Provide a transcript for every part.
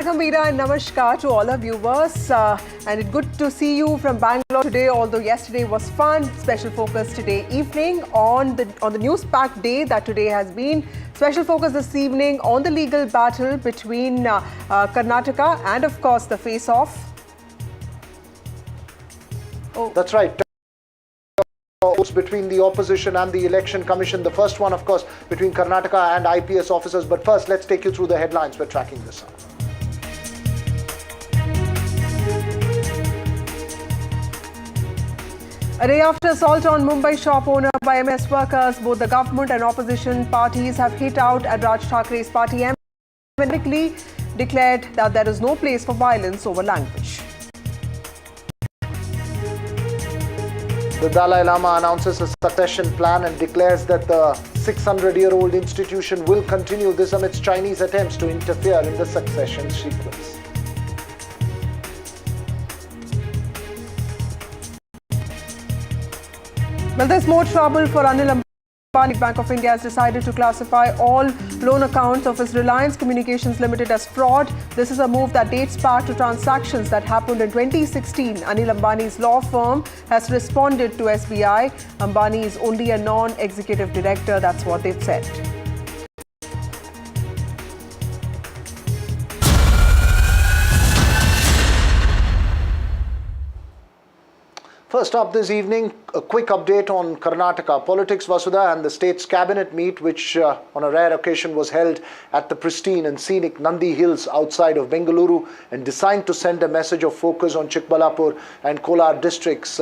Meera and namaskar to all our viewers, and it's good to see you from Bangalore today. Although yesterday was fun, special focus today evening on the news-packed day that today has been. Special focus this evening on the legal battle between Karnataka and, of course, the face-off. That's right. Between the opposition and the election commission. The first one, of course, between Karnataka and IPS officers. But first, let's take you through the headlines. We're tracking this up. A day after assault on Mumbai shop owner by MS workers, both the government and opposition parties have hit out at Raj Thakra's party and publicly declared that there is no place for violence over language. The Dalai Lama announces a succession plan and declares that the 600-year-old institution will continue this amidst Chinese attempts to interfere in the succession sequence. Well, there's more trouble for Anil Ambani. Bank of India has decided to classify all loan accounts of its Reliance Communications Limited as fraud. This is a move that dates back to transactions that happened in 2016. Anil Ambani's law firm has responded to SBI. Ambani is only a non-executive director. That's what they've said. First up this evening, a quick update on Karnataka politics, Vasudha, and the state's cabinet meet, which on a rare occasion was held at the pristine and scenic Nandi Hills outside of Bengaluru and designed to send a message of focus on Chikbalapur and Kolar districts.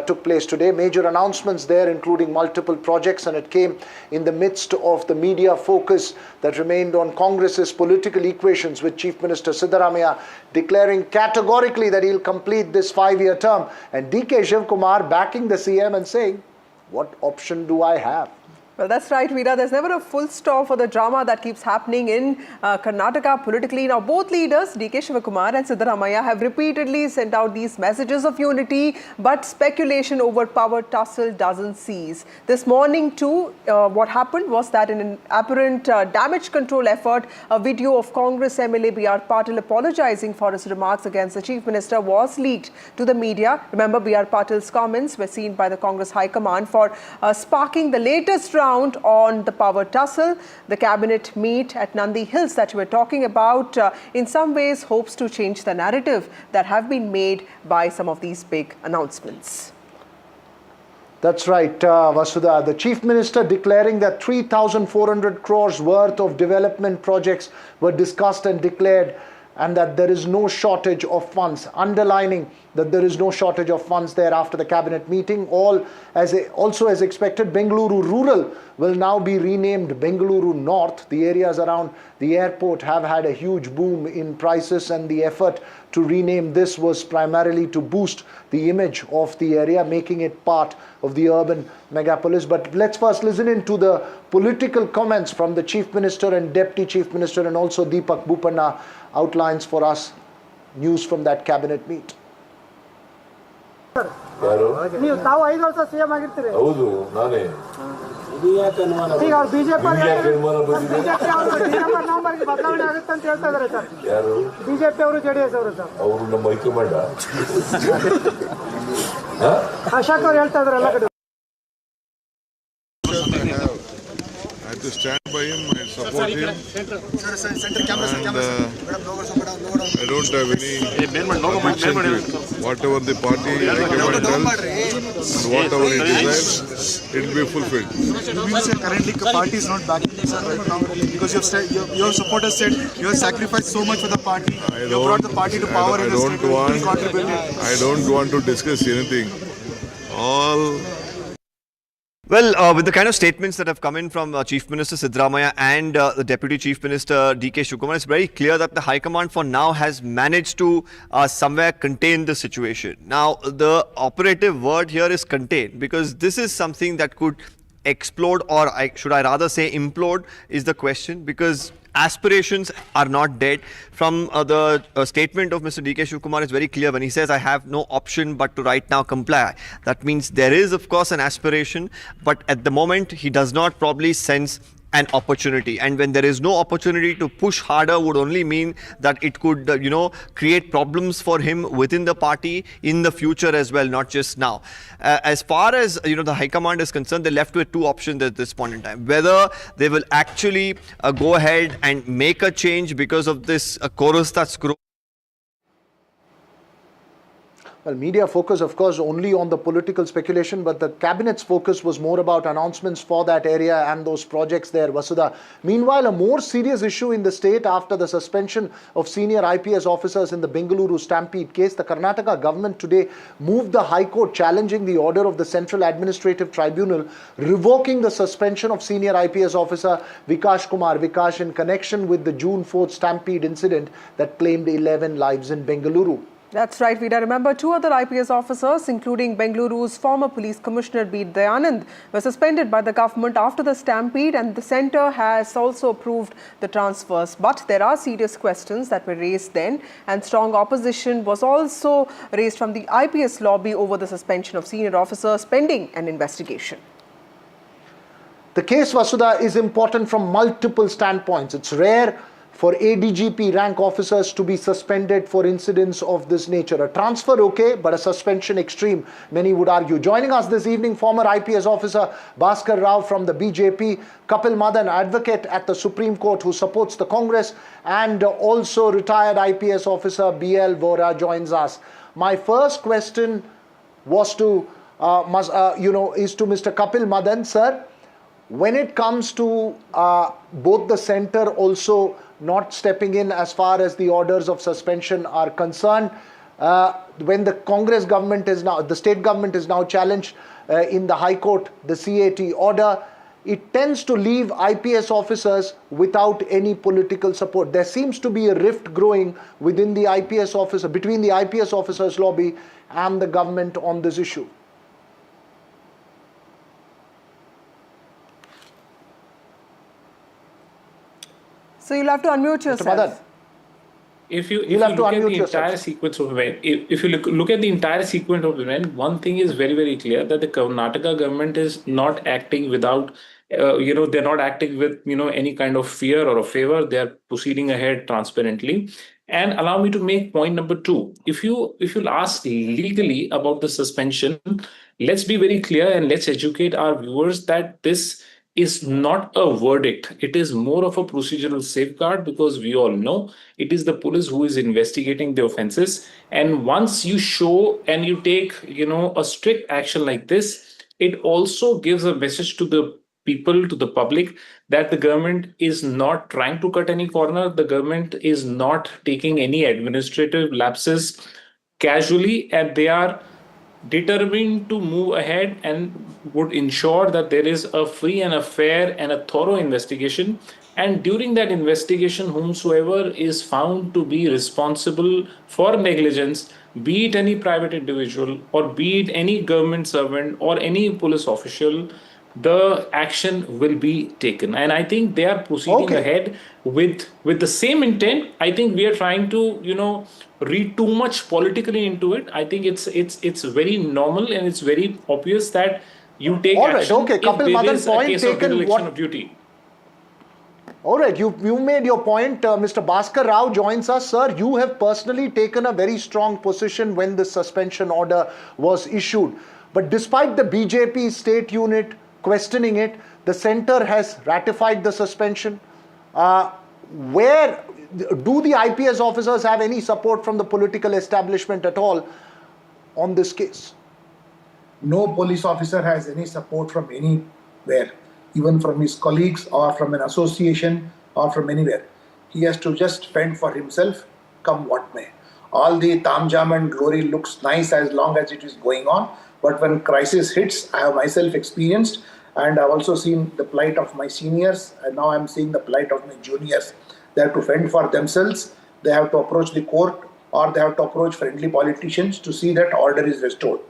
Took place today. Major announcements there, including multiple projects, and it came in the midst of the media focus that remained on Congress's political equations, with Chief Minister Siddaramaiah declaring categorically that he'll complete this 5-year term, and DK Shivakumar backing the CM and saying, "What option do I have?" Well, that's right, Veera. There's never a full stop for the drama that keeps happening in Karnataka politically. Now, both leaders, DK Shivakumar and Siddaramaiah, have repeatedly sent out these messages of unity, but speculation over power tussle doesn't cease. This morning, too, what happened was that in an apparent damage control effort, a video of Congress MLA B.R. Patil apologizing for his remarks against the Chief Minister was leaked to the media. Remember, B.R. Patil's comments were seen by the Congress High Command for sparking the latest round on the power tussle. The cabinet meet at Nandi Hills that we're talking about in some ways hopes to change the narrative that have been made by some of these big announcements. That's right, Vasudha. The Chief Minister declaring that 3,400 crores worth of development projects were discussed and declared, and that there is no shortage of funds, underlining that there is no shortage of funds there after the cabinet meeting. Also as expected, Bengaluru Rural will now be renamed Bengaluru North. The areas around the airport have had a huge boom in prices, and the effort to rename this was primarily to boost the image of the area, making it part of the urban megapolis. But let's first listen in to the political comments from the Chief Minister and Deputy Chief Minister, and also Deepak Bopanna outlines for us news from that cabinet meet. ನೀವು ತಾವು 5 ವರ್ಷ CM ಆಗಿರ್ತೀರಿ. ಹೌದು ನಾನೇ. ಈಗ BJP ನವಂಬರ್ಗೆ ಬದಲಾವಣೆ ಆಗುತ್ತೆ ಅಂತ ಹೇಳ್ತಾ ಇದ್ದಾರೆ ಸರ್. ಯಾರು? ಬಿಜೆಪಿ ಅವರು ಜೆಡಿಎಸ್ ಅವರು ಸರ್. ಅವರು ನಮ್ಮ ಹೈಕಮಾಂಡ್. ಅಶೋಕ್ ಅವರು ಹೇಳ್ತಾ ಇದ್ದಾರೆ ಎಲ್ಲ ಕಡೆ. I have to stand by him, I support him, and I don't have any objection to it. Whatever the party recommend tells and whatever it desires, it will be fulfilled. You mean say currently party is not backing this right now because your supporters said you have sacrificed so much for the party, you brought the party to power in the state, I don't want to discuss anything. Well, with the kind of statements that have come in from Chief Minister Siddaramaiah and the Deputy Chief Minister DK Shivakumar, it's very clear that the High Command for now has managed to somewhere contain the situation. Now, the operative word here is contain, because this is something that could explode, or should I rather say implode, is the question, because aspirations are not dead. From the statement of Mr. DK Shivakumar, it's very clear when he says, I have no option but to right now comply. That means there is, of course, an aspiration, but at the moment, he does not probably sense an opportunity, and when there is no opportunity to push harder would only mean that it could create problems for him within the party in the future as well, not just now. As far as the High Command is concerned, they're left with two options at this point in time: whether they will actually go ahead and make a change because of this chorus that's growing. Well, media focus, of course, only on the political speculation, but the cabinet's focus was more about announcements for that area and those projects there, Vasudha. Meanwhile, a more serious issue in the state after the suspension of senior IPS officers in the Bengaluru Stampede case. The Karnataka government today moved the High Court challenging the order of the Central Administrative Tribunal revoking the suspension of senior IPS officer Vikash in connection with the June 4th Stampede incident that claimed 11 lives in Bengaluru. That's right, Vida. Remember, two other IPS officers, including Bengaluru's former police commissioner B. Dayanand, were suspended by the government after the stampede, and the centre has also approved the transfers. But there are serious questions that were raised then, and strong opposition was also raised from the IPS lobby over the suspension of senior officers pending an investigation. The case, Vasudha, is important from multiple standpoints. It's rare for ADGP rank officers to be suspended for incidents of this nature. A transfer okay, but a suspension extreme, many would argue. Joining us this evening, former IPS officer Bhaskar Rao from the BJP, Kapil Madan, advocate at the Supreme Court who supports the Congress, and also retired IPS officer BL Vora joins us. My first question was to, is to Mr. Kapil Madan, sir. When it comes to both the centre also not stepping in as far as the orders of suspension are concerned, when the Congress government is now, the state government is now challenged in the High Court, the CAT order, it tends to leave IPS officers without any political support. There seems to be a rift growing within the IPS officer, between the IPS officers lobby and the government on this issue. So you'll have to unmute yourself. If you look at the entire sequence of events, if you look at the entire sequence of events, one thing is very, very clear, that the Karnataka government is not acting without, they're not acting with, any kind of fear or a favor. They are proceeding ahead transparently. And allow me to make point number two. If you'll ask legally about the suspension, let's be very clear and let's educate our viewers that this is not a verdict. It is more of a procedural safeguard, because we all know it is the police who is investigating the offenses. And once you show and you take, a strict action like this, it also gives a message to the people, to the public, that the government is not trying to cut any corner. The government is not taking any administrative lapses casually, and they are determined to move ahead and would ensure that there is a free and a fair and a thorough investigation. And during that investigation, whomsoever is found to be responsible for negligence, be it any private individual or be it any government servant or any police official, the action will be taken. And I think they are proceeding ahead with the same intent. I think we are trying to, read too much politically into it. I think it's very normal and it's very obvious that you take action if there is a case of dereliction of duty. All right, you made your point. Mr. Bhaskar Rao joins us. Sir, you have personally taken a very strong position when the suspension order was issued. But despite the BJP state unit questioning it, the centre has ratified the suspension. Where do the IPS officers have any support from the political establishment at all on this case? No police officer has any support from anywhere, even from his colleagues or from an association or from anywhere. He has to just fend for himself, come what may. All the tamjam and glory looks nice as long as it is going on, but when crisis hits, I have myself experienced, and I've also seen the plight of my seniors, and now I'm seeing the plight of my juniors. They have to fend for themselves, they have to approach the court, or they have to approach friendly politicians to see that order is restored.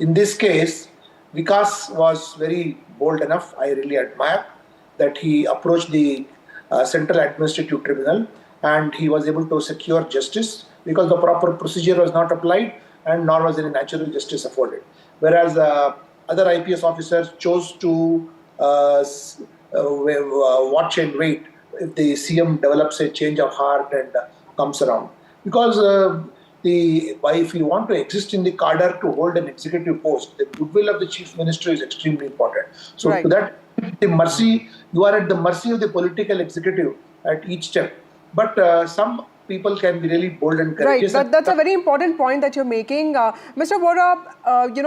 In this case, Vikas was very bold enough, I really admire, that he approached the Central Administrative Tribunal and he was able to secure justice because the proper procedure was not applied and nor was any natural justice afforded. Whereas other IPS officers chose to watch and wait if the CM develops a change of heart and comes around. Because if you want to exist in the cadre to hold an executive post, the goodwill of the chief minister is extremely important. So to that, you are at the mercy of the political executive at each step. But some people can be really bold and courageous. Right, that's a very important point that you're making. Mr. Vora,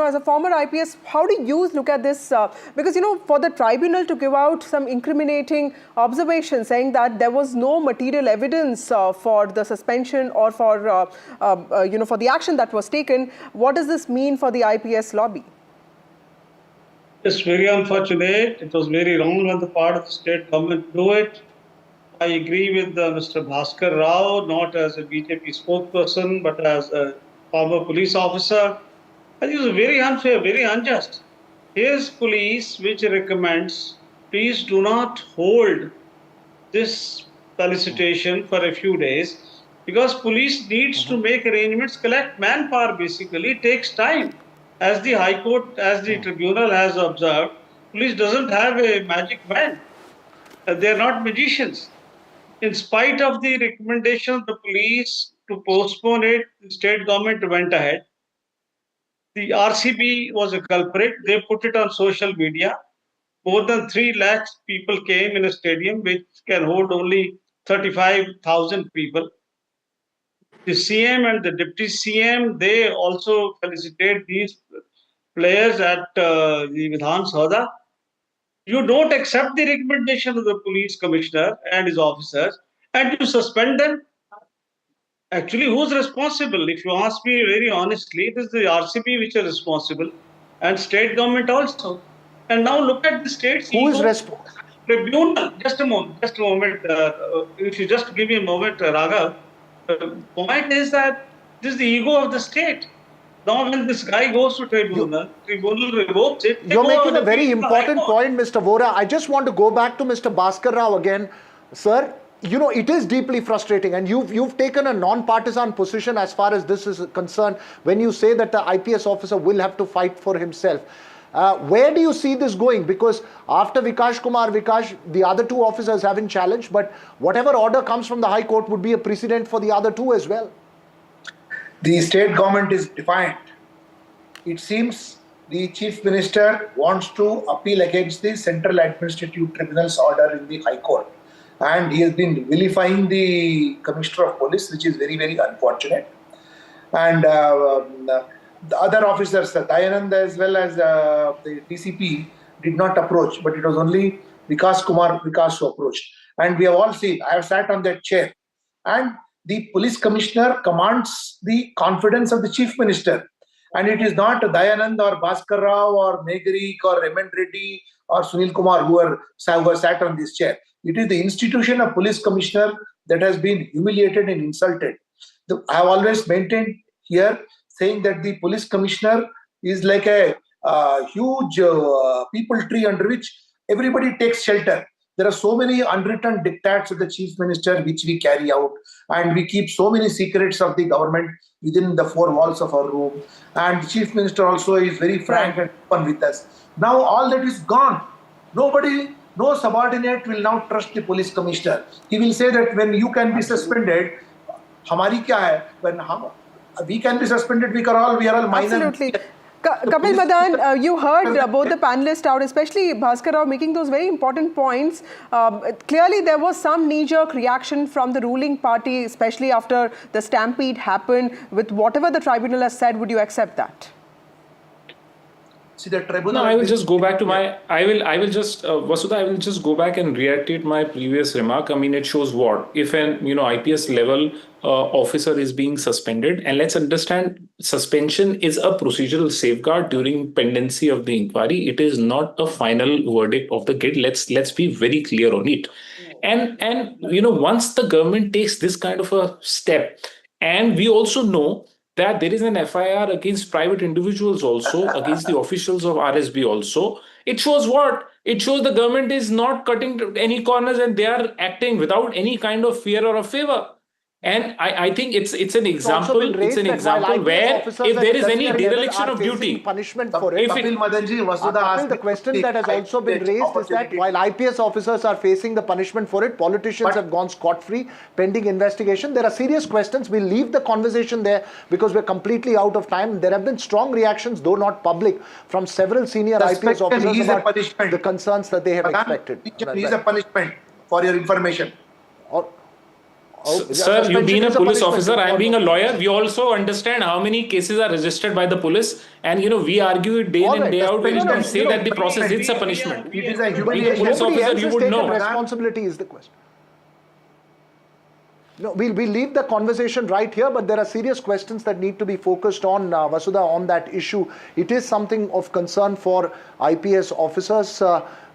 as a former IPS, how do you look at this? Because, for the tribunal to give out some incriminating observations saying that there was no material evidence for the suspension or for the action that was taken, what does this mean for the IPS lobby? It's very unfortunate. It was very wrong on the part of the state government to do it. I agree with Mr. Bhaskar Rao, not as a BJP spokesperson, but as a former police officer. I think it was very unfair, very unjust. Here's police which recommends, please do not hold this solicitation for a few days, because police needs to make arrangements, collect manpower basically. It takes time. As the High Court, as the tribunal has observed, police doesn't have a magic wand. They're not magicians. In spite of the recommendation of the police to postpone it, the state government went ahead. The RCB was a culprit. They put it on social media. More than 3 lakhs people came in a stadium which can hold only 35,000 people. The CM and the deputy CM, they also felicitate these players at the Vidhan Sabha. You don't accept the recommendation of the police commissioner and his officers and you suspend them. Actually, who's responsible? If you ask me very honestly, it is the RCB which is responsible and state government also. And now look at the state's Who is responsible? Tribunal. Just a moment. If you just give me a moment, Raghav. The point is that this is the ego of the state. Now, when this guy goes to tribunal revokes it. You're making a very important point, Mr. Vora. I just want to go back to Mr. Bhaskar Rao again. Sir, it is deeply frustrating, and you've taken a non-partisan position as far as this is concerned when you say that the IPS officer will have to fight for himself. Where do you see this going? Because after Vikash, the other 2 officers haven't challenged, but whatever order comes from the High Court would be a precedent for the other 2 as well. The state government is defiant. It seems the chief minister wants to appeal against the Central Administrative Tribunal's order in the High Court. And he has been vilifying the Commissioner of Police, which is very, very unfortunate. And the other officers, Dayanand as well as the DCP, did not approach, but it was only Vikas who approached. And we have all seen, I have sat on that chair. And the police commissioner commands the confidence of the chief minister. And it is not Dayanand or Bhaskar Rao or Megharik or M.N. Reddy or Sunil Kumar who are sat on this chair. It is the institution of police commissioner that has been humiliated and insulted. I have always maintained here saying that the police commissioner is like a huge people tree under which everybody takes shelter. There are so many unwritten dictats of the chief minister which we carry out, and we keep so many secrets of the government within the 4 walls of our room. And the chief minister also is very frank and open with us. Now all that is gone. No subordinate will now trust the police commissioner. He will say that when you can be suspended, hamari kya hai? When we can be suspended, we are all minor. Absolutely. Kapil Madan, you heard both the panelists out, especially Bhaskar Rao, making those very important points. Clearly, there was some knee-jerk reaction from the ruling party, especially after the stampede happened. With whatever the tribunal has said, would you accept that? See, the tribunal. No, I will just go back to my. Vasudha, I will just go back and reiterate my previous remark. I mean, it shows what if an IPS level officer is being suspended, and let's understand, suspension is a procedural safeguard during pendency of the inquiry. It is not a final verdict of the guilt. Let's be very clear on it. And once the government takes this kind of a step, and we also know that there is an FIR against private individuals also, against the officials of RSB also. It shows what? It shows the government is not cutting any corners and they are acting without any kind of fear or a favor. And I think it's an example. It's an example where if there is any dereliction of duty, punishment for it. The question that has also been raised is that while IPS officers are facing the punishment for it, politicians have gone scot-free pending investigation. There are serious questions. We'll leave the conversation there because we're completely out of time. There have been strong reactions, though not public, from several senior IPS officers about the concerns that they have expected. Is a punishment for your information. Sir, you being a police officer, I'm being a lawyer. We also understand how many cases are registered by the police, and we argue it day in and day out. We can say that the process is a punishment. It is a Being a police officer, you would know. Responsibility is the question. No, we'll leave the conversation right here, but there are serious questions that need to be focused on, Vasudha, on that issue. It is something of concern for IPS officers.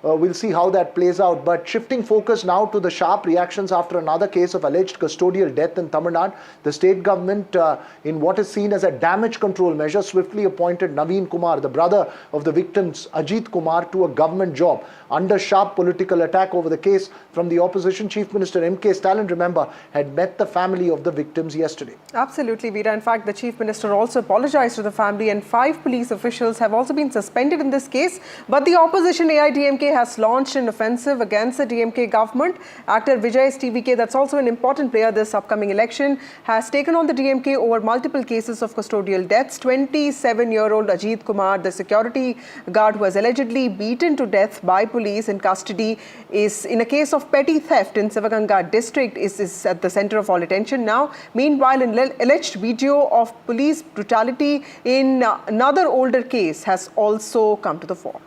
We'll see how that plays out. But shifting focus now to the sharp reactions after another case of alleged custodial death in Tamil Nadu, the state government, in what is seen as a damage control measure, swiftly appointed Naveen Kumar, the brother of the victims, Ajit Kumar, to a government job under sharp political attack over the case from the opposition. Chief Minister M.K. Stalin, remember, had met the family of the victims yesterday. Absolutely, Veera. In fact, the Chief Minister also apologized to the family, and 5 police officials have also been suspended in this case. But the opposition AIDMK has launched an offensive against the DMK government. Actor Vijay's TVK, that's also an important player this upcoming election, has taken on the DMK over multiple cases of custodial deaths. 27-year-old Ajit Kumar, the security guard who was allegedly beaten to death by police in custody, is in a case of petty theft in Sivaganga district, is at the center of all attention now. Meanwhile, an alleged video of police brutality in another older case has also come to the fore.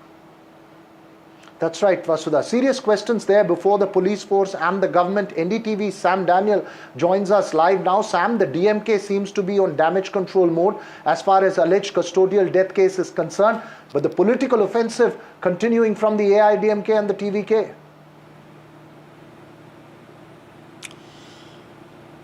That's right, Vasudha. Serious questions there before the police force and the government. NDTV Sam Daniel joins us live now. Sam, the DMK seems to be on damage control mode as far as alleged custodial death case is concerned, but the political offensive continuing from the AIDMK and the TVK.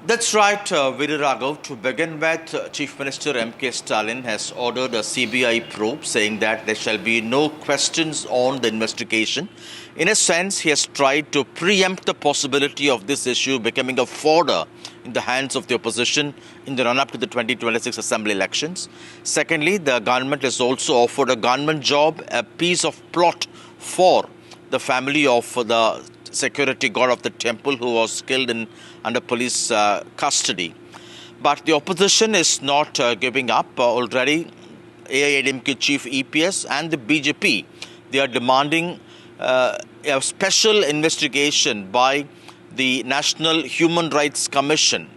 That's right, Veera Raghav. To begin with, Chief Minister M.K. Stalin has ordered a CBI probe, saying that there shall be no questions on the investigation. In a sense, he has tried to preempt the possibility of this issue becoming a fodder in the hands of the opposition in the run-up to the 2026 assembly elections. Secondly, the government has also offered a government job, a piece of plot for the family of the security guard of the temple who was killed under police custody. But the opposition is not giving up. Already, AIDMK Chief EPS and the BJP, they are demanding a special investigation by the National Human Rights Commission.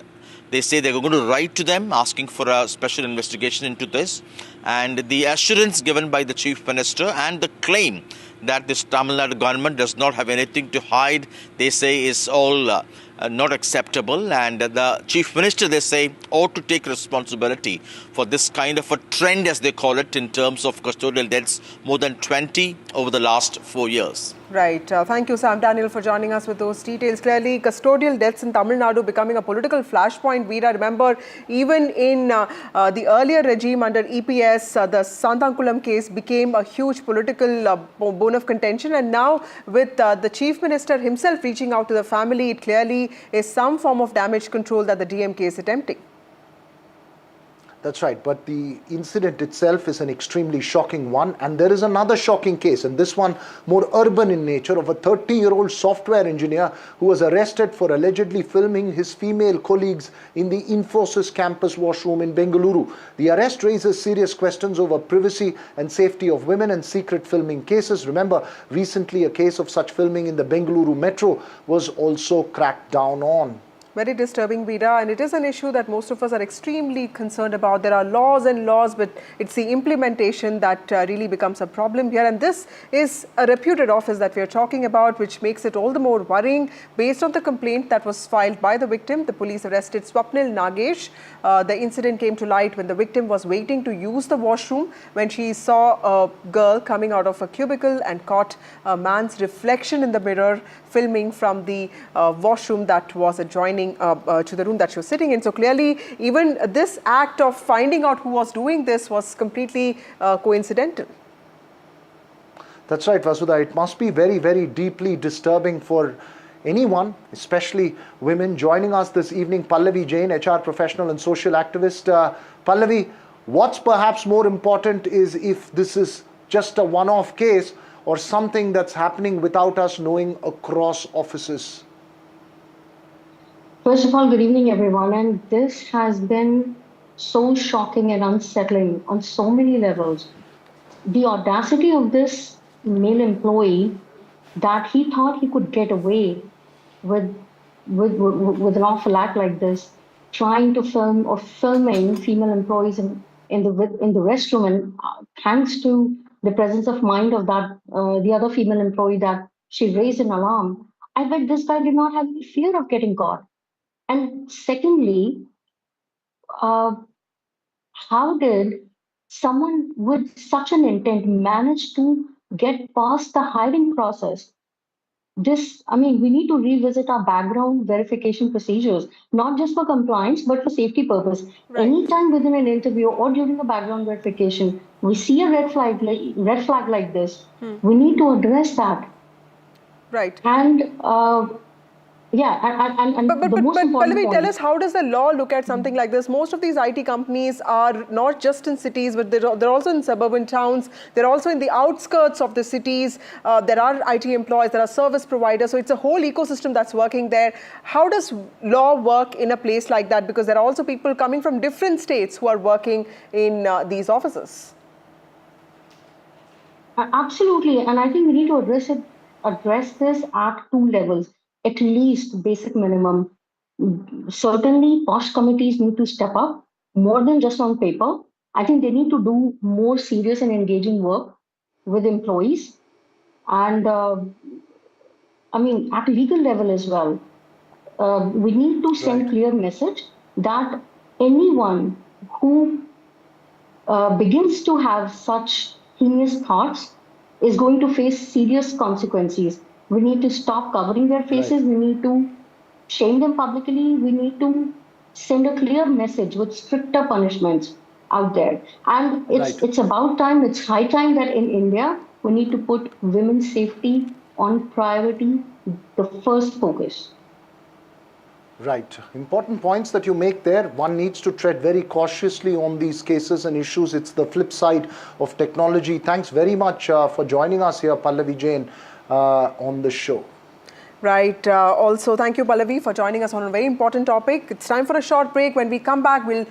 They say they're going to write to them asking for a special investigation into this. And the assurance given by the Chief Minister and the claim that this Tamil Nadu government does not have anything to hide, they say is all not acceptable. And the Chief Minister, they say, ought to take responsibility for this kind of a trend, as they call it, in terms of custodial deaths, more than 20 over the last 4 years. Right. Thank you, Sam Daniel, for joining us with those details. Clearly, custodial deaths in Tamil Nadu becoming a political flashpoint. Veera, remember, even in the earlier regime under EPS, the Santankulam case became a huge political bone of contention. And now, with the Chief Minister himself reaching out to the family, it clearly is some form of damage control that the DMK is attempting. That's right, but the incident itself is an extremely shocking one, and there is another shocking case, and this one more urban in nature, of a 30-year-old software engineer who was arrested for allegedly filming his female colleagues in the Infosys campus washroom in Bengaluru. The arrest raises serious questions over privacy and safety of women and secret filming cases. Remember, recently a case of such filming in the Bengaluru metro was also cracked down on. Very disturbing, Veera, and it is an issue that most of us are extremely concerned about. There are laws and laws, but it's the implementation that really becomes a problem here. And this is a reputed office that we are talking about, which makes it all the more worrying. Based on the complaint that was filed by the victim, the police arrested Swapnil Nagesh. The incident came to light when the victim was waiting to use the washroom when she saw a girl coming out of a cubicle and caught a man's reflection in the mirror filming from the washroom that was adjoining to the room that she was sitting in. So clearly, even this act of finding out who was doing this was completely coincidental. That's right, Vasudha. It must be very, very deeply disturbing for anyone, especially women. Joining us this evening, Pallavi Jain, HR professional and social activist. Pallavi, what's perhaps more important is if this is just a one-off case or something that's happening without us knowing across offices. First of all, good evening, everyone. And this has been so shocking and unsettling on so many levels. The audacity of this male employee that he thought he could get away with an awful act like this, trying to film or filming female employees in the restroom, and thanks to the presence of mind of that the other female employee that she raised an alarm. I bet this guy did not have any fear of getting caught. And secondly, how did someone with such an intent manage to get past the hiring process? We need to revisit our background verification procedures, not just for compliance, but for safety purpose. Right. Anytime within an interview or during a background verification, we see a red flag like this, we need to address that. Right. And but Pallavi, tell us, how does the law look at something like this? Most of these IT companies are not just in cities, but they're also in suburban towns. They're also in the outskirts of the cities. There are IT employees, there are service providers. So it's a whole ecosystem that's working there. How does law work in a place like that? Because there are also people coming from different states who are working in these offices. Absolutely. And I think we need to address this at two levels. At least basic minimum. Certainly, posh committees need to step up more than just on paper. I think they need to do more serious and engaging work with employees. And at legal level as well, we need to send clear message that anyone who begins to have such heinous thoughts is going to face serious consequences. We need to stop covering their faces. Right. We need to shame them publicly. We need to send a clear message with stricter punishments out there. And it's about time, it's high time that in India, we need to put women's safety on priority, the first focus. Right. Important points that you make there. One needs to tread very cautiously on these cases and issues. It's the flip side of technology. Thanks very much for joining us here, Pallavi Jain, on the show. Right. Also, thank you, Pallavi, for joining us on a very important topic. It's time for a short break. When we come back, we'll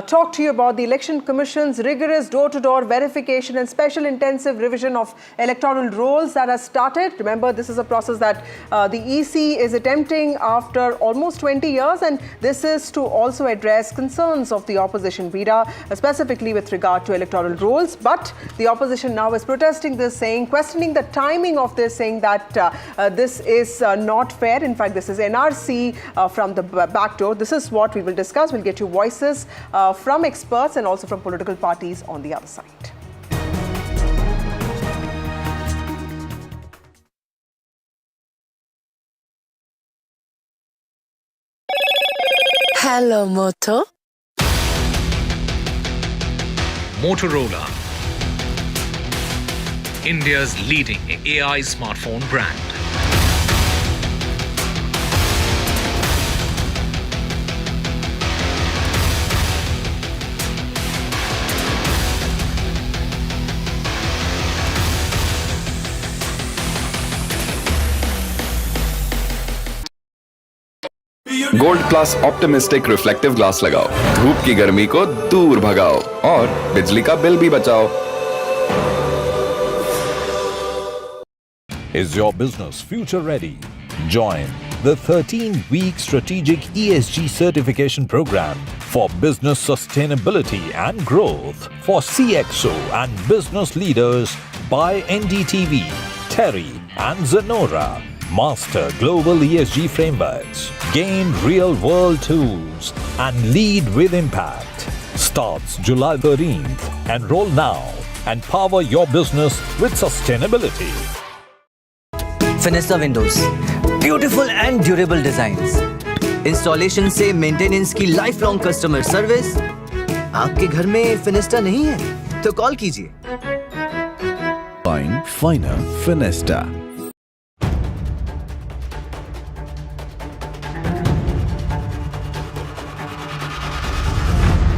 talk to you about the Election Commission's rigorous door-to-door verification and special intensive revision of electoral rolls that has started. Remember, this is a process that the EC is attempting after almost 20 years, and this is to also address concerns of the opposition, Veera, specifically with regard to electoral rolls. But the opposition now is protesting this, questioning the timing of this, saying that this is not fair. In fact, this is NRC from the back door. This is what we will discuss. We'll get you voices from experts and also from political parties on the other side. Hello, Moto. Motorola, India's leading AI smartphone brand. Gold class optimistic reflective glass लगाओ, धूप की गर्मी को दूर भगाओ और बिजली का बिल भी बचाओ. Is your business future ready? Join the 13-week strategic ESG certification program for business sustainability and growth for CXO and business leaders by NDTV, Terry and Zenora. Master global ESG frameworks, gain real-world tools, and lead with impact. Starts July 13th. Enroll now and power your business with sustainability. Finesta Windows. Beautiful and durable designs. Installation से maintenance की lifelong customer service. आपके घर में Finesta नहीं है तो call कीजिए. Find Finer Finesta.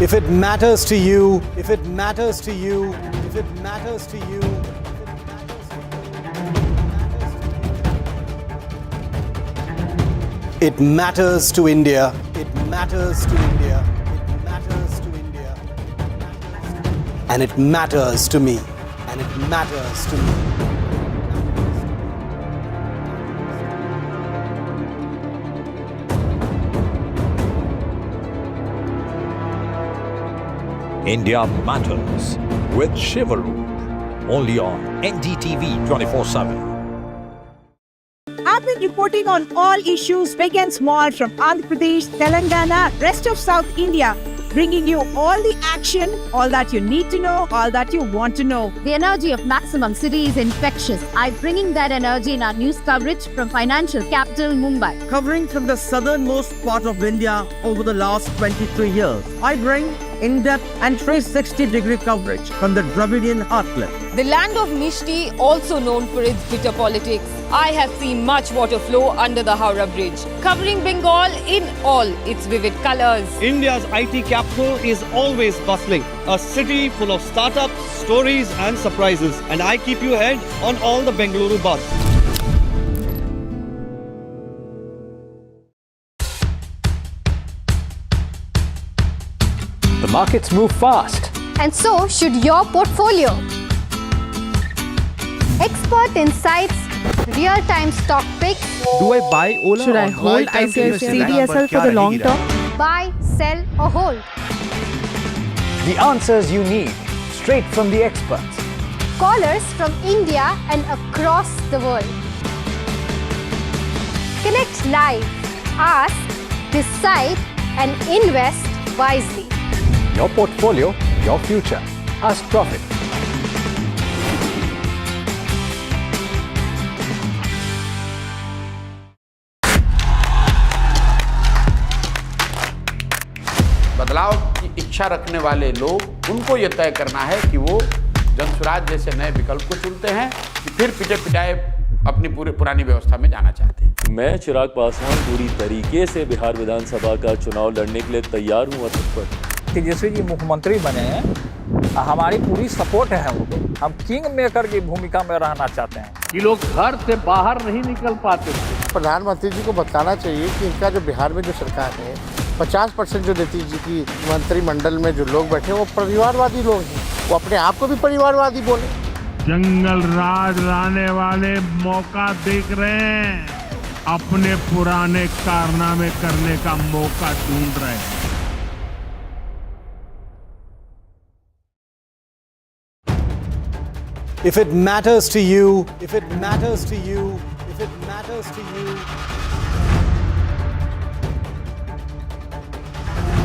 If it matters to you, if it matters to you, if it matters to you, it matters to India. It matters to India. It matters to India. And it matters to me. And it matters to me. India Matters with Shivakumar. Only on NDTV 24/7. I've been reporting on all issues big and small from Andhra Pradesh, Telangana, rest of South India, bringing you all the action, all that you need to know, all that you want to know. The energy of Maximum City is infectious. I'm bringing that energy in our news coverage from financial capital Mumbai. Covering from the southernmost part of India over the last 23 years, I bring in-depth and 360-degree coverage from the Dravidian heartland. The land of Mishti, also known for its bitter politics. I have seen much water flow under the Howrah Bridge, covering Bengal in all its vivid colors. India's IT capital is always bustling, a city full of startups, stories and surprises. And I keep you ahead on all the Bengaluru buzz. The markets move fast. And so should your portfolio. Expert insights, real-time stock picks. Do I buy Ola? Should I hold ICICI for the long term? Buy, sell or hold. The answers you need, straight from the experts. Callers from India and across the world. Connect live, ask, decide and invest wisely. Your portfolio, your future. Ask Profit. बदलाव की इच्छा रखने वाले लोग, उनको ये तय करना है कि वो जनसुराज जैसे नए विकल्प को चुनते हैं कि फिर पिटे पिटाए अपनी पुरानी व्यवस्था में जाना चाहते हैं। मैं चिराग पासवान पूरी तरीके से बिहार विधानसभा का चुनाव लड़ने के लिए तैयार हूँ। तेजस्वी जी मुख्यमंत्री बने हैं, हमारी पूरी सपोर्ट है उनको। हम किंग मेकर की भूमिका में रहना चाहते हैं। ये लोग घर से बाहर नहीं निकल पाते थे। प्रधानमंत्री जी को बताना चाहिए कि इनका जो बिहार में जो सरकार है, 50% जो नीतीश जी की मंत्रिमंडल में जो लोग बैठे वो परिवारवादी लोग हैं। वो अपने आप को भी परिवारवादी बोले। जंगल राज लाने वाले मौका देख रहे हैं, अपने पुराने कारनामे करने का मौका ढूंढ रहे हैं। If it matters to you, if it matters to you, if it matters to you,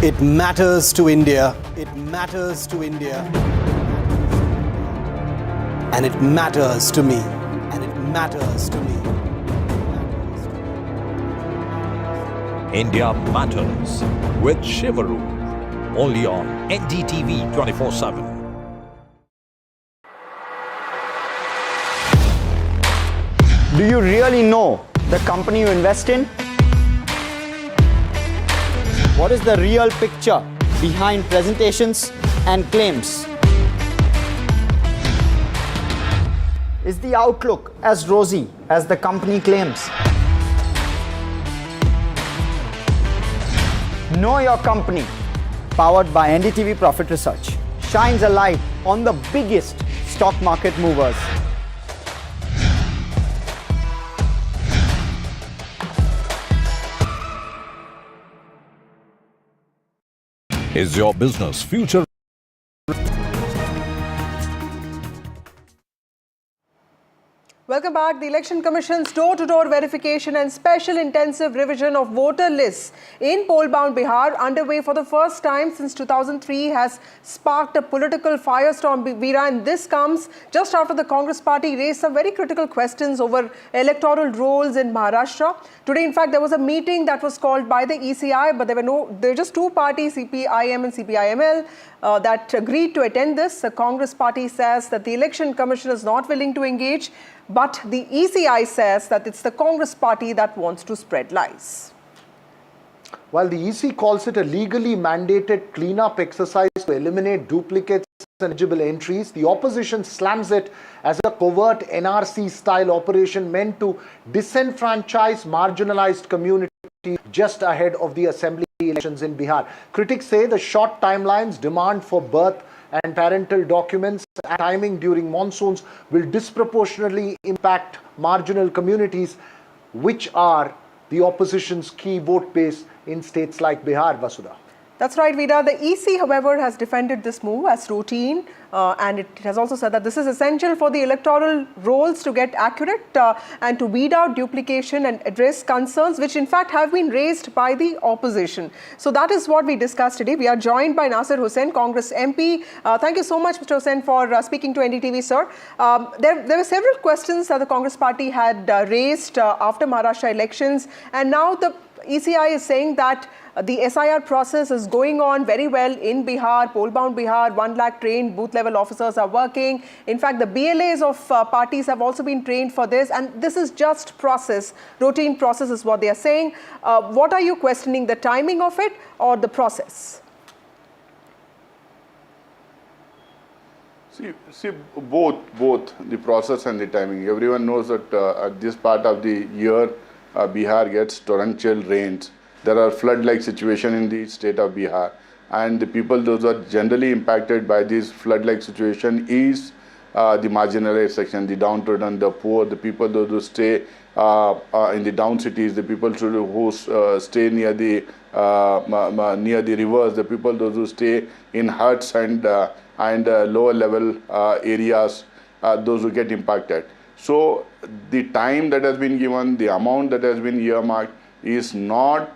it matters to India. It matters to India. And it matters to me. And it matters to me. India Matters with Shivakumar. Only on NDTV 24/7. Do you really know the company you invest in? What is the real picture behind presentations and claims? Is the outlook as rosy as the company claims? Know Your Company, powered by NDTV Profit Research, shines a light on the biggest stock market movers. Is your business future? Welcome back. The Election Commission's door-to-door verification and special intensive revision of voter lists in poll-bound Bihar, underway for the first time since 2003, has sparked a political firestorm, Veera, and this comes just after the Congress party raised some very critical questions over electoral rolls in Maharashtra. Today, in fact, there was a meeting that was called by the ECI, but there were just two parties, CPIM and CPIML, that agreed to attend this. The Congress party says that the Election Commission is not willing to engage, but the ECI says that it's the Congress party that wants to spread lies. While the EC calls it a legally mandated cleanup exercise to eliminate duplicates and eligible entries, the opposition slams it as a covert NRC-style operation meant to disenfranchise marginalized communities just ahead of the assembly elections in Bihar. Critics say the short timelines, demand for birth and parental documents, and timing during monsoons will disproportionately impact marginal communities, which are the opposition's key vote base in states like Bihar, Vasudha. That's right, Vida. The EC, however, has defended this move as routine, and it has also said that this is essential for the electoral rolls to get accurate and to weed out duplication and address concerns which in fact have been raised by the opposition. So that is what we discussed today. We are joined by Nasir Hussain, Congress MP. Thank you so much, Mr. Hussain, for speaking to NDTV, sir. There were several questions that the Congress party had raised after Maharashtra elections, and now the ECI is saying that the SIR process is going on very well in Bihar, poll-bound Bihar. 1 lakh trained booth-level officers are working. In fact, the BLAs of parties have also been trained for this, and this is just process, routine process is what they are saying. What are you questioning, the timing of it or the process? See, both the process and the timing. Everyone knows that at this part of the year, Bihar gets torrential rains. There are flood-like situation in the state of Bihar, and the people those who are generally impacted by this flood-like situation is the marginalized section, the downtrodden, the poor, the people those who stay in the down cities, the people who stay near the rivers, the people those who stay in huts and lower level areas, those who get impacted. So the time that has been given, the amount that has been earmarked is not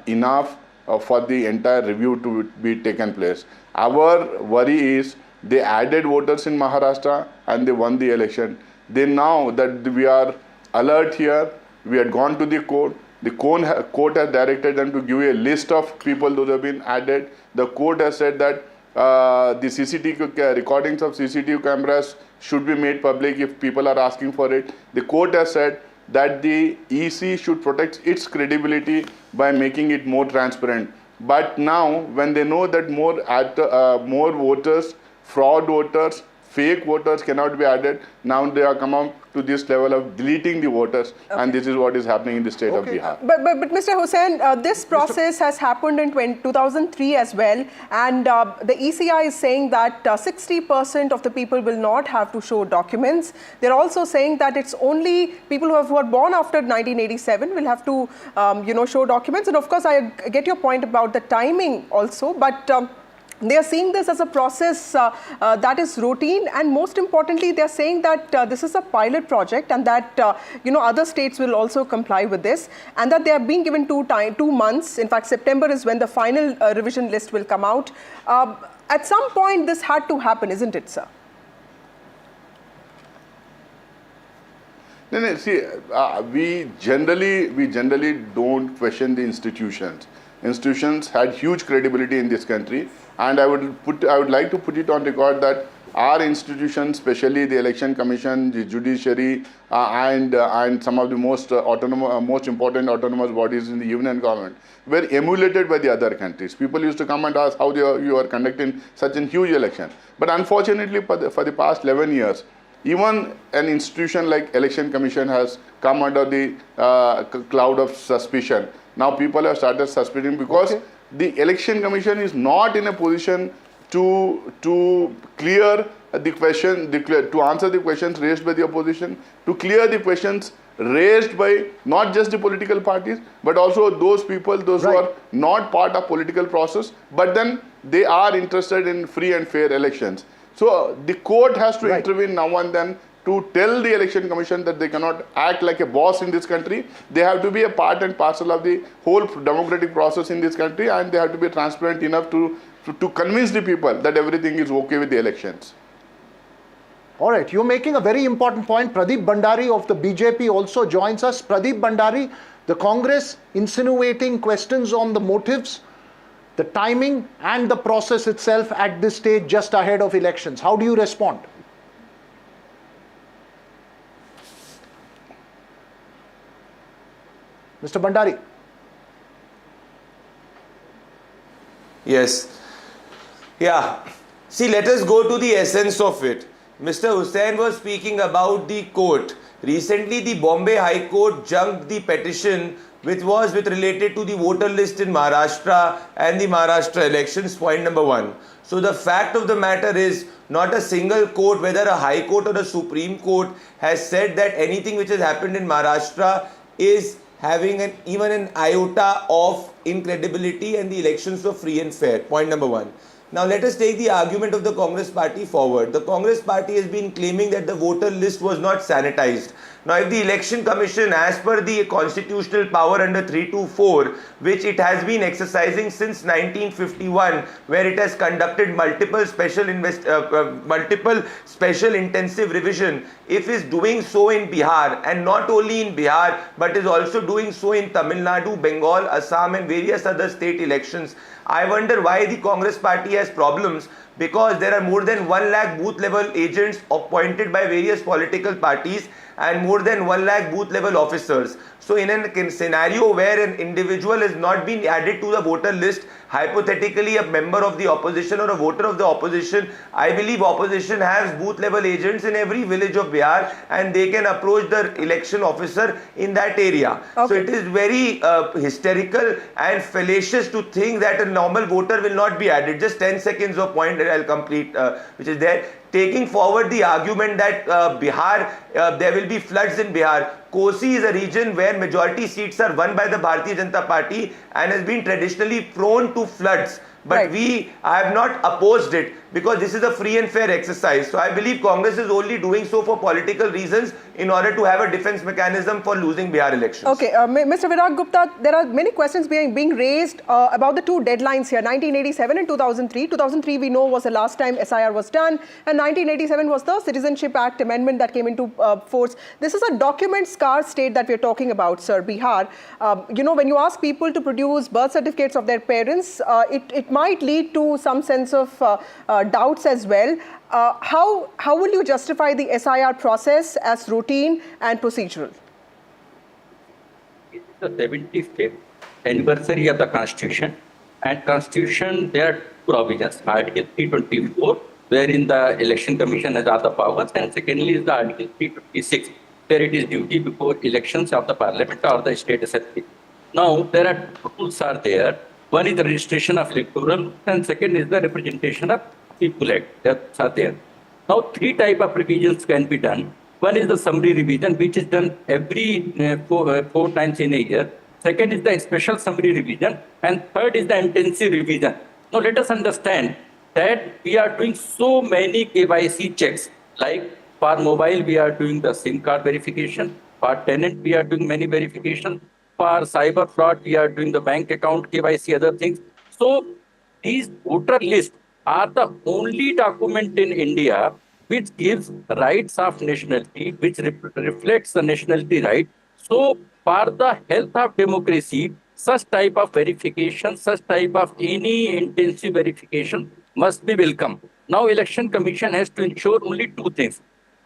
enough for the entire review to be taken place. Our worry is they added voters in Maharashtra and they won the election. Then now that we are alert here, we had gone to the court. The court has directed them to give a list of people those have been added. The court has said that the CCTV recordings of CCTV cameras should be made public if people are asking for it. The court has said that the EC should protect its credibility by making it more transparent. But now, when they know that more voters, fraud voters, fake voters cannot be added, now they are come up to this level of deleting the voters, and this is what is happening in the state of Bihar. But Mr. Hussain, this process has happened in 2003 as well, and the ECI is saying that 60% of the people will not have to show documents. They're also saying that it's only people who are born after 1987 will have to, show documents. And of course, I get your point about the timing also, but they are seeing this as a process that is routine, and most importantly, they are saying that this is a pilot project and that other states will also comply with this, and that they are being given 2 months. In fact, September is when the final revision list will come out. At some point, this had to happen, isn't it, sir? No, see, we generally don't question the institutions. Institutions had huge credibility in this country, and I would like to put it on record that our institutions, especially the Election Commission, the judiciary, and some of the most important autonomous bodies in the union government, were emulated by the other countries. People used to come and ask how you are conducting such a huge election. But unfortunately, for the past 11 years, even an institution like Election Commission has come under the cloud of suspicion. Now people have started suspecting because the Election Commission is not in a position to clear the question, to answer the questions raised by the opposition, to clear the questions raised by not just the political parties, but also those people, those who are not part of political process, but then they are interested in free and fair elections. So the court has to intervene now and then to tell the Election Commission that they cannot act like a boss in this country. They have to be a part and parcel of the whole democratic process in this country, and they have to be transparent enough to convince the people that everything is okay with the elections. All right, you're making a very important point. Pradeep Bhandari of the BJP also joins us. Pradeep Bhandari, the Congress insinuating questions on the motives, the timing and the process itself at this stage just ahead of elections. How do you respond? Mr. Bhandari. Yes. Yeah. See, let us go to the essence of it. Mr. Hussain was speaking about the court. Recently, the Bombay High Court junked the petition which was related to the voter list in Maharashtra and the Maharashtra elections, point number one. So the fact of the matter is, not a single court, whether a High Court or a Supreme Court, has said that anything which has happened in Maharashtra is having even an iota of incredibility, and the elections were free and fair, point number one. Now let us take the argument of the Congress party forward. The Congress party has been claiming that the voter list was not sanitized. Now if the Election Commission, as per the constitutional power under 324, which it has been exercising since 1951, where it has conducted multiple special intensive revision, if is doing so in Bihar, and not only in Bihar, but is also doing so in Tamil Nadu, Bengal, Assam and various other state elections, I wonder why the Congress party has problems, because there are more than 1 lakh booth level agents appointed by various political parties and more than 1 lakh booth level officers. So in a scenario where an individual has not been added to the voter list, hypothetically a member of the opposition or a voter of the opposition, I believe opposition has booth level agents in every village of Bihar and they can approach the election officer in that area. Okay. So it is very hysterical and fallacious to think that a normal voter will not be added. Just 10 seconds of point that I'll complete, which is there. Taking forward the argument that Bihar, there will be floods in Bihar. Kosi is a region where majority seats are won by the Bharatiya Janata Party and has been traditionally prone to floods. But I have not opposed it because this is a free and fair exercise. So I believe Congress is only doing so for political reasons in order to have a defense mechanism for losing Bihar elections. Okay, Mr. Virag Gupta, there are many questions being raised about the two deadlines here, 1987 and 2003. 2003 we know was the last time SIR was done, and 1987 was the Citizenship Act amendment that came into force. This is a document-scarce state that we are talking about, sir, Bihar. You know, when you ask people to produce birth certificates of their parents, it might lead to some sense of doubts as well. How will you justify the SIR process as routine and procedural? It is the 75th anniversary of the Constitution, and Constitution there are two provisions. Article 324, wherein the Election Commission has other powers, and secondly is the Article 326, where it is duty before elections of the Parliament or the State Assembly. Now there are two rules are there. One is the registration of electoral, and second is the representation of people act. That's are there. Now, three type of revisions can be done. One is the summary revision, which is done every 4 times in a year. Second is the special summary revision, and third is the intensive revision. Now, let us understand that we are doing so many KYC checks. Like for mobile, we are doing the SIM card verification. For tenant, we are doing many verifications. For cyber fraud, we are doing the bank account KYC, other things. So these voter lists are the only document in India which gives rights of nationality, which reflects the nationality right. So for the health of democracy, such type of verification, such type of any intensive verification must be welcome. Now Election Commission has to ensure only two things.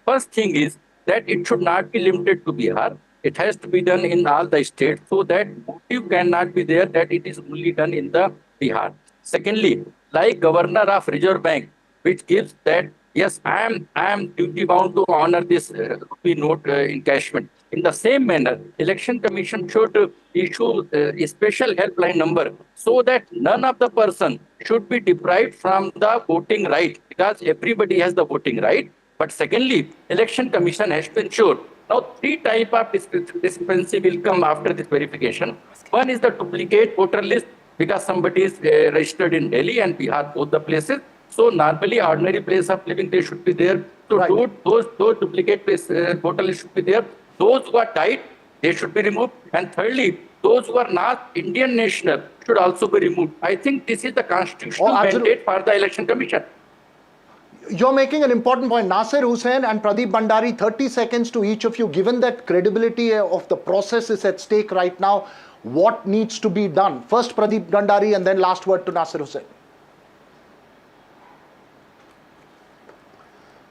First thing is that it should not be limited to Bihar. It has to be done in all the states, so that motive cannot be there that it is only done in the Bihar. Secondly, like Governor of Reserve Bank, which gives that, yes, I am duty bound to honor this rupee note encashment. In the same manner, Election Commission should issue a special helpline number so that none of the person should be deprived from the voting right, because everybody has the voting right. But secondly, Election Commission has to ensure. Now, three types of discrepancy will come after this verification. One is the duplicate voter list, because somebody is registered in Delhi and Bihar, both the places. So normally, ordinary place of living, they should be there. So those duplicate voter list should be there. Those who are died, they should be removed. And thirdly, those who are not Indian national should also be removed. I think this is the constitutional mandate for the Election Commission. You're making an important point. Nasir Hussain and Pradeep Bhandari, 30 seconds to each of you. Given that credibility of the process is at stake right now, what needs to be done? First Pradeep Bhandari and then last word to Nasir Hussain.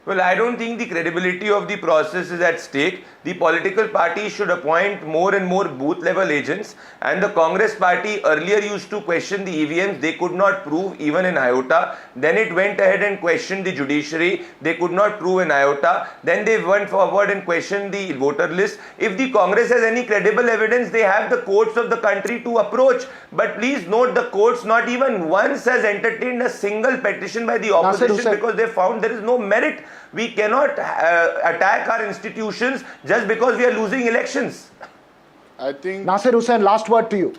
Well, I don't think the credibility of the process is at stake. The political parties should appoint more and more booth level agents, and the Congress party earlier used to question the EVMs. They could not prove even in iota. Then it went ahead and questioned the judiciary. They could not prove in iota. Then they went forward and questioned the voter list. If the Congress has any credible evidence, they have the courts of the country to approach. But please note, the courts not even once has entertained a single petition by the opposition because they found there is no merit. We cannot attack our institutions just because we are losing elections. I think Nasir Hussain, last word to you.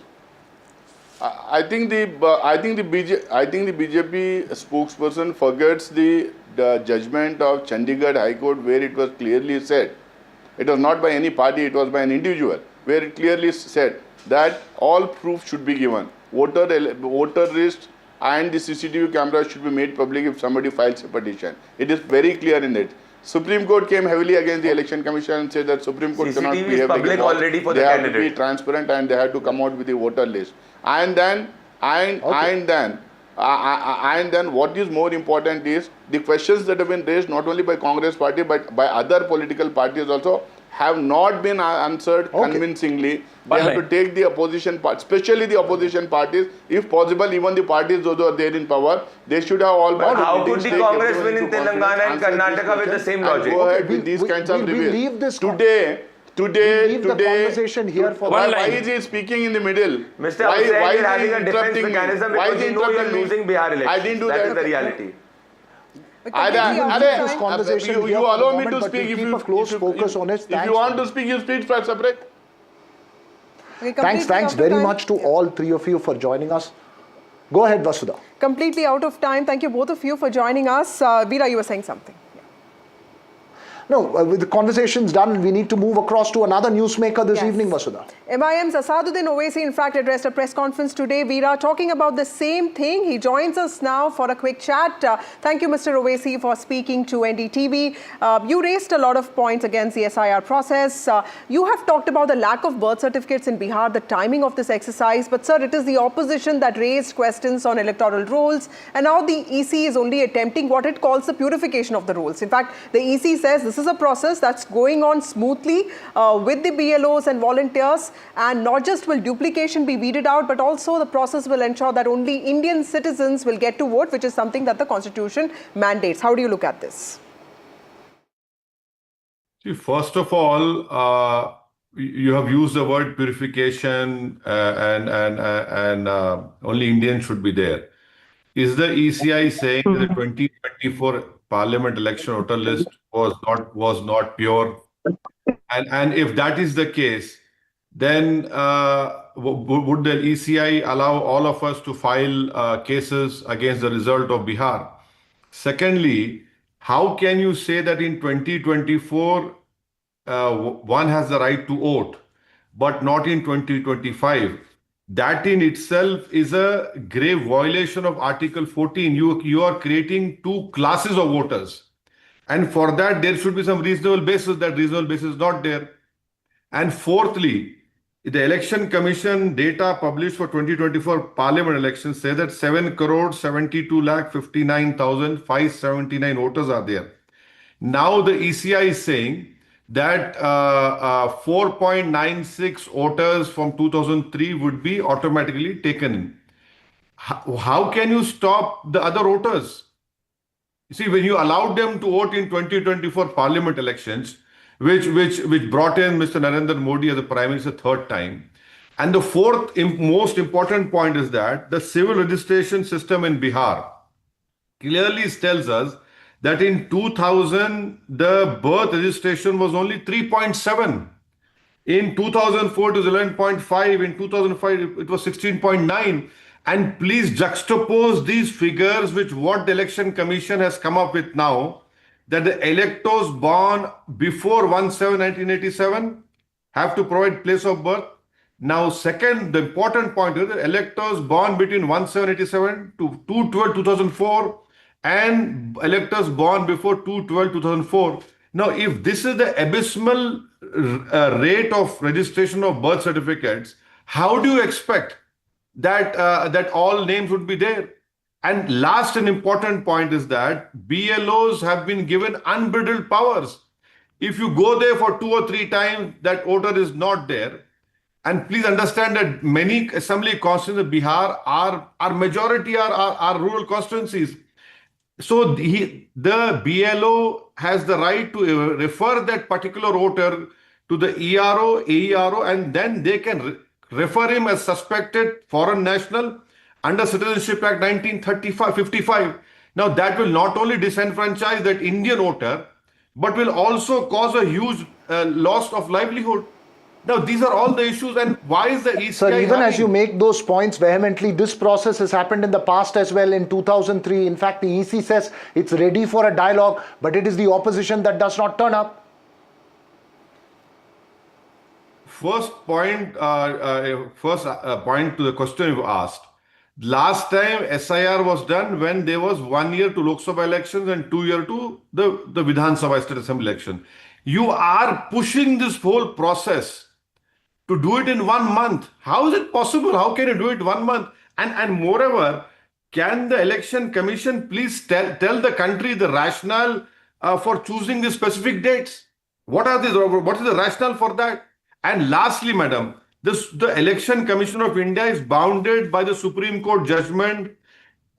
I think the BJP spokesperson forgets the judgment of Chandigarh High Court, where it was clearly said, it was not by any party, it was by an individual, where it clearly said that all proof should be given. Voter list and the CCTV camera should be made public if somebody files a petition. It is very clear in it. Supreme Court came heavily against the Election Commission and said that Supreme Court cannot behave like a boss. Already for they the have candidate. to be transparent and they have to come out with the voter list. And then what is more important is the questions that have been raised not only by Congress party but by other political parties also have not been answered convincingly. They have to take the opposition part, especially the opposition parties, if possible, even the parties those who are there in power, they should have all. But how could the Congress win in Telangana and Karnataka with the same logic? Go ahead with these kinds of reviews. Leave this Today, the conversation here for why is he speaking in the middle? Mr. Hussain, you're having a defense mechanism because you know you're losing Bihar elections. I didn't do that. That is the reality. This conversation you allow me to speak. If you want to speak, you speak separate. Thanks very much to all three of you for joining us. Go ahead, Vasudha. Completely out of time. Thank you both of you for joining us. Veera, you were saying something. No, with the conversations done, we need to move across to another newsmaker this evening, Vasudha. MIM's Asaduddin Owaisi, in fact, addressed a press conference today. Veera, talking about the same thing. He joins us now for a quick chat. Thank you, Mr. Owaisi, for speaking to NDTV. You raised a lot of points against the SIR process. You have talked about the lack of birth certificates in Bihar, the timing of this exercise. But, sir, it is the opposition that raised questions on electoral rolls. And now the EC is only attempting what it calls the purification of the rolls. In fact, the EC says this is a process that's going on smoothly with the BLOs and volunteers, and not just will duplication be weeded out, but also the process will ensure that only Indian citizens will get to vote, which is something that the Constitution mandates. How do you look at this? See, first of all, you have used the word purification and only Indians should be there. Is the ECI saying that the 2024 Parliament election voter list was not pure? And if that is the case, then would the ECI allow all of us to file cases against the result of Bihar? Secondly, how can you say that in 2024 one has the right to vote, but not in 2025? That in itself is a grave violation of Article 14. You are creating two classes of voters. And for that, there should be some reasonable basis. That reasonable basis is not there. And fourthly, the Election Commission data published for 2024 Parliament elections say that 7,72,59,579 voters are there. Now the ECI is saying that 4.96 voters from 2003 would be automatically taken in. How can you stop the other voters? You see, when you allowed them to vote in 2024 Parliament elections, which brought in Mr. Narendra Modi as a Prime Minister third time. And the fourth most important point is that the civil registration system in Bihar clearly tells us that in 2000, the birth registration was only 3.7. In 2004, it was 11.5. In 2005, it was 16.9. And please juxtapose these figures with what the Election Commission has come up with now, that the electors born before 1/7/1987 have to provide place of birth. Now, second, the important point is that electors born between 1/7/87 to 2/12/2004 and electors born before 2/12/2004. Now, if this is the abysmal rate of registration of birth certificates, how do you expect that all names would be there? And last and important point is that BLOs have been given unbridled powers. If you go there for 2 or 3 times, that voter is not there. And please understand that many assembly constituencies in Bihar are majority are rural constituencies. So the BLO has the right to refer that particular voter to the ERO, AERO, and then they can refer him as suspected foreign national under Citizenship Act 1955. Now that will not only disenfranchise that Indian voter, but will also cause a huge loss of livelihood. Now, these are all the issues, and why is the ECI Sir, even as you make those points vehemently, this process has happened in the past as well in 2003. In fact, the EC says it's ready for a dialogue, but it is the opposition that does not turn up. First point to the question you asked. Last time SIR was done when there was 1 year to Lok Sabha elections and 2 years to the Vidhan Sabha State Assembly election. You are pushing this whole process to do it in 1 month. How is it possible? How can you do it 1 month? And moreover, can the election commission please tell the country the rationale for choosing the specific dates? What is the rationale for that? And lastly, madam, the Election Commission of India is bounded by the Supreme Court judgment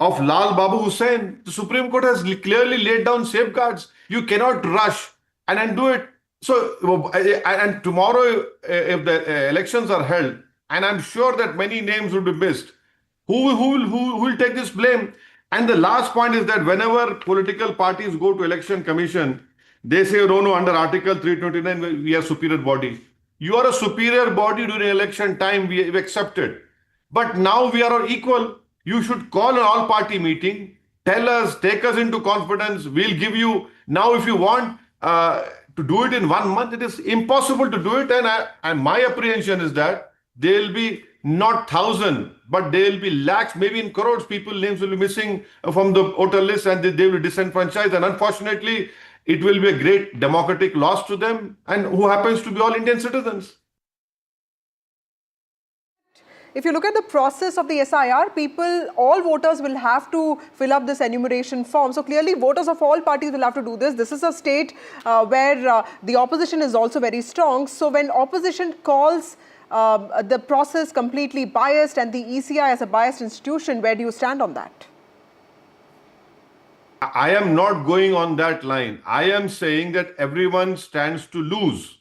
of Lal Babu Hussain. The Supreme Court has clearly laid down safeguards. You cannot rush and undo it. So, and tomorrow, if the elections are held, and I'm sure that many names will be missed, who will take this blame? And the last point is that whenever political parties go to election commission, they say, no, under Article 329, we are superior body. You are a superior body during election time, we accept it. But now we are equal. You should call an all-party meeting, tell us, take us into confidence, we'll give you. Now, if you want to do it in 1 month, it is impossible to do it. And my apprehension is that there will be not 1,000, but there will be lakhs, maybe in crores, people names will be missing from the voter list and they will be disenfranchised. And unfortunately, it will be a great democratic loss to them, and who happens to be all Indian citizens. If you look at the process of the SIR, all voters will have to fill up this enumeration form. So clearly, voters of all parties will have to do this. This is a state where the opposition is also very strong. So when opposition calls the process completely biased and the ECI as a biased institution, where do you stand on that? I am not going on that line. I am saying that everyone stands to lose.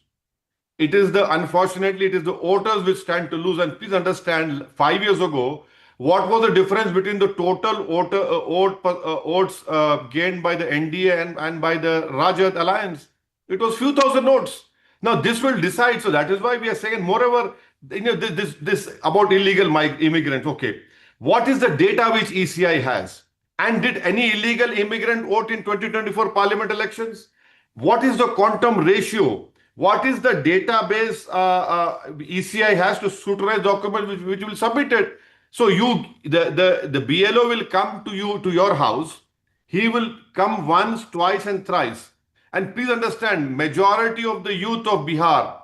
Unfortunately, it is the voters which stand to lose. And please understand, 5 years ago, what was the difference between the total votes gained by the NDA and by the Rajat alliance? It was few thousand votes. Now this will decide. So that is why we are saying, moreover, this about illegal immigrants. Okay, what is the data which ECI has? And did any illegal immigrant vote in 2024 parliament elections? What is the quantum ratio? What is the database ECI has to scrutinize documents which will submit it? So the BLO will come to you, to your house. He will come once, twice and thrice. And please understand, majority of the youth of Bihar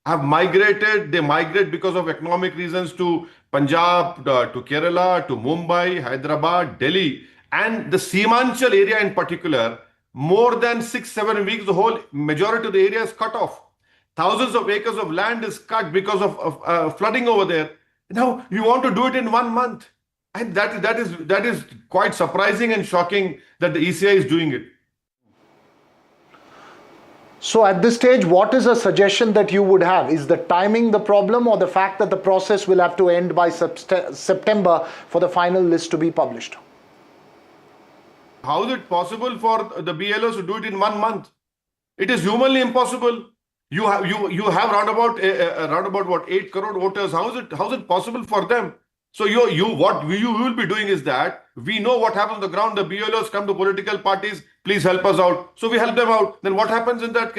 have migrated. They migrate because of economic reasons to Punjab, to Kerala, to Mumbai, Hyderabad, Delhi. And the Seemanchal area in particular, more than 6-7 weeks, the whole majority of the area is cut off. Thousands of acres of land is cut because of flooding over there. Now, you want to do it in 1 month. And that is quite surprising and shocking that the ECI is doing it. So at this stage, what is a suggestion that you would have? Is the timing the problem, or the fact that the process will have to end by September for the final list to be published? How is it possible for the BLOs to do it in 1 month? It is humanly impossible. You have round about what 8 crore voters. How is it possible for them? So what you will be doing is that we know what happens on the ground. The BLOs come to political parties. Please help us out. So we help them out. Then what happens in that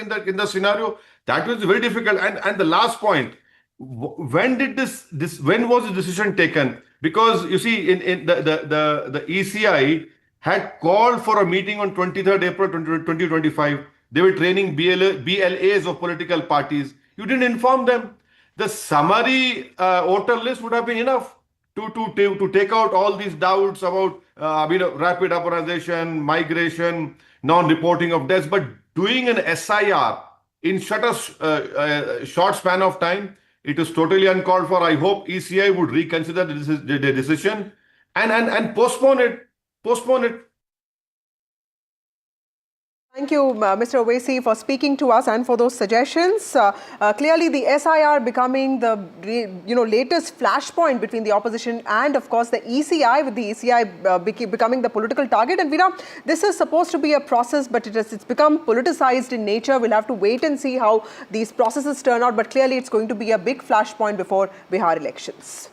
scenario? That was very difficult. And the last point, when was the decision taken? Because you see, in the ECI had called for a meeting on 23rd April 2025. They were training BLAs of political parties. You didn't inform them. The summary voter list would have been enough. to take out all these doubts about rapid urbanization, migration, non-reporting of deaths, but doing an SIR in such a short span of time, it is totally uncalled for. I hope ECI would reconsider the decision and postpone it. Thank you, Mr. Owaisi, for speaking to us and for those suggestions. Clearly, the SIR becoming the latest flashpoint between the opposition and, of course, the ECI, with the ECI becoming the political target. And Veera, this is supposed to be a process, but it's become politicized in nature. We'll have to wait and see how these processes turn out. But clearly, it's going to be a big flashpoint before Bihar elections.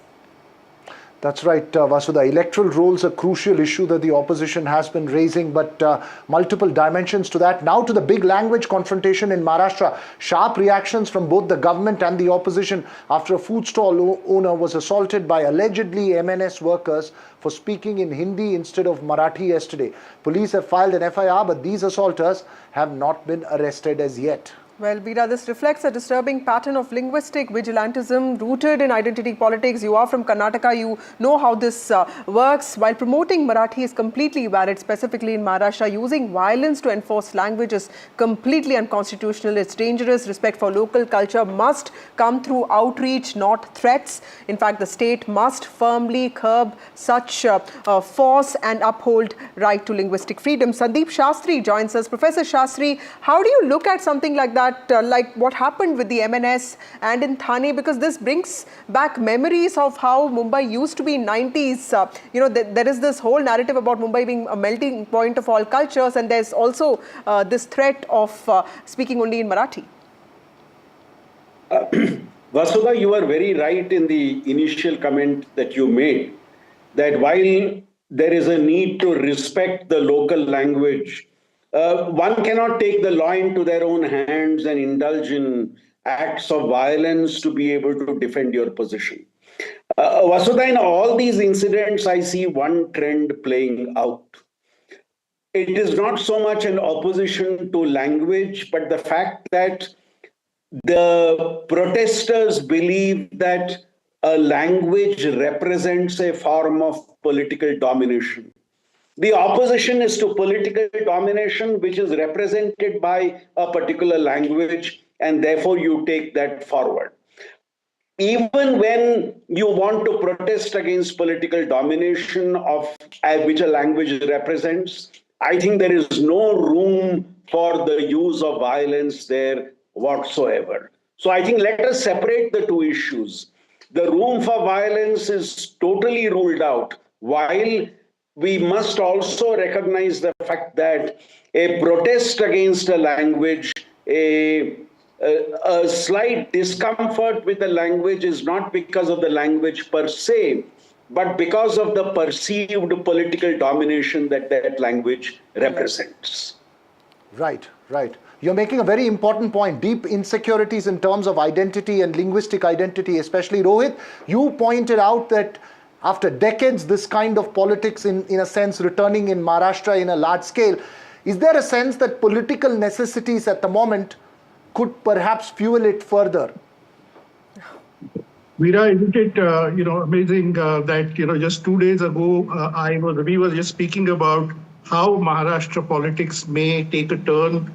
That's right, Vasudha. Electoral rolls, a crucial issue that the opposition has been raising, but multiple dimensions to that. Now to the big language confrontation in Maharashtra. Sharp reactions from both the government and the opposition after a food stall owner was assaulted by allegedly MNS workers for speaking in Hindi instead of Marathi yesterday. Police have filed an FIR, but these assaulters have not been arrested as yet. Well, Veera, this reflects a disturbing pattern of linguistic vigilantism rooted in identity politics. You are from Karnataka, you know how this works. While promoting Marathi is completely valid, specifically in Maharashtra, using violence to enforce language is completely unconstitutional. It's dangerous. Respect for local culture must come through outreach, not threats. In fact, the state must firmly curb such force and uphold right to linguistic freedom. Sandeep Shastri joins us. Professor Shastri, how do you look at something like that? Like what happened with the MNS and in Thane, because this brings back memories of how Mumbai used to be in 90s. There is this whole narrative about Mumbai being a melting point of all cultures, and there's also this threat of speaking only in Marathi. Vasudha, you are very right in the initial comment that you made, that while there is a need to respect the local language, one cannot take the law into their own hands and indulge in acts of violence to be able to defend your position. Vasudha, in all these incidents, I see one trend playing out. It is not so much an opposition to language, but the fact that the protesters believe that a language represents a form of political domination. The opposition is to political domination, which is represented by a particular language, and therefore you take that forward. Even when you want to protest against political domination of which a language represents, I think there is no room for the use of violence there whatsoever. So I think let us separate the two issues. The room for violence is totally ruled out, while we must also recognize the fact that a protest against a language, a slight discomfort with the language is not because of the language per se, but because of the perceived political domination that that language represents. Right. You're making a very important point. Deep insecurities in terms of identity and linguistic identity, especially Rohit. You pointed out that after decades, this kind of politics, in a sense, returning in Maharashtra in a large scale. Is there a sense that political necessities at the moment could perhaps fuel it further? Veera, isn't it amazing that just 2 days ago we were just speaking about how Maharashtra politics may take a turn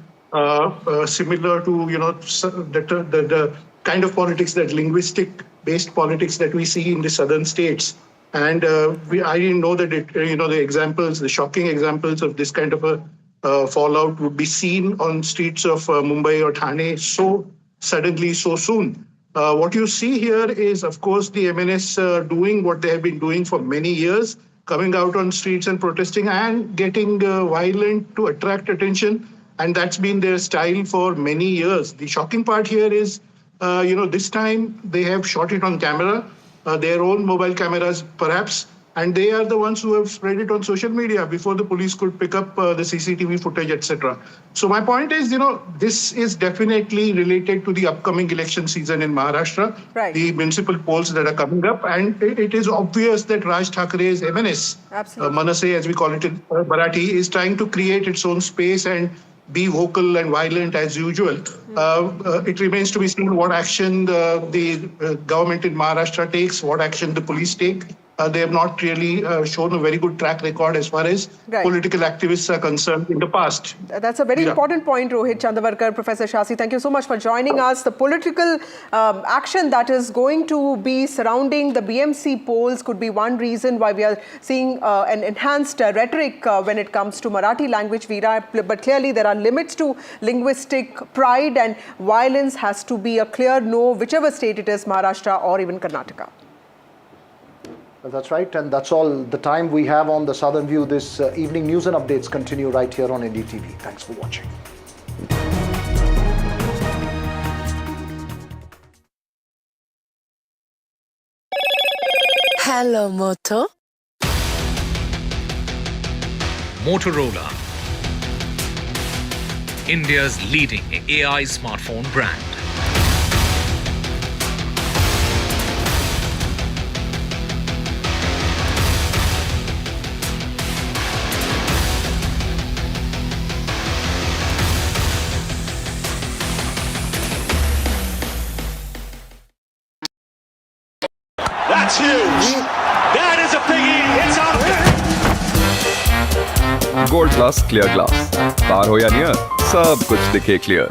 similar to the kind of politics, that linguistic-based politics that we see in the southern states. And I didn't know that the shocking examples of this kind of a fallout would be seen on streets of Mumbai or Thane so suddenly, so soon. What you see here is, of course, the MNS doing what they have been doing for many years, coming out on streets and protesting and getting violent to attract attention. And that's been their style for many years. The shocking part here is, this time they have shot it on camera, their own mobile cameras perhaps, and they are the ones who have spread it on social media before the police could pick up the CCTV footage, etc. So my point is, this is definitely related to the upcoming election season in Maharashtra, right. The municipal polls that are coming up, and it is obvious that Raj Thakre's MNS, Manasseh as we call it in Marathi, is trying to create its own space and be vocal and violent as usual. It remains to be seen what action the government in Maharashtra takes, what action the police take. they have not really shown a very good track record as far as political activists are concerned in the past. That's a very important point, Rohit Chandavarkar. Professor Shasi, thank you so much for joining us. The political action that is going to be surrounding the BMC polls could be one reason why we are seeing an enhanced rhetoric when it comes to Marathi language, Veera. But clearly there are limits to linguistic pride, and violence has to be a clear no, whichever state it is, Maharashtra or even Karnataka. Well, that's right, and that's all the time we have on the Southern View this evening. News and updates continue right here on NDTV. Thanks for watching. Hello, Moto. Motorola, India's leading AI smartphone brand. That's huge. That is a biggie. It's out there. Gold Plus Clear Glass. Par ho ya near, sab kuch dikhe clear.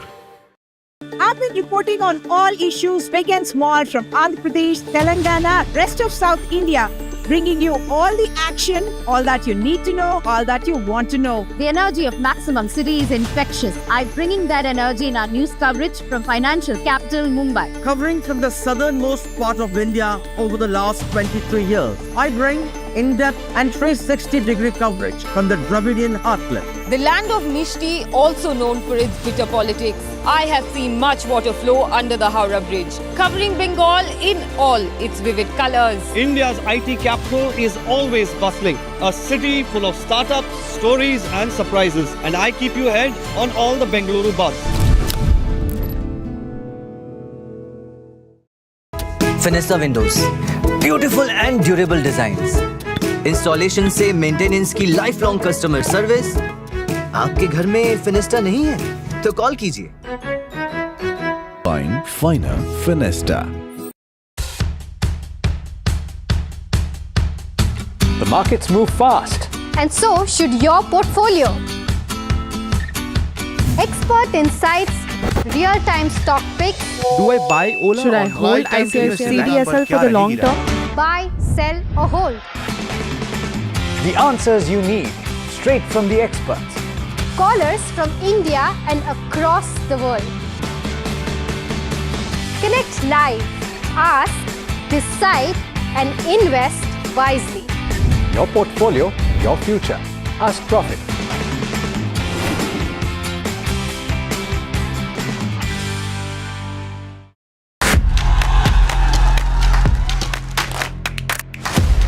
I've been reporting on all issues big and small from Andhra Pradesh, Telangana, rest of South India, bringing you all the action, all that you need to know, all that you want to know. The energy of maximum city is infectious. I'm bringing that energy in our news coverage from financial capital Mumbai. Covering from the southernmost part of India over the last 23 years, I bring in-depth and 360-degree coverage from the Dravidian heartland. The land of Mishti, also known for its bitter politics. I have seen much water flow under the Howrah Bridge, covering Bengal in all its vivid colors. India's IT capital is always bustling, a city full of startups, stories and surprises. And I keep you ahead on all the Bengaluru buzz. Fenesta Windows, beautiful and durable designs. Installation से maintenance की life long customer service. आपके घर में फिनेस्टा नहीं है तो call कीजिए. Fine, finer, Fenesta. The markets move fast. And so should your portfolio. Expert insights, real-time stock picks. Do I buy Ola? Should I hold CDSL for the long term? Buy, sell or hold. The answers you need, straight from the experts. Callers from India and across the world. Connect live, ask, decide and invest wisely. Your portfolio, your future. Ask Profit.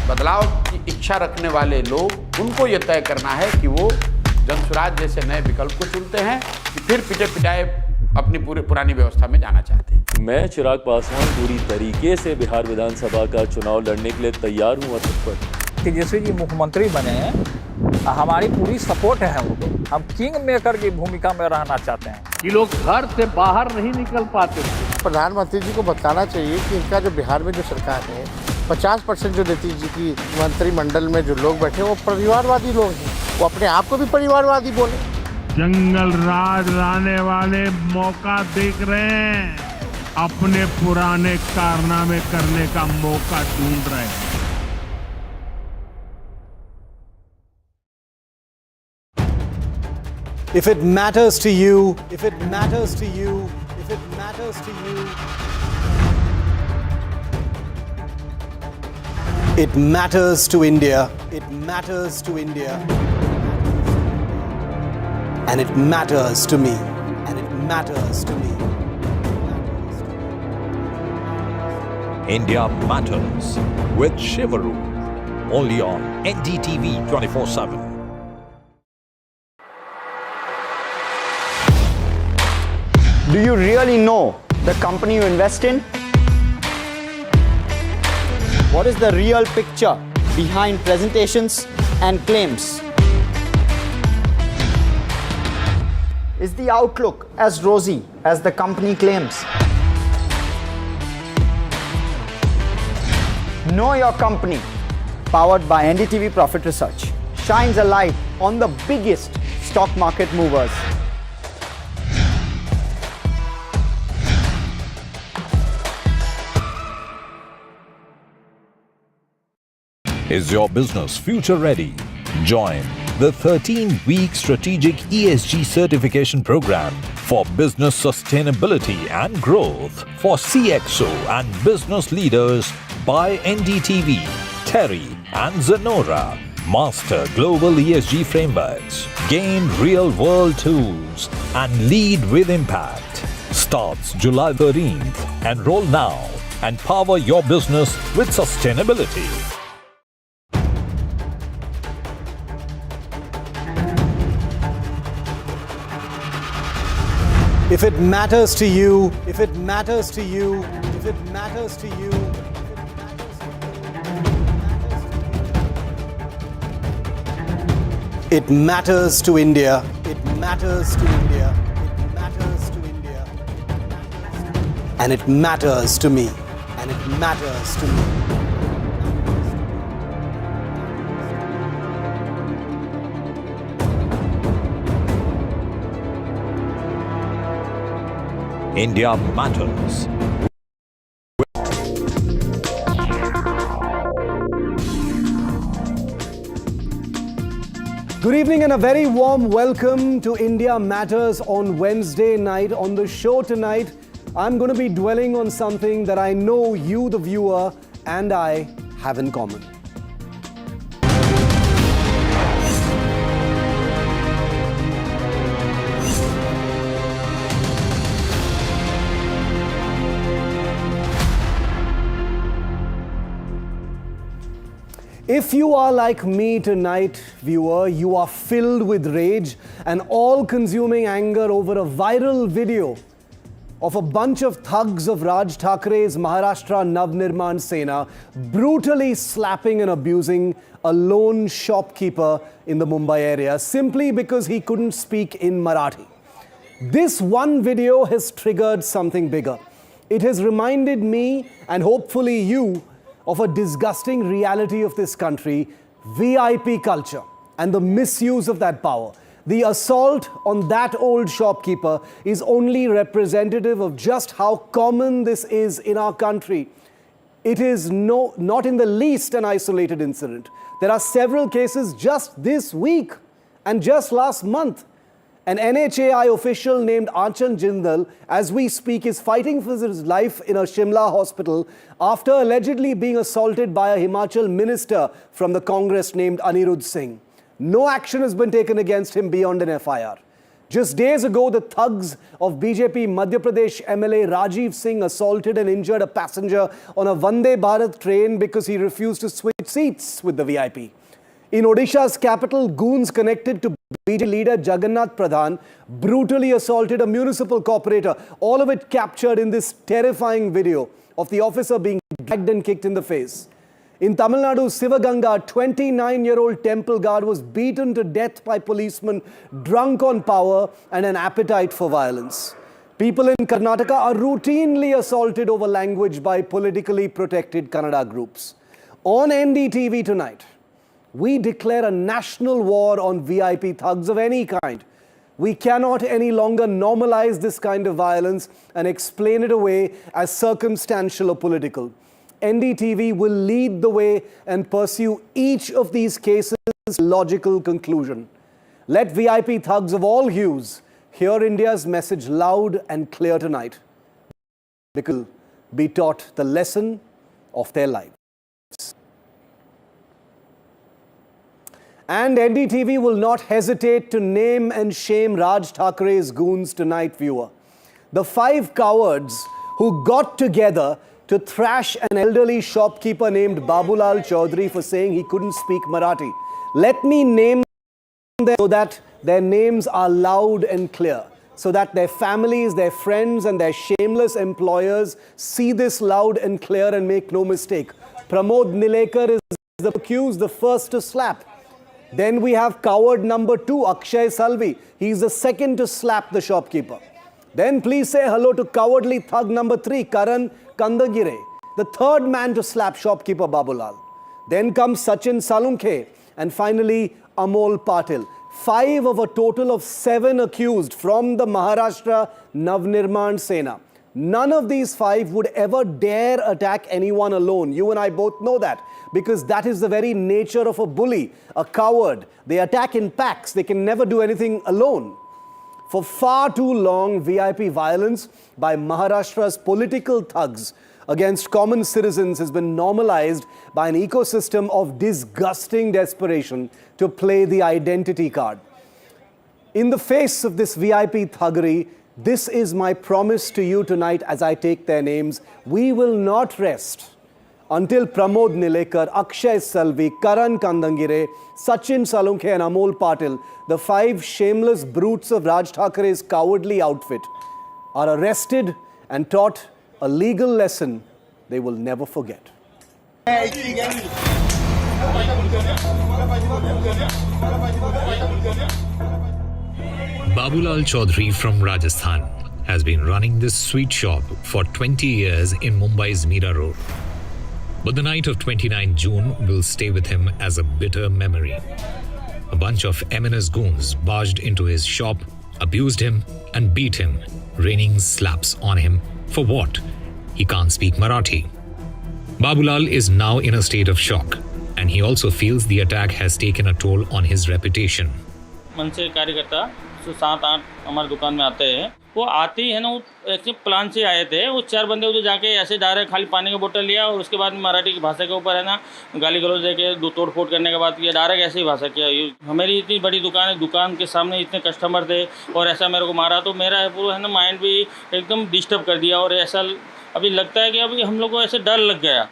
बदलाव की इच्छा रखने वाले लोग, उनको ये तय करना है कि वो जनसुराज जैसे नए विकल्प को चुनते हैं कि फिर पिटे पिटाए अपनी पुरानी व्यवस्था में जाना चाहते हैं। मैं चिराग पासवान पूरी तरीके से बिहार विधानसभा का चुनाव लड़ने के लिए तैयार हूँ और तत्पर। तेजस्वी जी मुख्यमंत्री बने हैं, हमारी पूरी सपोर्ट है उनको। हम किंग मेकर की भूमिका में रहना चाहते हैं। ये लोग घर से बाहर नहीं निकल पाते थे। प्रधानमंत्री जी को बताना चाहिए कि इनका जो बिहार में जो सरकार है, 50% जो नीतीश जी की मंत्रिमंडल में जो लोग बैठे वो परिवारवादी लोग हैं। वो अपने आप को भी परिवारवादी बोले। जंगल राज लाने वाले मौका देख रहे हैं, अपने पुराने कारनामे करने का मौका ढूंढ रहे हैं। If it matters to you, if it matters to you, if it matters to you, it matters to India. It matters to India. And it matters to me. And it matters to me. India Matters with Shivakumar. Only on NDTV 24/7. Do you really know the company you invest in? What is the real picture behind presentations and claims? Is the outlook as rosy as the company claims? Know your company. powered by NDTV Profit Research, shines a light on the biggest stock market movers. Is your business future ready? Join the 13-week strategic ESG certification program for business sustainability and growth for CXO and business leaders by NDTV, Terry and Zenora. Master global ESG frameworks, gain real-world tools and lead with impact. Starts July 13th. Enroll now and power your business with sustainability. If it matters to you, if it matters to you, if it matters to you, it matters to India. It matters to India. It matters to India. And it matters to me. And it matters to me. India matters. Good evening and a very warm welcome to India Matters on Wednesday night. On the show tonight, I'm going to be dwelling on something that I know you, the viewer, and I have in common. If you are like me tonight, viewer, you are filled with rage and all-consuming anger over a viral video of a bunch of thugs of Raj Thakre's Maharashtra Navnirman Sena brutally slapping and abusing a lone shopkeeper in the Mumbai area simply because he couldn't speak in Marathi. This one video has triggered something bigger. It has reminded me, and hopefully you, of a disgusting reality of this country, VIP culture and the misuse of that power. The assault on that old shopkeeper is only representative of just how common this is in our country. It is not in the least an isolated incident. There are several cases just this week and just last month. An NHAI official named Anchan Jindal, as we speak, is fighting for his life in a Shimla hospital after allegedly being assaulted by a Himachal minister from the Congress named Anirudh Singh. No action has been taken against him beyond an FIR. Just days ago, the thugs of BJP Madhya Pradesh MLA Rajiv Singh assaulted and injured a passenger on a Vande Bharat train because he refused to switch seats with the VIP. In Odisha's capital, goons connected to BJP leader Jagannath Pradhan brutally assaulted a municipal corporator. All of it captured in this terrifying video of the officer being dragged and kicked in the face. In Tamil Nadu, Sivaganga, a 29-year-old temple guard was beaten to death by policemen drunk on power and an appetite for violence. People in Karnataka are routinely assaulted over language by politically protected Kannada groups. On NDTV tonight, we declare a national war on VIP thugs of any kind. We cannot any longer normalize this kind of violence and explain it away as circumstantial or political. NDTV will lead the way and pursue each of these cases to logical conclusion. Let VIP thugs of all hues hear India's message loud and clear tonight. Because be taught the lesson of their lives. And NDTV will not hesitate to name and shame Raj Thakre's goons tonight, viewer. The 5 cowards who got together to thrash an elderly shopkeeper named Babulal Chaudhary for saying he couldn't speak Marathi. Let me name them so that their names are loud and clear, so that their families, their friends and their shameless employers see this loud and clear and make no mistake. Pramod Nilekar is the accused, the first to slap. Then we have coward number 2, Akshay Salvi. He's the second to slap the shopkeeper. Then please say hello to cowardly thug number 3, Karan Kandagire, the third man to slap shopkeeper Babulal. Then comes Sachin Salunkhe, and finally Amol Patil. 5 of a total of 7 accused from the Maharashtra Navnirman Sena. None of these 5 would ever dare attack anyone alone. You and I both know that, because that is the very nature of a bully, a coward. They attack in packs. They can never do anything alone. For far too long, VIP violence by Maharashtra's political thugs against common citizens has been normalized by an ecosystem of disgusting desperation to play the identity card. In the face of this VIP thuggery, this is my promise to you tonight as I take their names. We will not rest until Pramod Nilekar, Akshay Salvi, Karan Kandangire, Sachin Salunkhe and Amol Patil, the 5 shameless brutes of Raj Thackeray's cowardly outfit, are arrested and taught a legal lesson they will never forget. Babulal Chaudhary from Rajasthan has been running this sweet shop for 20 years in Mumbai's Mira Road. But the night of 29 June will stay with him as a bitter memory. A bunch of MNS goons barged into his shop, abused him and beat him, raining slaps on him. For what? He can't speak Marathi. Babulal is now in a state of shock, and he also feels the attack has taken a toll on his reputation. मन से कार्यकर्ता 7-8 हमारे दुकान में आते हैं, वो आते ही है ना, वो एक प्लान से आए थे, वो 4 बंदे उधर जाके ऐसे डायरेक्ट खाली पानी का बोतल लिया और उसके बाद मराठी की भाषा के ऊपर है ना गाली गलौज देके तोड़ फोड़ करने के बाद किया, डायरेक्ट ऐसे ही भाषा किया। हमारी इतनी बड़ी दुकान है, दुकान के सामने इतने कस्टमर थे और ऐसा मेरे को मारा, तो मेरा पूरा है ना माइंड भी एकदम डिस्टर्ब कर दिया और ऐसा अभी लगता है कि अभी हम लोग को ऐसे डर लग गया।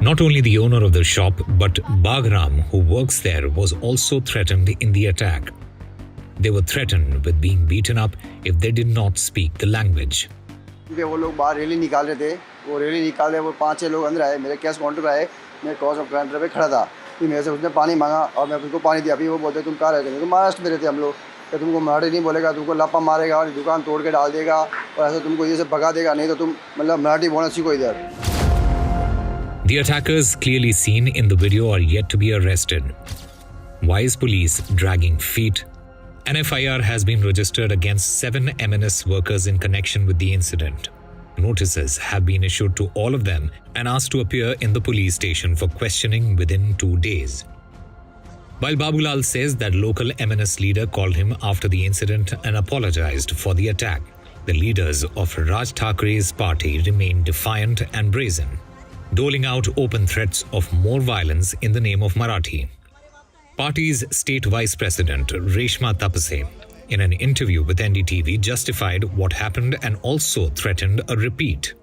Not only the owner of the shop, but Bagram, who works there, was also threatened in the attack. They were threatened with being beaten up if they did not speak the language. वो लोग बाहर rally निकाल रहे थे, वो rally निकाल रहे, वो 5-6 लोग अंदर आए, मेरे कैश काउंटर पे आए, मैं कैश काउंटर पे खड़ा था, फिर मेरे से उसने पानी मांगा और मैं उनको पानी दिया। अभी वो बोलते तुम कहाँ रहते हो? तो महाराष्ट्र में रहते हम लोग, तो तुमको मराठी नहीं बोलेगा, तुमको लापा मारेगा और दुकान तोड़ के डाल देगा और ऐसा तुमको ये से भगा देगा, नहीं तो तुम मतलब मराठी बोलना सीखो इधर। The attackers clearly seen in the video are yet to be arrested. Why is police dragging feet? An FIR has been registered against 7 MNS workers in connection with the incident. Notices have been issued to all of them and asked to appear in the police station for questioning within 2 days. While Babulal says that local MNS leader called him after the incident and apologized for the attack, the leaders of Raj Thackeray's party remain defiant and brazen, doling out open threats of more violence in the name of Marathi. Party's state vice president Reshma Tapase, in an interview with NDTV, justified what happened and also threatened a repeat.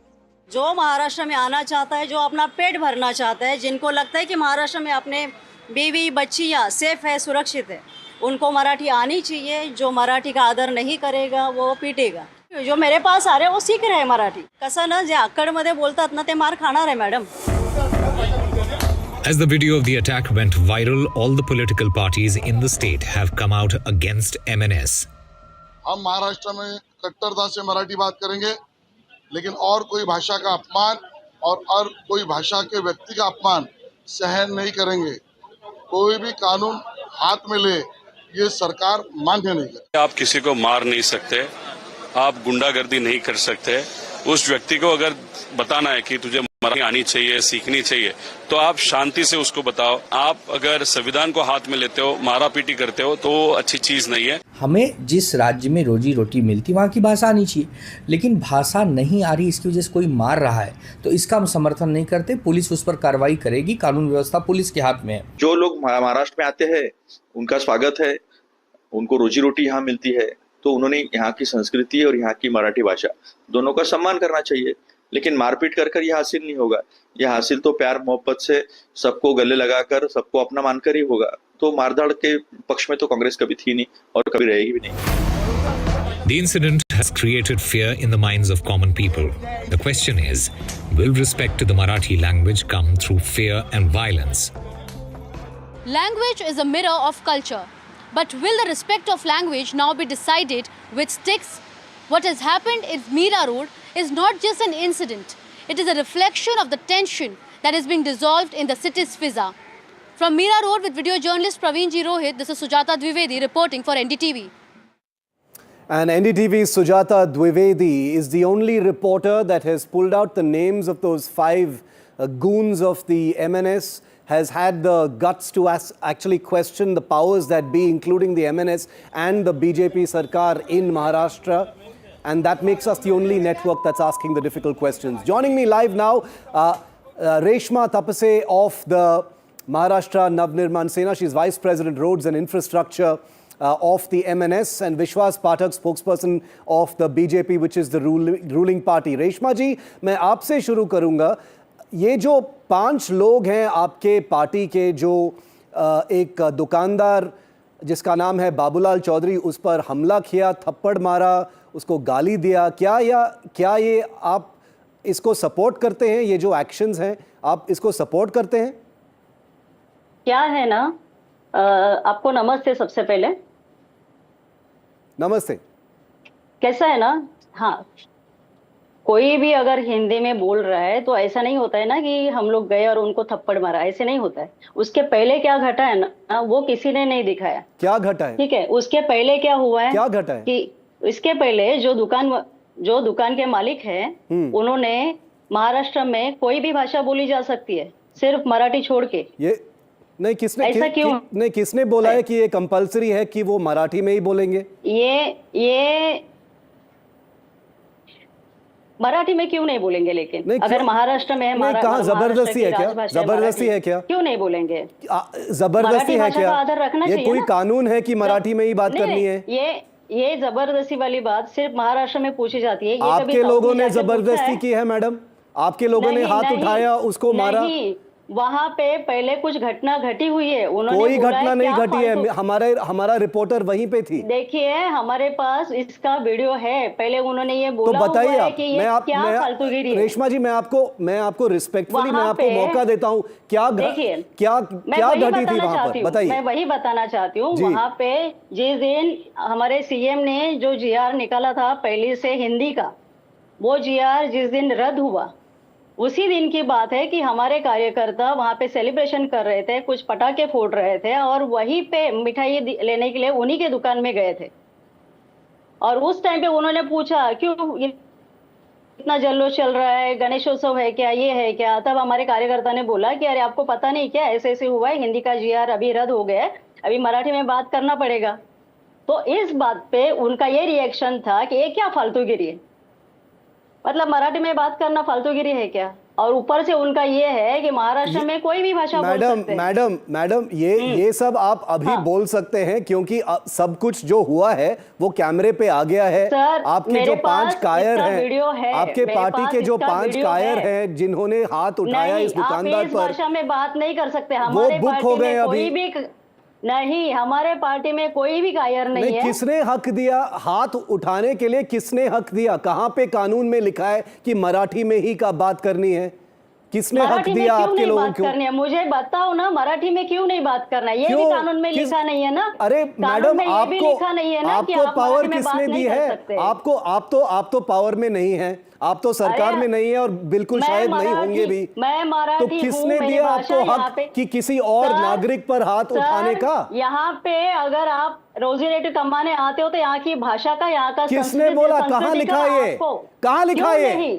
जो महाराष्ट्र में आना चाहता है, जो अपना पेट भरना चाहता है, जिनको लगता है कि महाराष्ट्र में अपने बीवी बच्चियाँ सेफ है, सुरक्षित है, उनको मराठी आनी चाहिए। जो मराठी का आदर नहीं करेगा वो पीटेगा। जो मेरे पास आ रहे हैं वो सीख रहे हैं मराठी। कसं ना जे आक्कडमध्ये बोलतात ना ते मार खाणार आहे madam. As the video of the attack went viral, all the political parties in the state have come out against MNS. हम महाराष्ट्र में कट्टरता से मराठी बात करेंगे, लेकिन और कोई भाषा का अपमान और कोई भाषा के व्यक्ति का अपमान सहन नहीं करेंगे। कोई भी कानून हाथ में ले ये सरकार मान्य नहीं करती। आप किसी को मार नहीं सकते, आप गुंडागर्दी नहीं कर सकते। उस व्यक्ति को अगर बताना है कि तुझे मराठी आनी चाहिए, सीखनी चाहिए, तो आप शांति से उसको बताओ। आप अगर संविधान को हाथ में लेते हो, मारा पीटी करते हो, तो अच्छी चीज नहीं है। हमें जिस राज्य में रोजी रोटी मिलती वहाँ की भाषा आनी चाहिए, लेकिन भाषा नहीं आ रही इसकी वजह से कोई मार रहा है तो इसका हम समर्थन नहीं करते। पुलिस उस पर कार्रवाई करेगी, कानून व्यवस्था पुलिस के हाथ में है। जो लोग महाराष्ट्र में आते हैं उनका स्वागत है, उनको रोजी रोटी यहाँ मिलती है, तो उन्होंने यहाँ की संस्कृति और यहाँ की मराठी भाषा दोनों का सम्मान करना चाहिए। लेकिन मारपीट कर ये हासिल नहीं होगा। ये हासिल तो प्यार मोहब्बत से सबको गले लगाकर सबको अपना मानकर ही होगा। तो मारधाड़ के पक्ष में तो कांग्रेस कभी थी नहीं और कभी रहेगी भी नहीं। The incident has created fear in the minds of common people. The question is, will respect to the Marathi language come through fear and violence? Language is a mirror of culture. But will the respect of language now be decided with sticks? What has happened in Mira Road is not just an incident. It is a reflection of the tension that is being dissolved in the city's fizza. From Meera Road with video journalist Praveen G. Rohit, this is Sujata Dwivedi reporting for NDTV. And NDTV's Sujata Dwivedi is the only reporter that has pulled out the names of those 5 goons of the MNS, has had the guts to actually question the powers that be, including the MNS and the BJP Sarkar in Maharashtra. And that makes us the only network that's asking the difficult questions. Joining me live now, Reshma Tapase of the Maharashtra Navnirman Sena. She's Vice President Roads and Infrastructure of the MNS, and Vishwas Pathak, spokesperson of the BJP, which is the ruling party. Reshma ji, मैं आपसे शुरू करूंगा. ये जो 5 लोग हैं आपके party के, जो एक दुकानदार जिसका नाम है बाबूलाल चौधरी, उस पर हमला किया, थप्पड़ मारा, उसको गाली दिया, क्या ये आप इसको सपोर्ट करते हैं? ये जो एक्शंस हैं, आप इसको सपोर्ट करते हैं? क्या है ना, आपको नमस्ते सबसे पहले। नमस्ते। कैसा है ना, हाँ, कोई भी अगर हिंदी में बोल रहा है तो ऐसा नहीं होता है ना कि हम लोग गए और उनको थप्पड़ मारा, ऐसे नहीं होता है। उसके पहले क्या घटा है ना, वो किसी ने नहीं दिखाया। क्या घटा है? ठीक है, उसके पहले क्या हुआ है, क्या घटा है? कि इसके पहले जो दुकान के मालिक है, उन्होंने महाराष्ट्र में कोई भी भाषा बोली जा सकती है, सिर्फ मराठी छोड़ के। ये नहीं, किसने बोला है कि ये कंपलसरी है कि वो मराठी में ही बोलेंगे? ये मराठी में क्यों नहीं बोलेंगे? लेकिन अगर महाराष्ट्र में कहाँ जबरदस्ती है क्या? जबरदस्ती है क्या? क्यों नहीं बोलेंगे? जबरदस्ती है क्या? ये कोई कानून है कि मराठी में ही बात करनी है? ये जबरदस्ती वाली बात सिर्फ महाराष्ट्र में पूछी जाती है। आपके लोगों ने जबरदस्ती की है मैडम? आपके लोगों ने हाथ उठाया, उसको मारा? वहाँ पे पहले कुछ घटना घटी हुई है, उन्होंने कोई घटना नहीं घटी है। हमारा रिपोर्टर वहीं पे थी। देखिए, हमारे पास इसका वीडियो है। पहले उन्होंने ये बोला, तो बताइए आप। कि ये क्या फालतूगिरी है। रेशमा जी, मैं आपको रिस्पेक्टफुली मैं आपको मौका देता हूँ। क्या घटी थी वहाँ पर? बताइए। मैं वही बताना चाहती हूँ। वहाँ पे जिस दिन हमारे सीएम ने जो GR निकाला था पहले से हिंदी का, वो GR जिस दिन रद्द हुआ, उसी दिन की बात है कि हमारे कार्यकर्ता वहां पे सेलिब्रेशन कर रहे थे, कुछ पटाखे फोड़ रहे थे, और वहीं पे मिठाई लेने के लिए उन्हीं के दुकान में गए थे। और उस टाइम पे उन्होंने पूछा, क्यों इतना जल्लोष चल रहा है, गणेशोत्सव है क्या, ये है क्या? तब हमारे कार्यकर्ता ने बोला कि अरे आपको पता नहीं क्या, ऐसे हुआ है, हिंदी का GR अभी रद्द हो गया है, अभी मराठी में बात करना पड़ेगा। तो इस बात पे उनका ये रिएक्शन था कि ये क्या फालतूगिरी है, मतलब मराठी में बात करना फालतूगिरी है क्या? और ऊपर से उनका ये है कि महाराष्ट्र में कोई भी भाषा बोल सकते हैं। मैडम ये सब आप अभी बोल सकते हैं, क्योंकि सब कुछ जो हुआ है वो कैमरे पे आ गया है। आपके जो 5 कायर हैं, आपके पार्टी के जो 5 कायर हैं जिन्होंने हाथ उठाया इस दुकानदार पर, भाषा में बात नहीं कर सकते। वो बुक हो गए अभी। नहीं, हमारे पार्टी में कोई भी कायर नहीं है। किसने हक दिया हाथ उठाने के लिए? किसने हक दिया? कहाँ पे कानून में लिखा है कि मराठी में ही का बात करनी है? किसने हक दिया आपके लोगों को? मुझे बताओ ना, मराठी में क्यों नहीं बात करना है? ये भी कानून में लिखा नहीं है ना। अरे मैडम, आपको पावर किसने दी है? आप तो पावर में नहीं है, आप तो सरकार में नहीं है, और बिल्कुल शायद नहीं होंगे भी। तो किसने दिया आपको हक कि किसी और नागरिक पर हाथ उठाने का? यहाँ पे अगर आप रोजी रोटी कमाने आते हो तो यहाँ की भाषा का, यहाँ का किसने बोला? कहाँ लिखा है ये? कहाँ लिखा है ये?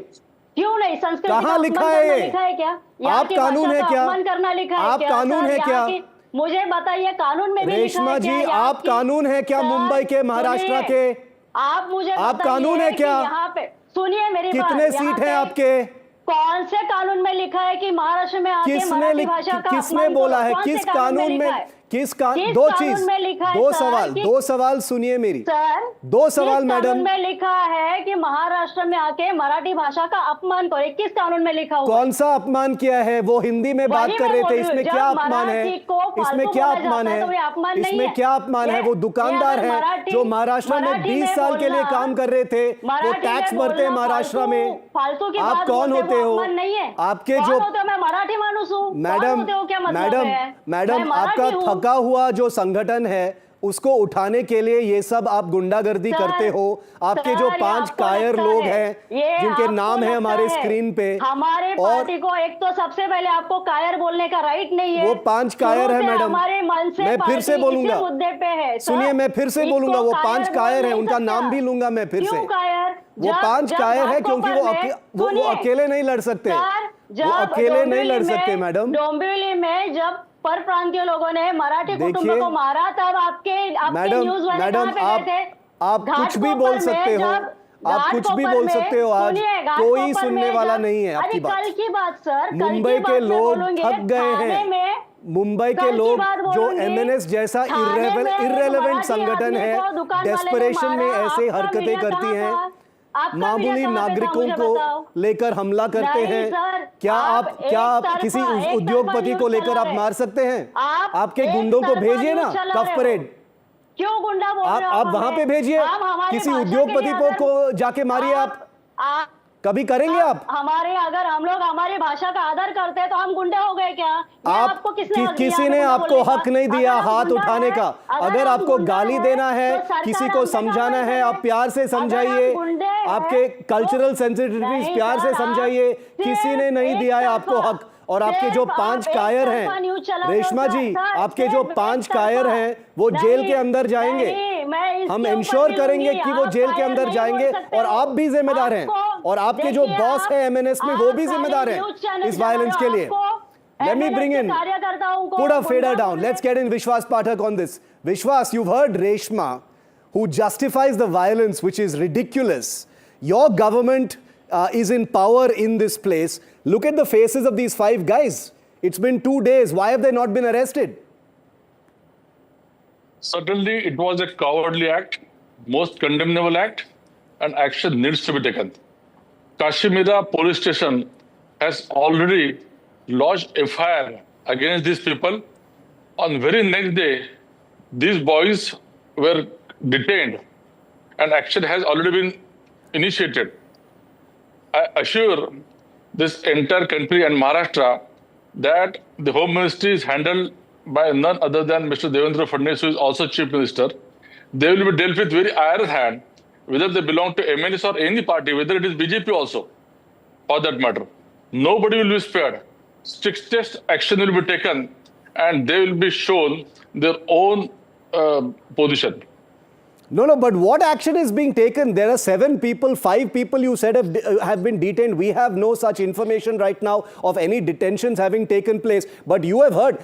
क्यों नहीं? संस्कृत कहाँ लिखा है ये? लिखा है क्या? आप कानून है क्या? अपमान करना लिखा है आप क्या? कानून है क्या? मुझे बताइए, कानून में भी लिखा है क्या? रेशमा जी, आप कानून है क्या? मुंबई के, महाराष्ट्र के आप मुझे आप कानून है क्या? यहाँ पे सुनिए मेरी बात। कितने सीट है आपके? कौन से कानून में लिखा है कि महाराष्ट्र में आके मराठी भाषा का किसने बोला है? किस कानून में? दो सवाल सुनिए मेरी। सर, 2 सवाल मैडम। कानून में लिखा है कि महाराष्ट्र में आके मराठी भाषा का अपमान करे, किस कानून में लिखा हुआ? कौन सा अपमान किया है? वो हिंदी में बात कर रहे थे, इसमें क्या अपमान है? इसमें क्या अपमान है? इसमें क्या अपमान है? वो दुकानदार है जो महाराष्ट्र में 20 साल के लिए काम कर रहे थे, वो टैक्स भरते हैं महाराष्ट्र में। फालतू की आप कौन होते हो? आपके जो मैं मराठी मानुस हूँ। मैडम, आपका थका हुआ जो संगठन है उसको उठाने के लिए ये सब आप गुंडागर्दी करते हो। आपके जो 5 कायर लोग हैं जिनके नाम है हमारे स्क्रीन पे, हमारे पार्टी को एक तो सबसे पहले आपको कायर बोलने का राइट नहीं है। वो 5 कायर है मैडम, मैं फिर से बोलूंगा, सुनिए मैं फिर से बोलूंगा, वो 5 कायर है, उनका नाम भी लूंगा मैं फिर से। वो 5 कायर है क्योंकि वो अकेले नहीं लड़ सकते, वो अकेले नहीं लड़ सकते मैडम। डोंबिवली में जब पर प्रांतीय लोगों ने मराठी कुटुंबों को मारा तब आपके न्यूज़ वाले कहां पे गए थे? आप कुछ भी बोल सकते हो, आप कुछ भी बोल सकते हो, आज कोई सुनने वाला नहीं है आपकी बात। कल की बात सर, मुंबई के लोग थक गए हैं, मुंबई के लोग जो एमएनएस जैसा इर्रेलेवेंट संगठन है, डेस्परेशन में ऐसे हरकतें करती हैं, मामूली नागरिकों को लेकर हमला करते हैं। क्या आप किसी उद्योगपति को लेकर आप मार सकते हैं? आपके गुंडों को भेजिए ना कफ परेड, क्यों गुंडा बोल रहे हो? आप वहां पे भेजिए, किसी उद्योगपति को जाके मारिए। आप कभी करेंगे आप? अगर हम लोग हमारी भाषा का आदर करते हैं तो हम गुंडे हो गए क्या? आपको किसी ने आपको हक नहीं दिया हाथ उठाने का। अगर आपको गाली देना है, किसी को समझाना है, आप प्यार से समझाइए, आपके कल्चरल सेंसिटिविटीज प्यार से समझाइए। किसी ने नहीं दिया है आपको हक। और आपके जो 5 कायर हैं रेशमा जी, आपके जो 5 कायर हैं वो जेल के अंदर जाएंगे। हम इंश्योर करेंगे कि वो जेल के अंदर जाएंगे, और आप भी जिम्मेदार हैं, और आपके जो बॉस है एमएनएस में वो भी जिम्मेदार हैं इस वायलेंस के लिए। Let me bring in, put a fader down. Let's get in Vishwas Pathak on this. Vishwas, you've heard Reshma, who justifies the violence, which is ridiculous. Your government is in power in this place. Look at the faces of these 5 guys. It's been 2 days. Why have they not been arrested? Certainly, it was a cowardly act, most condemnable act, and action needs to be taken. Kashmira police station has already lodged FIR against these people. On very next day, these boys were detained, and action has already been initiated. I assure this entire country and Maharashtra that the Home Ministry is handled by none other than Mr. Devendra Fadnavis, who is also Chief Minister. They will be dealt with very iron hand, whether they belong to MNS or any party, whether it is BJP also, for that matter. Nobody will be spared. Strictest action will be taken, and they will be shown their own position. No, but what action is being taken? There are 7 people, 5 people you said have been detained. We have no such information right now of any detentions having taken place. But you have heard,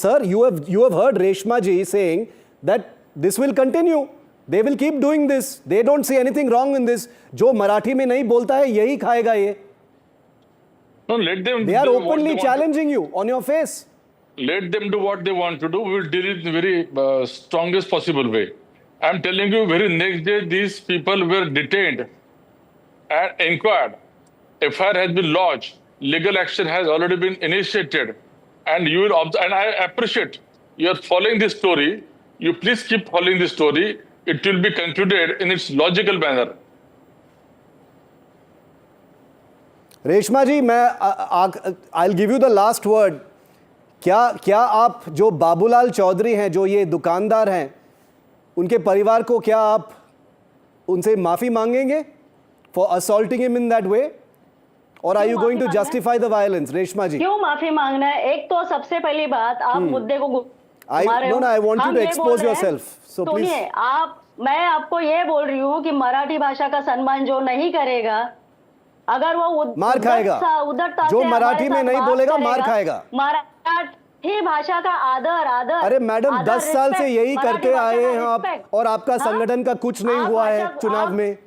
sir, you have heard Reshma ji saying that this will continue. They will keep doing this. They don't see anything wrong in this. जो मराठी में नहीं बोलता है यही खाएगा ये. No, let them. They are openly challenging you on your face. Let them do what they want to do. We will deal it in the very strongest possible way. I am telling you, very next day, these people were detained and inquired. FIR has been lodged. Legal action has already been initiated. And you will, and I appreciate you are following this story. You please keep following this story. It will be concluded in its logical manner. Reshma ji, I'll give you the last word. क्या आप जो बाबूलाल चौधरी हैं, जो ये दुकानदार हैं, उनके परिवार को क्या आप उनसे माफी मांगेंगे for assaulting him in that way, or are you going to justify the violence? Reshma जी, क्यों माफी मांगना है? एक तो सबसे पहली बात, आप मुद्दे को I want you to expose yourself. So please. मैं आपको ये बोल रही हूँ कि मराठी भाषा का सम्मान जो नहीं करेगा, अगर वो मार खाएगा, जो मराठी में नहीं बोलेगा मार खाएगा। मराठी भाषा का आदर। अरे मैडम, 10 साल से यही करते आए हैं आप, और आपका संगठन का कुछ नहीं हुआ है चुनाव में।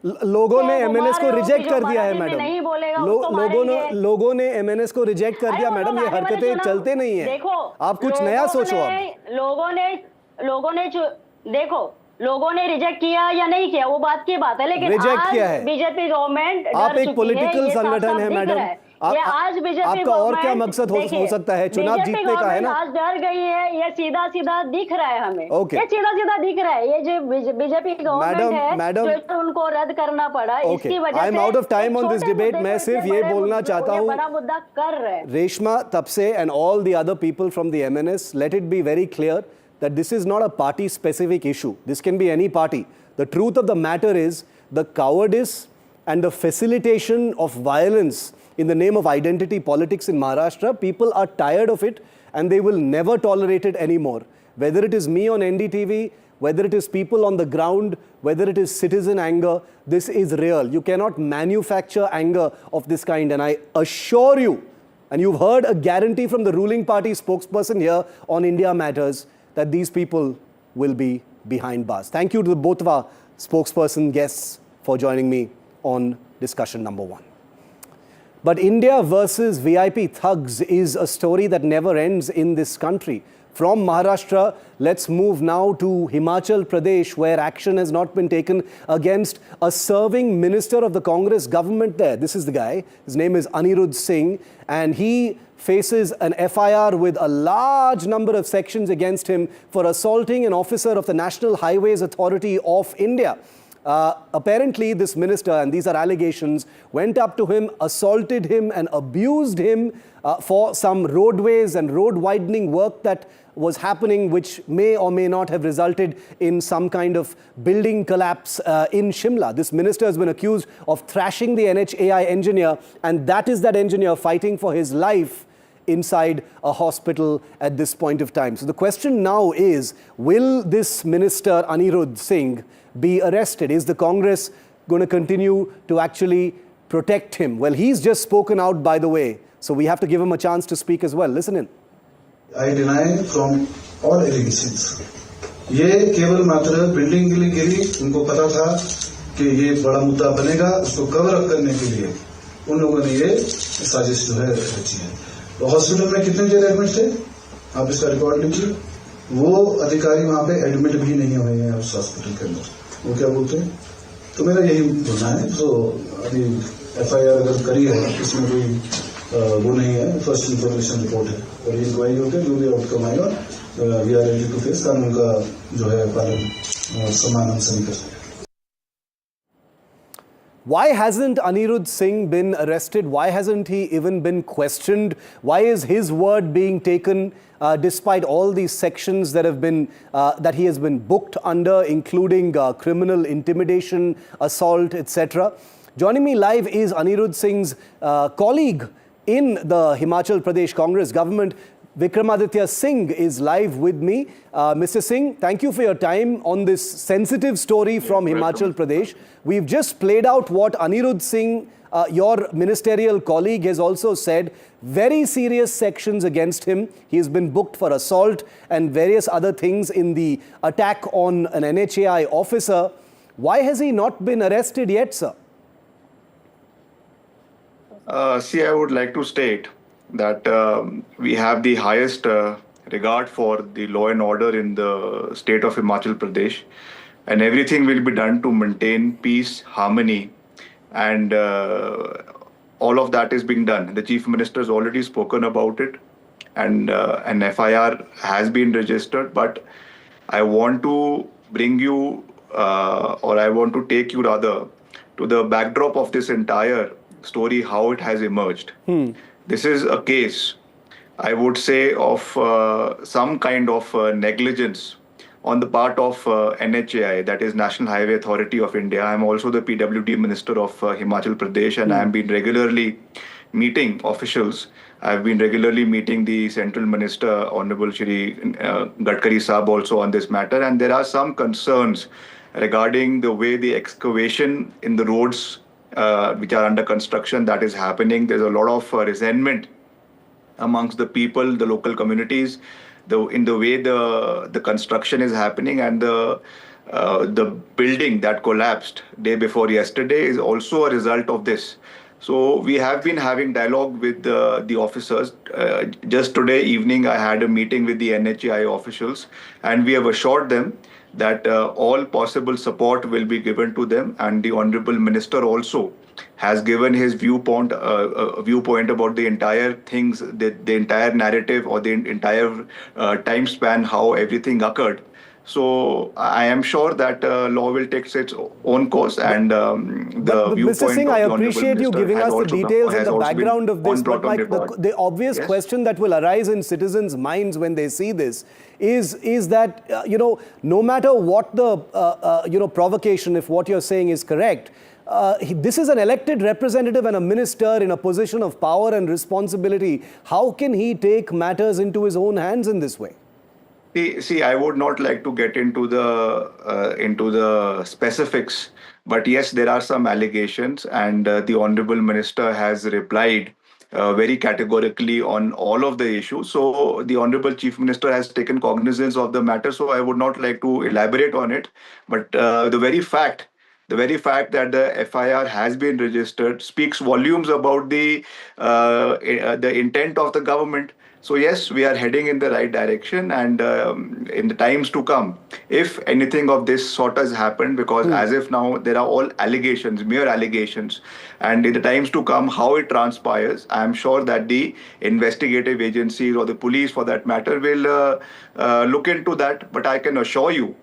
लोगों ने एमएनएस को रिजेक्ट कर दिया है मैडम। लोगों ने एमएनएस को रिजेक्ट कर दिया मैडम। ये हरकतें चलते नहीं है। आप कुछ नया सोचो। अब लोगों ने रिजेक्ट किया या नहीं किया वो बात की बात है, लेकिन रिजेक्ट किया है बीजेपी गवर्नमेंट। आप एक पॉलिटिकल संगठन है मैडम, ये आज बीजेपी आपका और क्या मकसद हो सकता है? चुनाव जीतने का है ना? आज डर गई है, ये सीधा सीधा दिख रहा है हमें। Okay. ये सीधा सीधा दिख रहा है, ये जो बीजेपी गवर्नमेंट है जो उनको रद्द करना पड़ा, इसकी वजह से I am out of time on this debate. मैं सिर्फ ये बोलना चाहता हूँ, बड़ा मुद्दा कर रहे हैं Reshma Tapse and all the other people from the MNS, let it be very clear that this is not a party specific issue. This can be any party. The truth of the matter is the cowardice and the facilitation of violence in the name of identity politics in Maharashtra, people are tired of it and they will never tolerate it anymore. Whether it is me on NDTV, whether it is people on the ground, whether it is citizen anger, this is real. You cannot manufacture anger of this kind, and I assure you, and you've heard a guarantee from the ruling party spokesperson here on India Matters, that these people will be behind bars. Thank you to both of our spokesperson guests for joining me on discussion number 1. But India versus VIP thugs is a story that never ends in this country. From Maharashtra, let's move now to Himachal Pradesh, where action has not been taken against a serving minister of the Congress government there. This is the guy. His name is Anirudh Singh, and he faces an FIR with a large number of sections against him for assaulting an officer of the National Highways Authority of India. Apparently, this minister, and these are allegations, went up to him, assaulted him and abused him for some roadways and road widening work that was happening, which may or may not have resulted in some kind of building collapse in Shimla. This minister has been accused of thrashing the NHAI engineer, and that is that engineer fighting for his life inside a hospital at this point of time. So the question now is, will this minister Anirudh Singh be arrested? Is the Congress going to continue to actually protect him? Well, he's just spoken out, by the way, so we have to give him a chance to speak as well. Listen in. I deny from all allegations. ये केवल मात्र building के लिए गिरी, उनको पता था कि ये बड़ा मुद्दा बनेगा, उसको कवर अप करने के लिए उन लोगों ने ये साजिश जो है रची है। तो हॉस्पिटल में कितने देर एडमिट थे, आप इसका रिकॉर्ड लीजिए। वो अधिकारी वहां पे एडमिट भी नहीं हुए हैं उस हॉस्पिटल के अंदर, वो क्या बोलते हैं। तो मेरा यही बोलना है, जो अभी FIR अगर करी है इसमें कोई वो नहीं है, फर्स्ट इंफॉर्मेशन रिपोर्ट है और ये इंक्वायरी होकर जो भी आउटकम आएगा we are ready to face, कानून का जो है पालन समान हम सभी करते हैं। Why hasn't Anirudh Singh been arrested? Why hasn't he even been questioned? Why is his word being taken despite all these sections that have been that he has been booked under, including criminal intimidation, assault, etc.? Joining me live is Anirudh Singh's colleague in the Himachal Pradesh Congress government. Vikramaditya Singh is live with me. Mr. Singh, thank you for your time on this sensitive story from Himachal Pradesh. We've just played out what Anirudh Singh, your ministerial colleague, has also said. Very serious sections against him. He's been booked for assault and various other things in the attack on an NHAI officer. Why has he not been arrested yet, sir? See, I would like to state that we have the highest regard for the law and order in the state of Himachal Pradesh, and everything will be done to maintain peace, harmony, and all of that is being done. The Chief Minister has already spoken about it, and an FIR has been registered, but I want to bring you, or I want to take you rather, to the backdrop of this entire story, how it has emerged. This is a case, I would say, of some kind of negligence on the part of NHAI, that is National Highway Authority of India. I am also the PWD Minister of Himachal Pradesh, and I have been regularly meeting officials. I have been regularly meeting the Central Minister, Honorable Shri Gadkari Saab, also on this matter, and there are some concerns regarding the way the excavation in the roads which are under construction that is happening. There's a lot of resentment amongst the people, the local communities, in the way the construction is happening, and the building that collapsed day before yesterday is also a result of this. So we have been having dialogue with the officers. Just today evening, I had a meeting with the NHAI officials, and we have assured them that all possible support will be given to them, and the Honorable Minister also has given his viewpoint about the entire things, the entire narrative or the entire time span, how everything occurred. So I am sure that law will take its own course, and the viewpoint Mr. Singh, I of the appreciate you giving us the details and the background of this, but the obvious question that will arise in citizens' minds when they see this is that, no matter what the, provocation, if what you're saying is correct, this is an elected representative and a minister in a position of power and responsibility. How can he take matters into his own hands in this way? See, I would not like to get into the specifics, but yes, there are some allegations, and the Honorable Minister has replied very categorically on all of the issues. So the Honorable Chief Minister has taken cognizance of the matter, so I would not like to elaborate on it. But the very fact that the FIR has been registered speaks volumes about the intent of the government. So yes, we are heading in the right direction, and in the times to come, if anything of this sort has happened, because as if now there are all allegations, mere allegations, and in the times to come, how it transpires, I am sure that the investigative agencies or the police, for that matter, will look into that. But I can assure you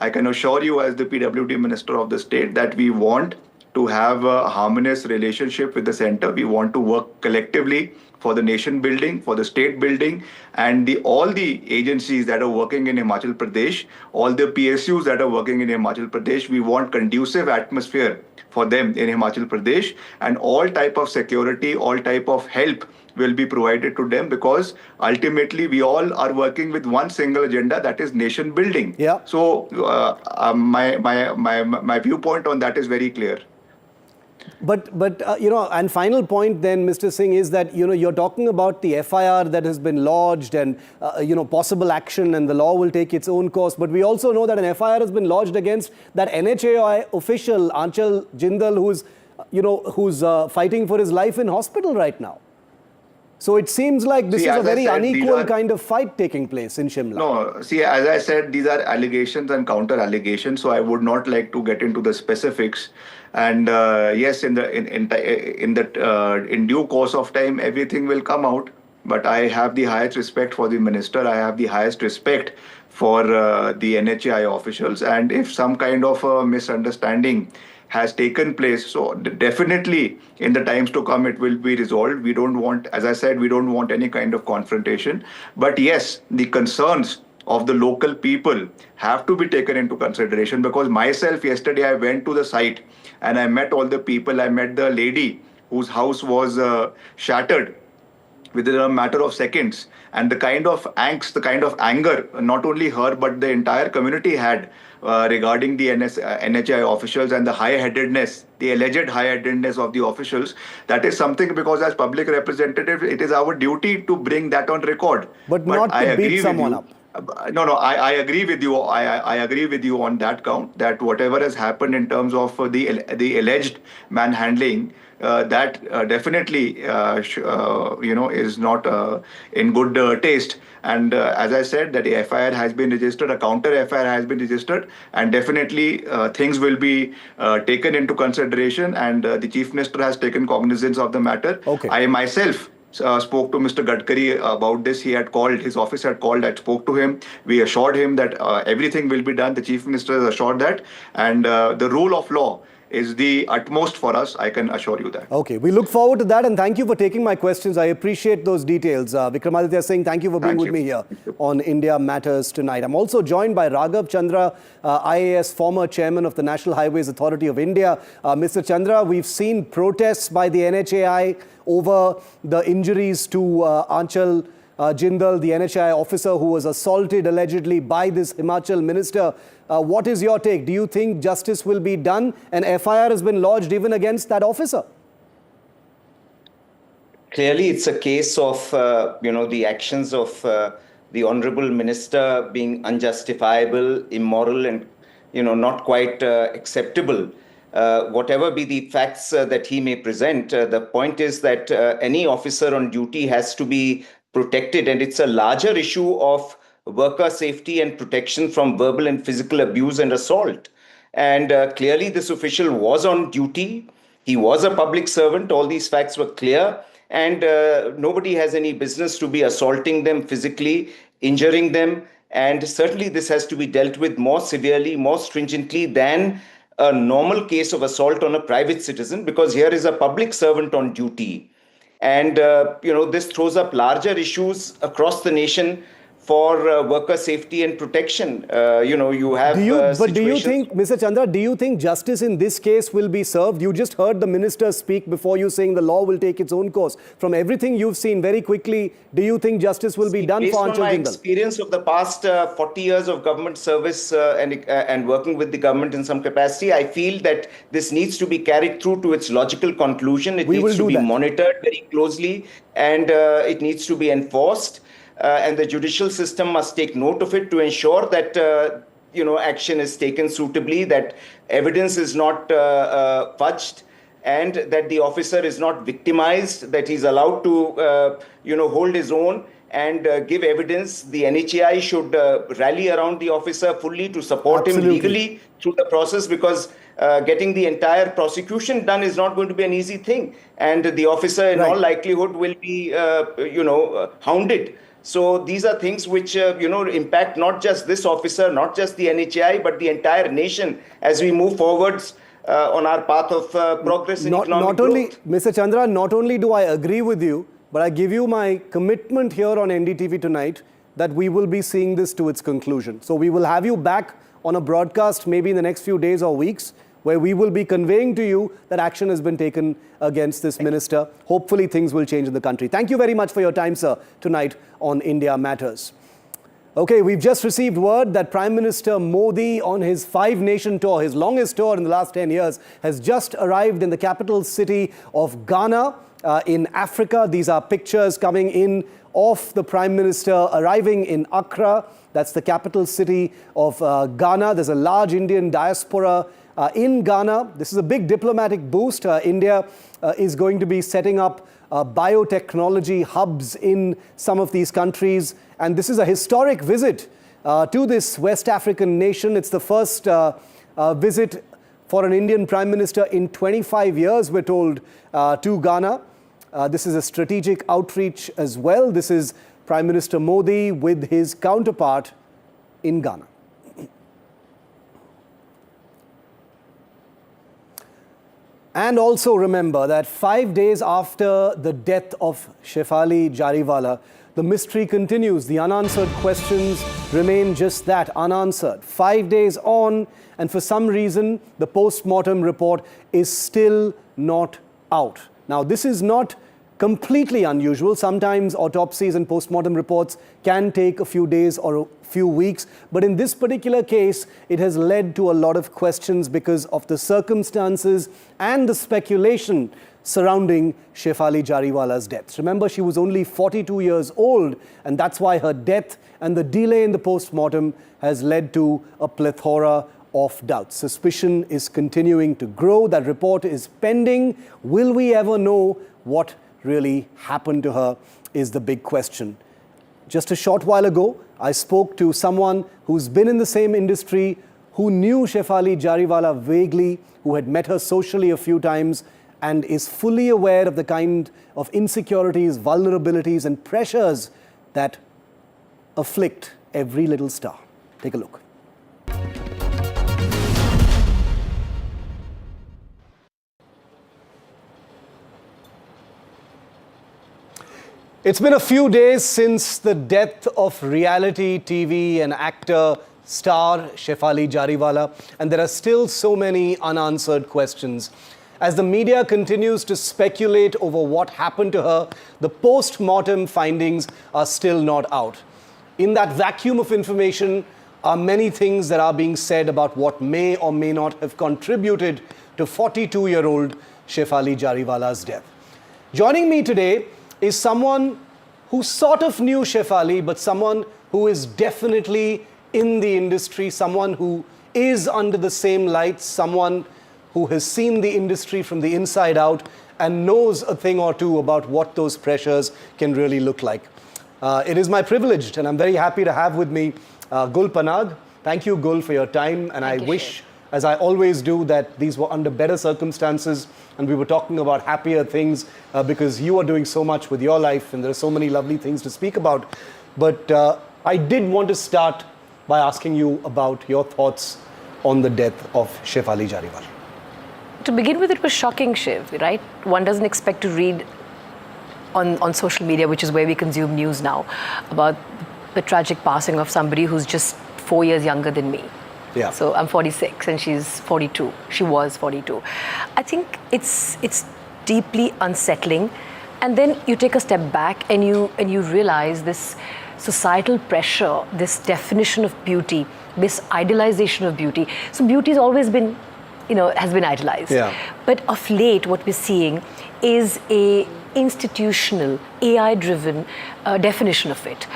as the PWD Minister of the state, that we want to have a harmonious relationship with the center. We want to work collectively for the nation building, for the state building, and all the agencies that are working in Himachal Pradesh, all the PSUs that are working in Himachal Pradesh, we want conducive atmosphere for them in Himachal Pradesh, and all type of security, all type of help will be provided to them, because ultimately we all are working with one single agenda, that is nation building. Yeah. So my viewpoint on that is very clear. But and final point then, Mr. Singh, is that, you're talking about the FIR that has been lodged and, possible action, and the law will take its own course. But we also know that an FIR has been lodged against that NHAI official, Aanchal Jindal, who's fighting for his life in hospital right now. So it seems like this is a very unequal kind of fight taking place in Shimla. No, see, as I said, these are allegations and counter allegations, so I would not like to get into the specifics. And yes, in due course of time, everything will come out. But I have the highest respect for the minister. I have the highest respect for the NHAI officials. And if some kind of a misunderstanding has taken place, so definitely in the times to come it will be resolved. We don't want, as I said, we don't want any kind of confrontation. But yes, the concerns of the local people have to be taken into consideration, because myself yesterday I went to the site and I met all the people. I met the lady whose house was shattered within a matter of seconds, and the kind of angst, the kind of anger, not only her but the entire community had regarding the NHAI officials and the high-headedness, the alleged high-headedness of the officials. That is something, because as public representatives, it is our duty to bring that on record. But not to beat someone up. No, I agree with you. I agree with you on that count, that whatever has happened in terms of the alleged manhandling, that definitely is not in good taste. And as I said, that the FIR has been registered, a counter FIR has been registered, and definitely things will be taken into consideration, and the Chief Minister has taken cognizance of the matter. Okay. I myself spoke to Mr. Gadkari about this. He had called, his office had called, I spoke to him. We assured him that everything will be done. The Chief Minister has assured that. And the rule of law is the utmost for us, I can assure you that. Okay, we look forward to that, and thank you for taking my questions. I appreciate those details. Vikramaditya Singh, thank you for being with me here on India Matters tonight. I'm also joined by Raghav Chandra, IAS, former chairman of the National Highways Authority of India. Mr. Chandra, we've seen protests by the NHAI over the injuries to Aanchal Jindal, the NHAI officer who was assaulted allegedly by this Himachal minister. What is your take? Do you think justice will be done? An FIR has been lodged even against that officer. Clearly, it's a case of, the actions of the Honorable Minister being unjustifiable, immoral, and, not quite acceptable. Whatever be the facts that he may present, the point is that any officer on duty has to be protected, and it's a larger issue of worker safety and protection from verbal and physical abuse and assault. And clearly this official was on duty. He was a public servant. All these facts were clear. And nobody has any business to be assaulting them physically, injuring them. And certainly this has to be dealt with more severely, more stringently than a normal case of assault on a private citizen, because here is a public servant on duty. And, this throws up larger issues across the nation for worker safety and protection. You have do you think, Mr. Chandra, do you think justice in this case will be served? You just heard the minister speak before you, saying the law will take its own course. From everything you've seen very quickly, do you think justice will be done for Anshul Jindal? Based on my experience of the past 40 years of government service and working with the government in some capacity, I feel that this needs to be carried through to its logical conclusion. It needs to be monitored very closely, and it needs to be enforced. And the judicial system must take note of it to ensure that, action is taken suitably, that evidence is not fudged, and that the officer is not victimized, that he's allowed to, hold his own and give evidence. The NHAI should rally around the officer fully to support him legally through the process, because getting the entire prosecution done is not going to be an easy thing. And the officer in all likelihood will be, hounded. So these are things which, impact not just this officer, not just the NHAI, but the entire nation as we move forwards on our path of progress in economic growth. Mr. Chandra, not only do I agree with you, but I give you my commitment here on NDTV tonight that we will be seeing this to its conclusion. So we will have you back on a broadcast maybe in the next few days or weeks, where we will be conveying to you that action has been taken against this minister. Hopefully things will change in the country. Thank you very much for your time, sir, tonight on India Matters. Okay, we've just received word that Prime Minister Modi, on his 5-nation tour, his longest tour in the last 10 years, has just arrived in the capital city of Ghana in Africa. These are pictures coming in of the Prime Minister arriving in Accra. That's the capital city of Ghana. There's a large Indian diaspora in Ghana. This is a big diplomatic boost. India is going to be setting up biotechnology hubs in some of these countries. And this is a historic visit to this West African nation. It's the first visit for an Indian Prime Minister in 25 years, we're told, to Ghana. This is a strategic outreach as well. This is Prime Minister Modi with his counterpart in Ghana. And also remember that 5 days after the death of Shefali Jariwala, the mystery continues. The unanswered questions remain just that, unanswered. 5 days on, and for some reason, the post-mortem report is still not out. Now, this is not completely unusual. Sometimes autopsies and post-mortem reports can take a few days or a few weeks. But in this particular case, it has led to a lot of questions because of the circumstances and the speculation surrounding Shefali Jariwala's death. Remember, she was only 42 years old, and that's why her death and the delay in the post-mortem has led to a plethora of doubts. Suspicion is continuing to grow. That report is pending. Will we ever know what really happened to her is the big question. Just a short while ago, I spoke to someone who's been in the same industry, who knew Shefali Jariwala vaguely, who had met her socially a few times, and is fully aware of the kind of insecurities, vulnerabilities, and pressures that afflict every little star. Take a look. It's been a few days since the death of reality TV and actor star Shefali Jariwala, and there are still so many unanswered questions. As the media continues to speculate over what happened to her, the post-mortem findings are still not out. In that vacuum of information are many things that are being said about what may or may not have contributed to 42-year-old Shefali Jariwala's death. Joining me today is someone who sort of knew Shefali, but someone who is definitely in the industry, someone who is under the same lights, someone who has seen the industry from the inside out and knows a thing or two about what those pressures can really look like. It is my privilege, and I'm very happy to have with me Gul Panag. Thank you, Gul, for your time, and I wish as I always do, that these were under better circumstances and we were talking about happier things because you are doing so much with your life and there are so many lovely things to speak about. But I did want to start by asking you about your thoughts on the death of Shefali Jariwala. To begin with, it was shocking, Shiv, right? One doesn't expect to read on social media, which is where we consume news now, about the tragic passing of somebody who's just 4 years younger than me. Yeah. So I'm 46 and she's 42. She was 42. I think it's deeply unsettling. And then you take a step back and you realize this societal pressure, this definition of beauty, this idealization of beauty. So beauty has always been, has been idealized. Yeah. But of late, what we're seeing is a institutional, AI-driven definition of it.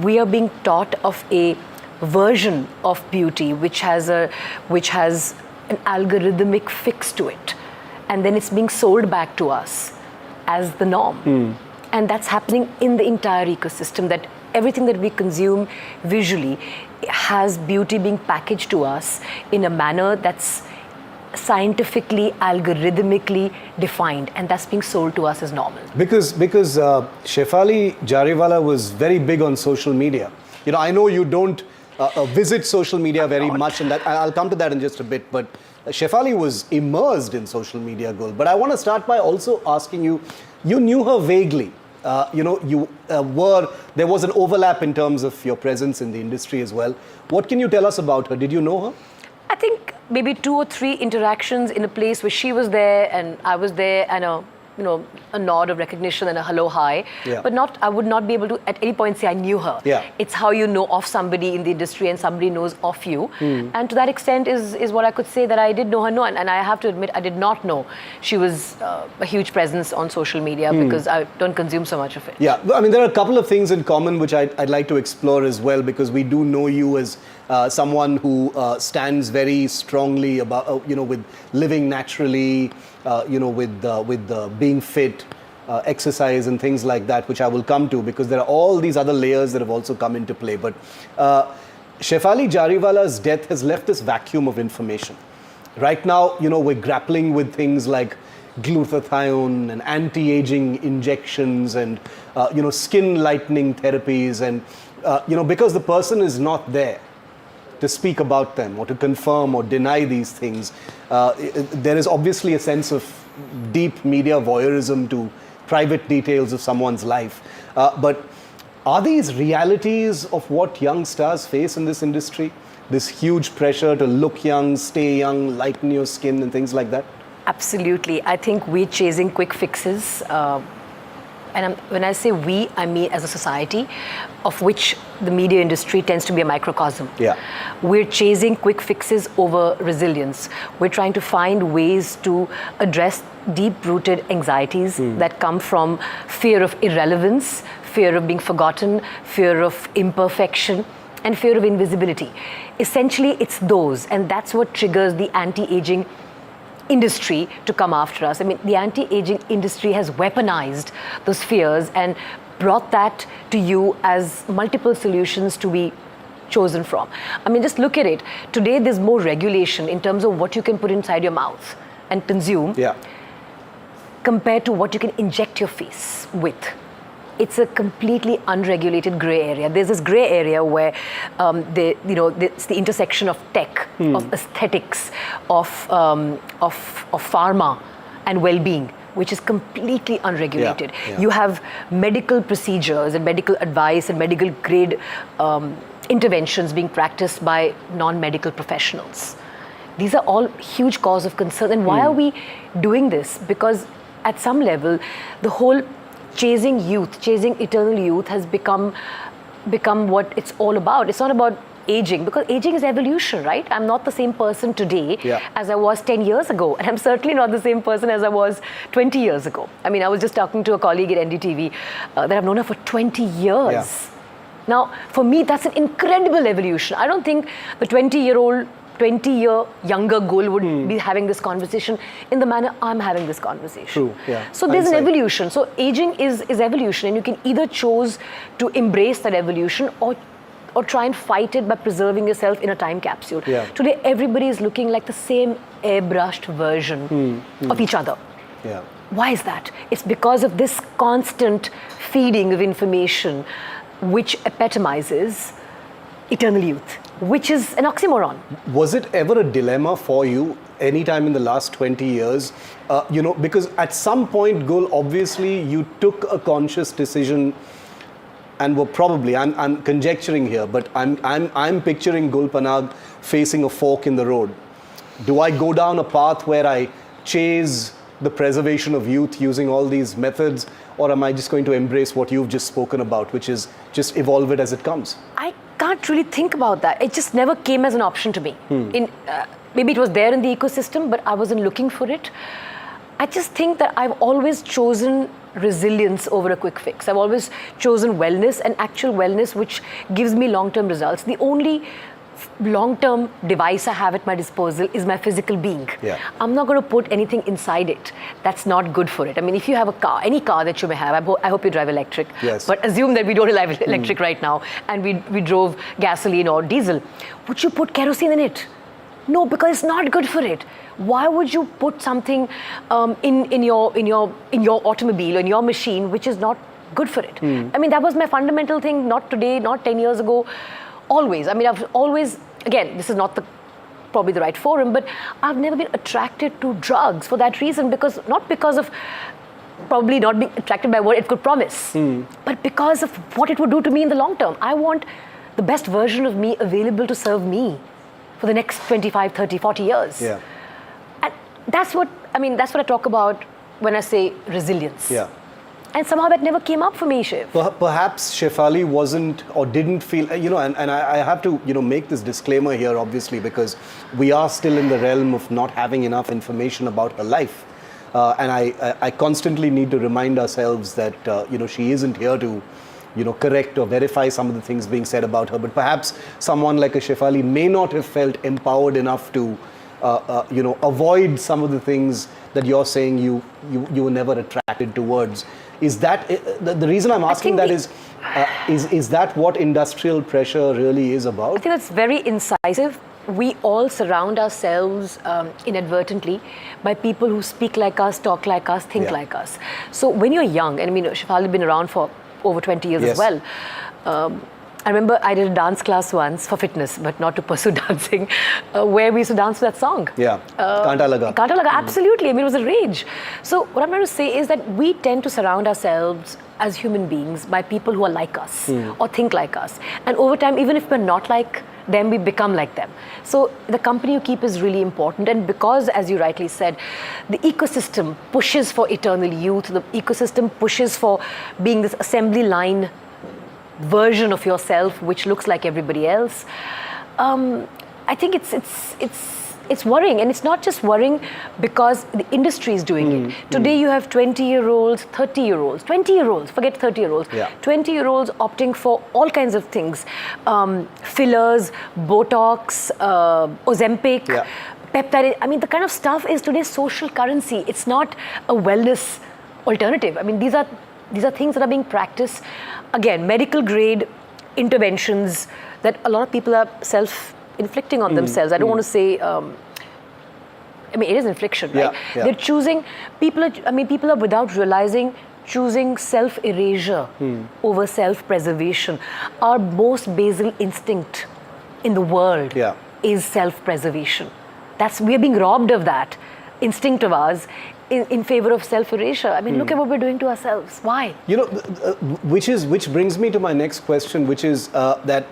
We are being taught of a version of beauty which has an algorithmic fix to it, and then it's being sold back to us as the norm. And that's happening in the entire ecosystem, that everything that we consume visually has beauty being packaged to us in a manner that's scientifically, algorithmically defined, and that's being sold to us as normal. Because Shefali Jariwala was very big on social media. I know you don't visit social media very much, and that I'll come to that in just a bit, but Shefali was immersed in social media, Gul. But I want to start by also asking you, you knew her vaguely. There was an overlap in terms of your presence in the industry as well. What can you tell us about her? Did you know her? I think maybe 2 or 3 interactions in a place where she was there and I was there, and a nod of recognition and a hello, hi. Yeah. But I would not be able to at any point say I knew her. Yeah. It's how you know of somebody in the industry and somebody knows of you. And to that extent is what I could say, that I did know her. No, and I have to admit, I did not know she was a huge presence on social media because I don't consume so much of it. Yeah, I mean, there are a couple of things in common which I'd like to explore as well, because we do know you as someone who stands very strongly about, with living naturally, with being fit, exercise and things like that, which I will come to, because there are all these other layers that have also come into play. But Shefali Jariwala's death has left this vacuum of information. Right now, we're grappling with things like glutathione and anti-aging injections and, skin lightening therapies. And, because the person is not there to speak about them or to confirm or deny these things, there is obviously a sense of deep media voyeurism to private details of someone's life. But are these realities of what young stars face in this industry? This huge pressure to look young, stay young, lighten your skin and things like that? Absolutely. I think we're chasing quick fixes. And when I say we, I mean as a society, of which the media industry tends to be a microcosm. Yeah. We're chasing quick fixes over resilience. We're trying to find ways to address deep-rooted anxieties that come from fear of irrelevance, fear of being forgotten, fear of imperfection, and fear of invisibility. Essentially, it's those, and that's what triggers the anti-aging industry to come after us. I mean, the anti-aging industry has weaponized those fears and brought that to you as multiple solutions to be chosen from. I mean, just look at it. Today, there's more regulation in terms of what you can put inside your mouth and consume compared to what you can inject your face with. It's a completely unregulated gray area. There's this gray area where it's the intersection of tech, of aesthetics, of pharma and well-being, which is completely unregulated. You have medical procedures and medical advice and medical grade interventions being practiced by non-medical professionals. These are all huge cause of concern. And why are we doing this? Because at some level, the whole chasing youth, chasing eternal youth has become what it's all about. It's not about aging, because aging is evolution, right? I'm not the same person today as I was 10 years ago, and I'm certainly not the same person as I was 20 years ago. I mean, I was just talking to a colleague at NDTV that I've known her for 20 years. Yeah. Now, for me, that's an incredible evolution. I don't think the 20-year younger Gul would be having this conversation in the manner I'm having this conversation. True, yeah. So there's an evolution. So aging is evolution, and you can either choose to embrace that evolution or or try and fight it by preserving yourself in a time capsule. Yeah. Today, everybody is looking like the same airbrushed version of each other. Yeah. Why is that? It's because of this constant feeding of information which epitomizes eternal youth, which is an oxymoron. Was it ever a dilemma for you anytime in the last 20 years? Because at some point, Gul, obviously you took a conscious decision and were probably, I'm conjecturing here, but I'm picturing Gul Panag facing a fork in the road. Do I go down a path where I chase the preservation of youth using all these methods, or am I just going to embrace what you've just spoken about, which is just evolve it as it comes? I can't really think about that. It just never came as an option to me. Maybe it was there in the ecosystem, but I wasn't looking for it. I just think that I've always chosen resilience over a quick fix. I've always chosen wellness, and actual wellness which gives me long-term results. The only long-term device I have at my disposal is my physical being. Yeah. I'm not going to put anything inside it that's not good for it. I mean, if you have a car, any car that you may have, I hope you drive electric. Yes. But assume that we don't drive electric right now, and we drove gasoline or diesel. Would you put kerosene in it? No, because it's not good for it. Why would you put something in your automobile, in your machine, which is not good for it? I mean, that was my fundamental thing. Not today, not 10 years ago. Always. I mean, I've always, again, this is not probably the right forum, but I've never been attracted to drugs for that reason, not because of probably not being attracted by what it could promise, but because of what it would do to me in the long term. I want the best version of me available to serve me for the next 25, 30, 40 years. Yeah. And that's what I talk about when I say resilience. Yeah. And somehow that never came up for me, Shiv. Perhaps Shefali wasn't or didn't feel, and I have to, make this disclaimer here, obviously, because we are still in the realm of not having enough information about her life. And I constantly need to remind ourselves that, she isn't here to, correct or verify some of the things being said about her. But perhaps someone like a Shefali may not have felt empowered enough to, avoid some of the things that you're saying you were never attracted towards. Is that the reason I'm asking that is that what industrial pressure really is about? I think that's very incisive. We all surround ourselves inadvertently by people who speak like us, talk like us, think like us. So when you're young, and Shefali has been around for over 20 years as well. I remember I did a dance class once for fitness, but not to pursue dancing, where we used to dance to that song. Yeah, Kanta Laga. Kanta Laga, absolutely. I mean, it was a rage. So what I'm trying to say is that we tend to surround ourselves as human beings by people who are like us or think like us. And over time, even if we're not like them, we become like them. So the company you keep is really important. And because, as you rightly said, the ecosystem pushes for eternal youth, the ecosystem pushes for being this assembly line version of yourself which looks like everybody else. I think it's worrying, and it's not just worrying because the industry is doing it. Today you have 20-year-olds, 30-year-olds, 20-year-olds, forget 30-year-olds, 20-year-olds opting for all kinds of things, fillers, Botox, Ozempic, peptide. I mean, the kind of stuff is today's social currency. It's not a wellness alternative. I mean, these are things that are being practiced. Again, medical grade interventions that a lot of people are self-inflicting on themselves. I don't want to say, it is infliction, right? Yeah. They're choosing, people are without realizing, choosing self-erasure over self-preservation. Our most basal instinct in the world is self-preservation. We're being robbed of that instinct of ours in favor of self-erasure. I mean, look at what we're doing to ourselves. Why? Which brings me to my next question, which is that,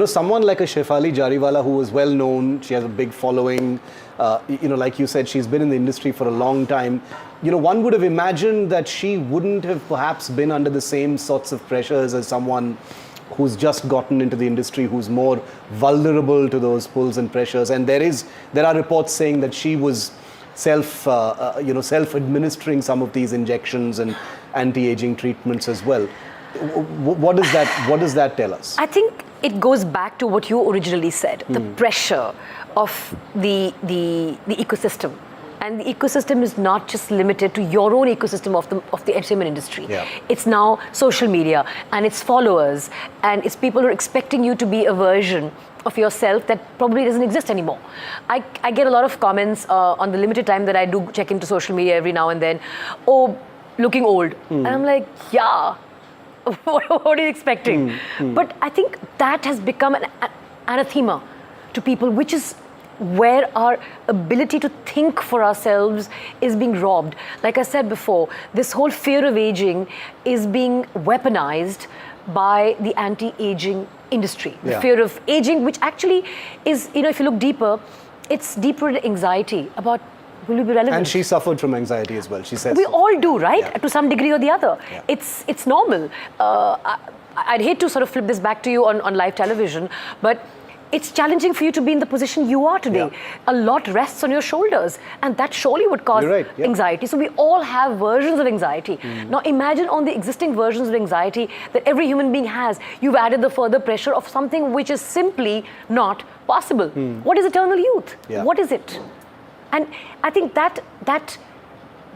someone like a Shefali Jariwala, who is well known, she has a big following, like you said, she's been in the industry for a long time. One would have imagined that she wouldn't have perhaps been under the same sorts of pressures as someone who's just gotten into the industry, who's more vulnerable to those pulls and pressures. And there are reports saying that she was self-administering some of these injections and anti-aging treatments as well. What does that tell us? I think it goes back to what you originally said, the pressure of the ecosystem And the ecosystem is not just limited to your own ecosystem of the entertainment industry. Yeah. It's now social media and its followers and it's people who are expecting you to be a version of yourself that probably doesn't exist anymore. I get a lot of comments on the limited time that I do check into social media every now and then. Oh, looking old. And I'm like, yeah. What are you expecting? But I think that has become an anathema to people, which is where our ability to think for ourselves is being robbed. Like I said before, this whole fear of aging is being weaponized by the anti-aging industry. The fear of aging, which actually is, if you look deeper, it's deep-rooted anxiety about will you be relevant? And she suffered from anxiety as well, she says. We so. all do, right? Yeah. To some degree or the other. Yeah. It's normal. I'd hate to sort of flip this back to you on live television, but it's challenging for you to be in the position you are today. Yeah. A lot rests on your shoulders, and that surely would cause anxiety. So we all have versions of anxiety. Now imagine on the existing versions of anxiety that every human being has, you've added the further pressure of something which is simply not possible. What is eternal youth? Yeah. What is it? And I think that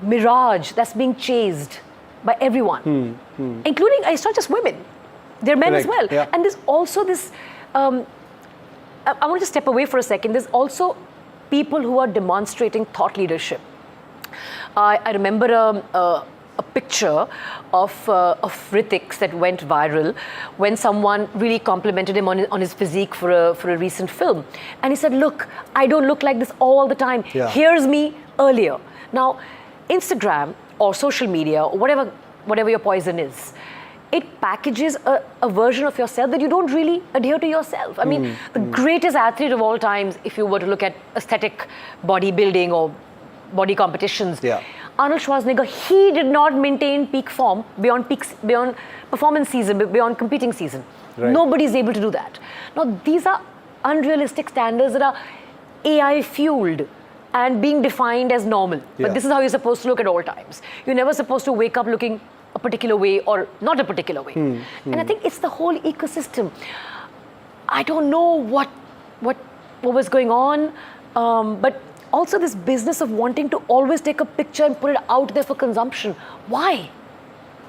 mirage that's being chased by everyone, including, it's not just women, they're men as well. Yeah. And there's also this, I want to step away for a second. There's also people who are demonstrating thought leadership. I remember a picture of Hrithik's that went viral when someone really complimented him on his physique for a recent film. And he said, look, I don't look like this all the time. Yeah. Here's me earlier. Now, Instagram or social media, or whatever your poison is, it packages a version of yourself that you don't really adhere to yourself. I mean, the greatest athlete of all times, if you were to look at aesthetic bodybuilding or body competitions, Arnold Schwarzenegger, he did not maintain peak form beyond performance season, beyond competing season. Right. Nobody is able to do that. Now, these are unrealistic standards that are AI fueled and being defined as normal. But this is how you're supposed to look at all times. You're never supposed to wake up looking a particular way or not a particular way. And I think it's the whole ecosystem. I don't know what was going on, but also this business of wanting to always take a picture and put it out there for consumption. Why?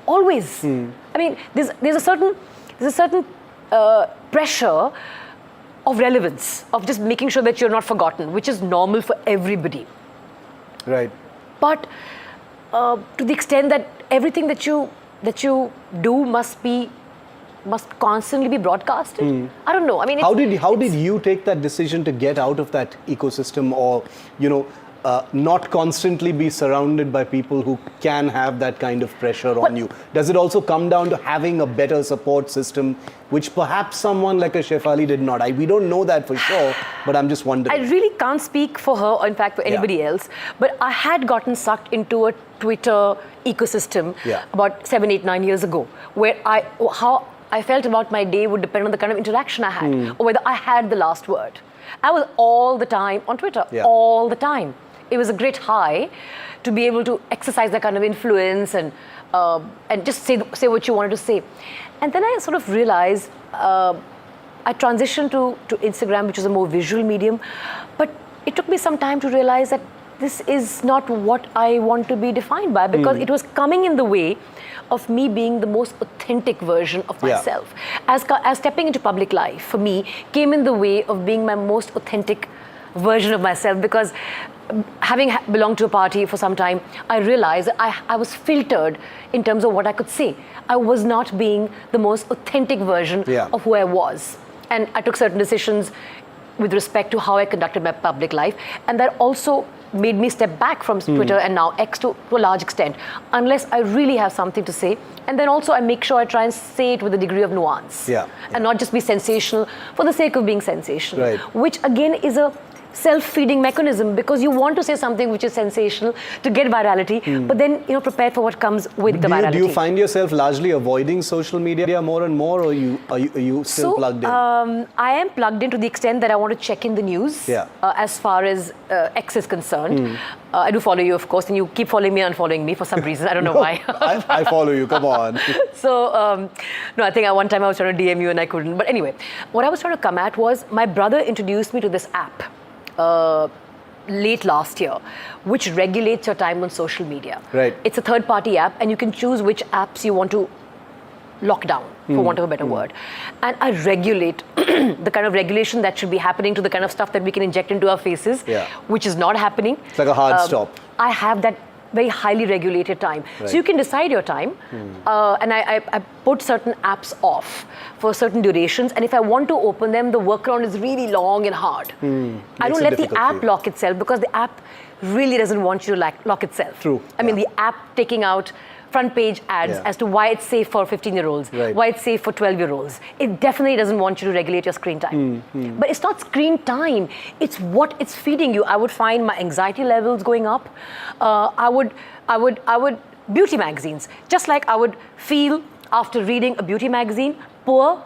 Always. I mean, there's a certain pressure of relevance, of just making sure that you're not forgotten, which is normal for everybody. Right. But to the extent that everything that you do must constantly be broadcasted. I don't know. I mean, how did you take that decision to get out of that ecosystem, or not constantly be surrounded by people who can have that kind of pressure on you? Does it also come down to having a better support system, which perhaps someone like a Shefali did not? We don't know that for sure, but I'm just wondering. I really can't speak for her, or in fact for anybody else, but I had gotten sucked into a Twitter ecosystem about 7, 8, 9 years ago, where how I felt about my day would depend on the kind of interaction I had, or whether I had the last word. I was all the time on Twitter, all the time. It was a great high to be able to exercise that kind of influence and just say what you wanted to say. And then I sort of realized I transitioned to Instagram, which is a more visual medium, but it took me some time to realize that this is not what I want to be defined by, because it was coming in the way of me being the most authentic version of myself. As stepping into public life, for me, came in the way of being my most authentic version of myself, because having belonged to a party for some time, I realized that I was filtered in terms of what I could say. I was not being the most authentic version of who I was. And I took certain decisions with respect to how I conducted my public life. And that also made me step back from Twitter and now X to a large extent, unless I really have something to say. And then also I make sure I try and say it with a degree of nuance and not just be sensational for the sake of being sensational, which again is a self-feeding mechanism, because you want to say something which is sensational to get virality, but then prepare for what comes with the virality. Do you find yourself largely avoiding social media more and more, or are you still plugged in? I am plugged in to the extent that I want to check in the news as far as X is concerned. I do follow you, of course, and you keep following me and unfollowing me for some reason. I don't know why. I follow you, come on. So, no, I think at one time I was trying to DM you and I couldn't. But anyway, what I was trying to come at was my brother introduced me to this app. late last year, which regulates your time on social media. Right. It's a third-party app, and you can choose which apps you want to lock down, for want of a better word. And I regulate the kind of regulation that should be happening to the kind of stuff that we can inject into our faces, which is not happening. It's like a hard stop. I have that very highly regulated time. Right. So you can decide your time, and I put certain apps off for certain durations, and if I want to open them, the workaround is really long and hard. I don't let the app lock itself, because the app really doesn't want you to lock itself. True. I mean, the app taking out front page ads as to why it's safe for 15-year-olds, why it's safe for 12-year-olds. It definitely doesn't want you to regulate your screen time. But it's not screen time, it's what it's feeding you. I would find my anxiety levels going up. I would beauty magazines, just like I would feel after reading a beauty magazine, poor,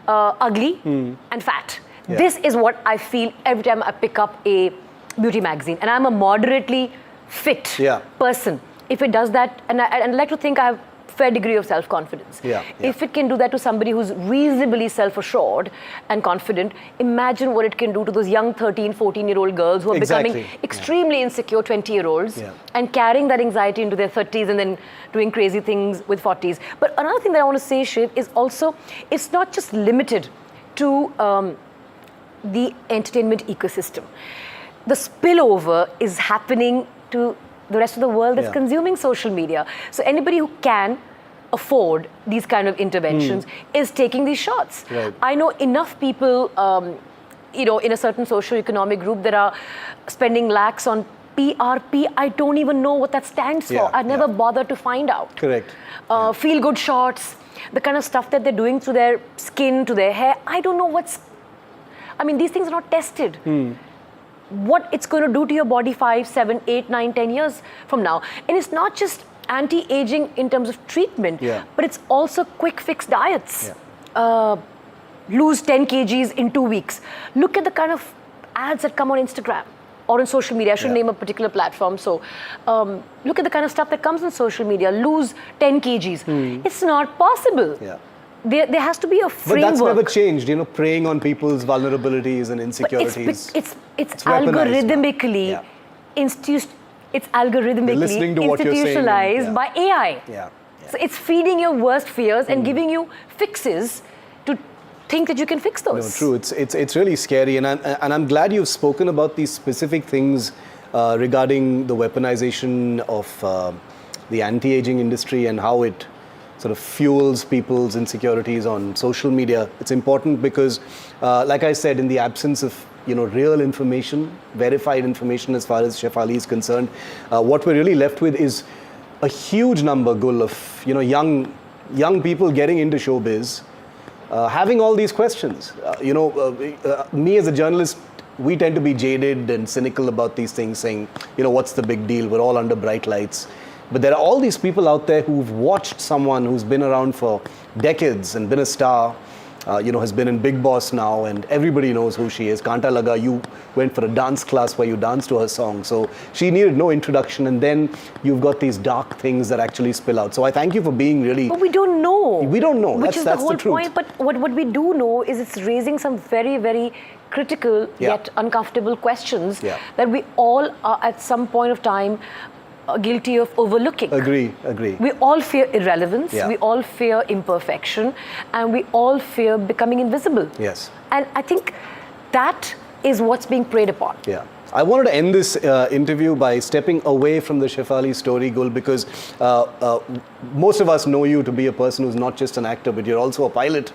ugly, and fat. This is what I feel every time I pick up a beauty magazine. And I'm a moderately fit person. If it does that, and I'd like to think I have a fair degree of self-confidence. If it can do that to somebody who's reasonably self-assured and confident, imagine what it can do to those young 13, 14-year-old girls who are becoming extremely insecure 20-year-olds and carrying that anxiety into their 30s and then doing crazy things with 40s. But another thing that I want to say, Shiv, is also, it's not just limited to the entertainment ecosystem. The spillover is happening to the rest of the world that's consuming social media. So anybody who can afford these kind of interventions is taking these shots. I know enough people, in a certain socio-economic group that are spending lakhs on PRP. I don't even know what that stands for. I never bothered to find out. Correct. Feel-good shots, the kind of stuff that they're doing to their skin, to their hair. I don't know these things are not tested. What it's going to do to your body 5, 7, 8, 9, 10 years from now. And it's not just anti-aging in terms of treatment, but it's also quick fix diets. Lose 10 kgs in 2 weeks. Look at the kind of ads that come on Instagram or on social media. I shouldn't name a particular platform. So look at the kind of stuff that comes on social media. Lose 10 kgs. It's not possible. There has to be a framework. But that's never changed, preying on people's vulnerabilities and insecurities. It's algorithmically institutionalized by AI. So it's feeding your worst fears and giving you fixes to think that you can fix those. No, true. It's really scary, and I'm glad you've spoken about these specific things regarding the weaponization of the anti-aging industry and how it sort of fuels people's insecurities on social media. It's important because, like I said, in the absence of real information, verified information as far as Shefali is concerned, what we're really left with is a huge number, Gul, of young people getting into showbiz, having all these questions. Me as a journalist, we tend to be jaded and cynical about these things, saying, what's the big deal? We're all under bright lights. But there are all these people out there who've watched someone who's been around for decades and been a star, has been in Big Boss now, and everybody knows who she is. Kanta Laga, you went for a dance class where you danced to her song. So she needed no introduction, and then you've got these dark things that actually spill out. So I thank you for being really... But we don't know. We don't know. Which is the whole the truth. point. But what we do know is it's raising some very, very critical yet uncomfortable questions that we all are at some point of time guilty of overlooking. Agree. We all fear irrelevance, we all fear imperfection, and we all fear becoming invisible. Yes. And I think that is what's being preyed upon. Yeah. I wanted to end this interview by stepping away from the Shefali story, Gul, because most of us know you to be a person who's not just an actor, but you're also a pilot.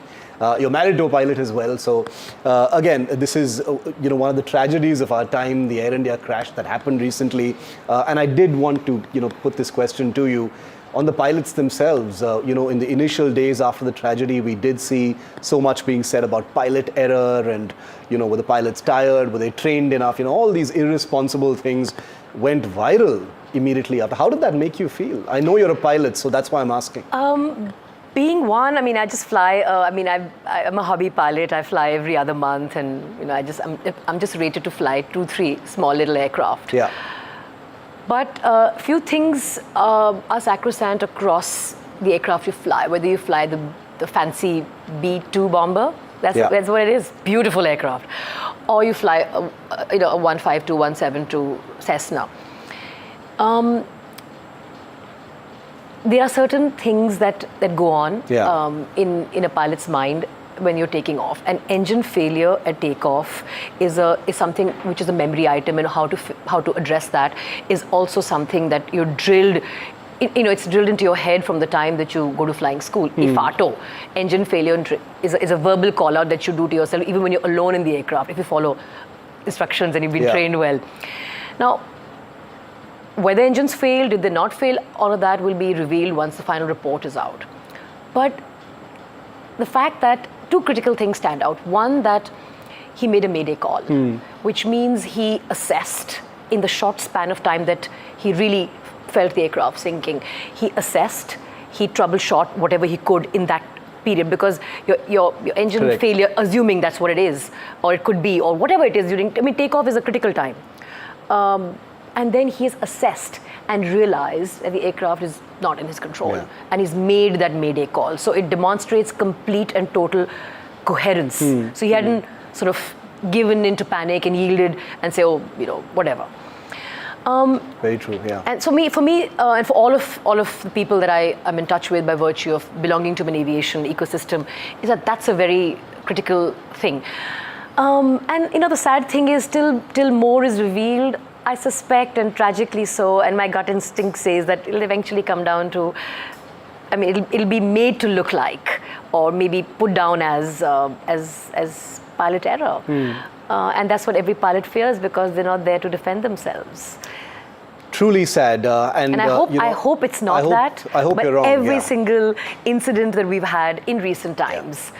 You're married to a pilot as well. So again, this is one of the tragedies of our time, the Air India crash that happened recently. And I did want to put this question to you. On the pilots themselves, in the initial days after the tragedy, we did see so much being said about pilot error and, were the pilots tired? Were they trained enough? All these irresponsible things went viral immediately after. How did that make you feel? I know you're a pilot, so that's why I'm asking. Being one, I just fly. I'm a hobby pilot. I fly every other month, and I'm just rated to fly 2-3 small little aircraft. Yeah. But few things are sacrosanct across the aircraft you fly. Whether you fly the fancy B-2 bomber, that's what it is, beautiful aircraft, or you fly a 152, 172 Cessna. There are certain things that go on in a pilot's mind when you're taking off. An engine failure at takeoff is something which is a memory item, and how to address that is also something that you're drilled. It's drilled into your head from the time that you go to flying school. IFATO, engine failure, is a verbal call out that you do to yourself even when you're alone in the aircraft, if you follow instructions and you've been trained well. Now, whether engines failed, did they not fail, all of that will be revealed once the final report is out. But the fact that two critical things stand out. One, that he made a mayday call, which means he assessed in the short span of time that he really felt the aircraft sinking. He assessed, he troubleshot whatever he could in that period, because your engine failure, assuming that's what it is, or it could be, or whatever it is takeoff is a critical time. And then he has assessed and realized that the aircraft is not in his control, and he's made that mayday call. So it demonstrates complete and total coherence. So he hadn't sort of given into panic and yielded and say, whatever. Very true, yeah. And so for me, and for all of the people that I am in touch with by virtue of belonging to an aviation ecosystem, is that's a very critical thing. And the sad thing is, till more is revealed, I suspect, and tragically so, and my gut instinct says that it'll eventually come down to, it'll be made to look like, or maybe put down as pilot error. And that's what every pilot fears, because they're not there to defend themselves. Truly sad. And I hope it's not that. I hope but you're wrong. Every single incident that we've had in recent times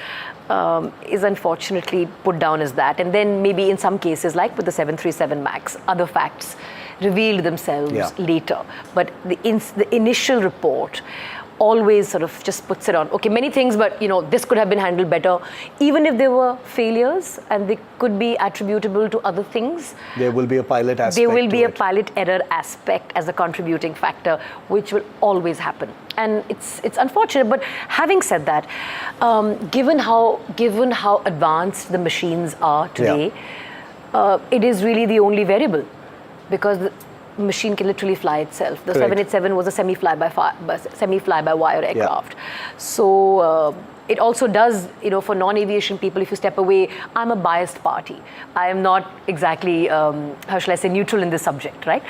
is unfortunately put down as that. And then maybe in some cases, like with the 737 MAX, other facts revealed themselves later. But the initial report always sort of just puts it on. Okay, many things, but this could have been handled better. Even if there were failures and they could be attributable to other things, there will be a pilot aspect. There will be a pilot error aspect as a contributing factor, which will always happen. And it's unfortunate. But having said that, given how advanced the machines are today, it is really the only variable, because the machine can literally fly itself. The 787 was a semi fly-by-wire aircraft. So it also does, for non-aviation people, if you step away, I'm a biased party. I am not exactly, how shall I say, neutral in this subject, right?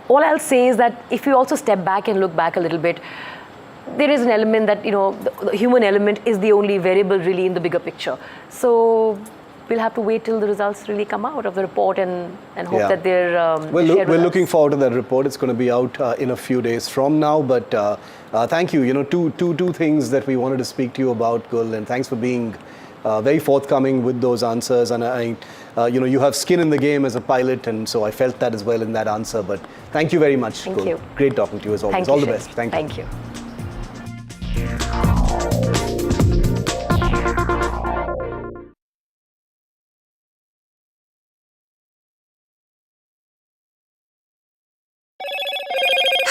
All I'll say is that if you also step back and look back a little bit, there is an element that, the human element is the only variable really in the bigger picture. So we'll have to wait till the results really come out of the report and hope that they're we're looking forward to that report. It's going to be out in a few days from now. But thank you. Two things that we wanted to speak to you about, Gul, and thanks for being very forthcoming with those answers. And you have skin in the game as a pilot, and so I felt that as well in that answer. But thank you very much, Gul. Thank you. Great talking to you as always. Thank you, all the Shiv. best. Thank you.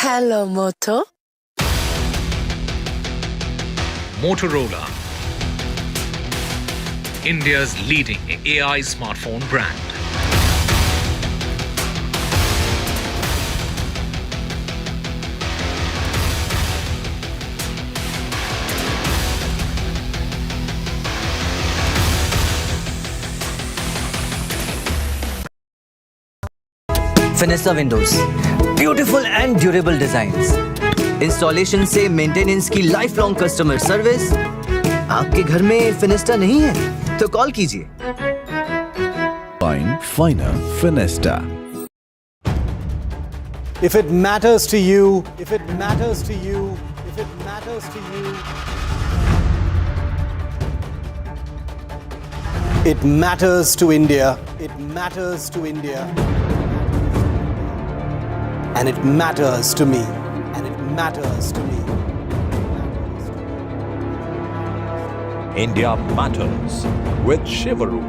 Hello, Moto. Motorola, India's leading AI smartphone brand. Finessa Windows, beautiful and durable designs. Installation से maintenance की life long customer service. आपके घर में फिनेस्टा नहीं है तो call कीजिए। Find Finer Finesta. If it matters to you, if it matters to you, if it matters to you, it matters to India. It matters to India. And it matters to me. And it matters to me. India Matters with Shivaru.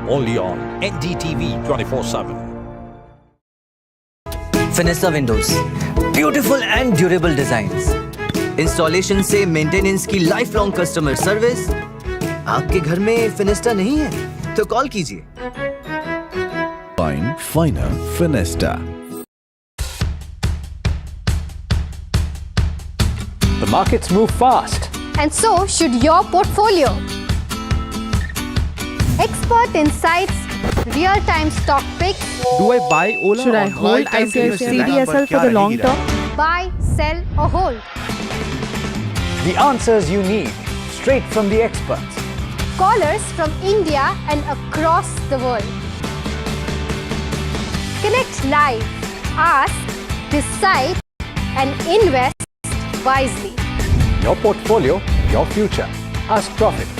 Only on NDTV 24/7. Finessa Windows, beautiful and durable designs. Installation से maintenance की life long customer service. आपके घर में फिनेस्टा नहीं है तो तो call कीजिए। Finer Finesta. The markets move fast. And so should your portfolio. Expert insights, real-time stock picks. Do I buy Ola? Should I hold CDSL for the long term? Buy, sell or hold. The answers you need, straight from the experts. Callers from India and across the world. Connect live, ask, decide and invest wisely. Your portfolio, your future. Ask Profit.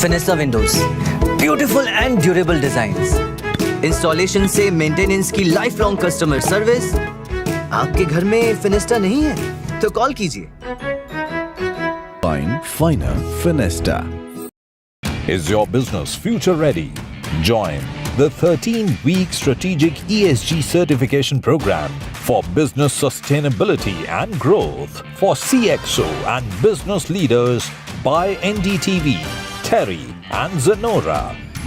Finesta windows, beautiful and durable designs, installation से maintenance की life long customer service. आपके घर में फिनेस्टा नहीं है तो call कीजिए। Finer Finesta. Is your business future ready? Join the 13-week strategic ESG certification program for business sustainability and growth for CXO and business leaders by NDTV, Terry and Zenora.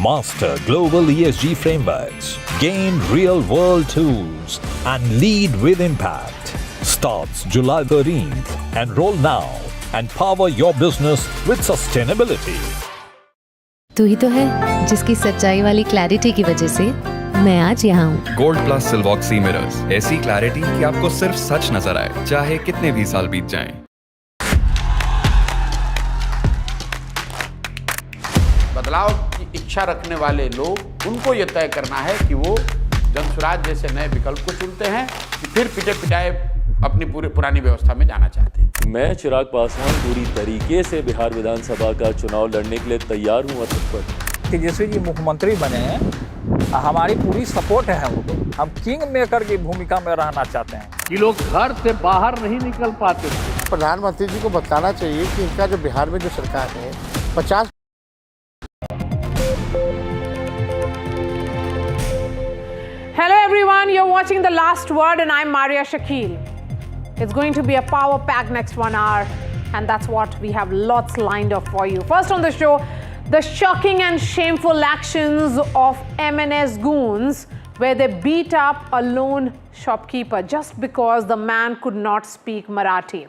Master global ESG frameworks, gain real-world tools, and lead with impact. Starts July 13th. Enroll now and power your business with sustainability. तू ही तो है जिसकी सच्चाई वाली clarity की वजह से मैं आज यहाँ हूँ। गोल्ड प्लस सिल्वॉक्सी मिरर्स, ऐसी क्लैरिटी कि आपको सिर्फ सच नजर आए, चाहे कितने भी साल बीत जाएं। बदलाव की इच्छा रखने वाले लोग, उनको ये तय करना है कि वो जनसुराज जैसे नए विकल्प को चुनते हैं कि फिर पिटे पिटाए अपनी पूरी पुरानी व्यवस्था में जाना चाहते हैं। मैं चिराग पासवान पूरी तरीके से बिहार विधानसभा का चुनाव लड़ने के लिए तैयार हूँ। तेजस्वी जी मुख्यमंत्री बने हैं, हमारी पूरी सपोर्ट है उनको। हम किंग मेकर की भूमिका में रहना चाहते हैं। कि लोग घर से बाहर नहीं निकल पाते थे। प्रधानमंत्री जी को बताना चाहिए कि इनका जो बिहार में जो सरकार है 50। Hello everyone, you're watching The Last Word and I'm Maria Shakil. It's going to be a power-packed next 1 hour and that's what we have lots lined up for you. First on the show, the shocking and shameful actions of MNS goons where they beat up a lone shopkeeper just because the man could not speak Marathi.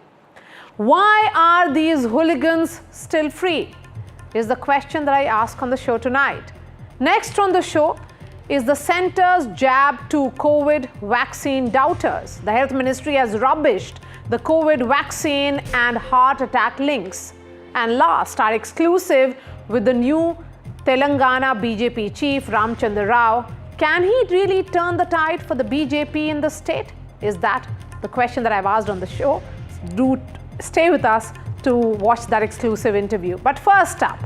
Why are these hooligans still free? Is the question that I ask on the show tonight. Next on the show is the centre's jab to COVID vaccine doubters. The health ministry has rubbished the COVID vaccine and heart attack links. And last, our exclusive with the new Telangana BJP chief Ramchandra Rao. Can he really turn the tide for the BJP in the state? Is that the question that I've asked on the show? Do stay with us to watch that exclusive interview. But first up,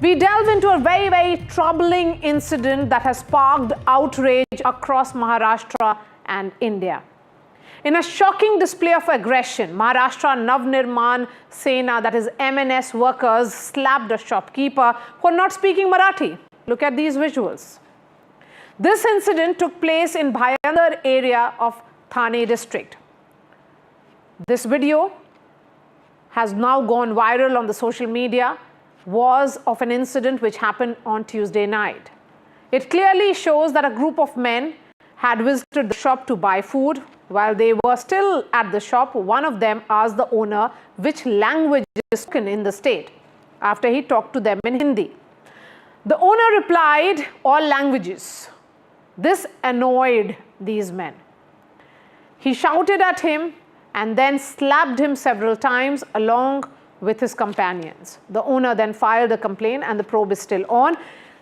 we delve into a very, very troubling incident that has sparked outrage across Maharashtra and India. In a shocking display of aggression, Maharashtra Navnirman Sena, that is MNS workers, slapped a shopkeeper for not speaking Marathi. Look at these visuals. This incident took place in Bhayandar area of Thane district. This video has now gone viral on the social media, was of an incident which happened on Tuesday night. It clearly shows that a group of men had visited the shop to buy food. While they were still at the shop, one of them asked the owner which language is spoken in the state after he talked to them in Hindi. The owner replied, all languages. This annoyed these men. He shouted at him and then slapped him several times along with his companions. The owner then filed a complaint and the probe is still on.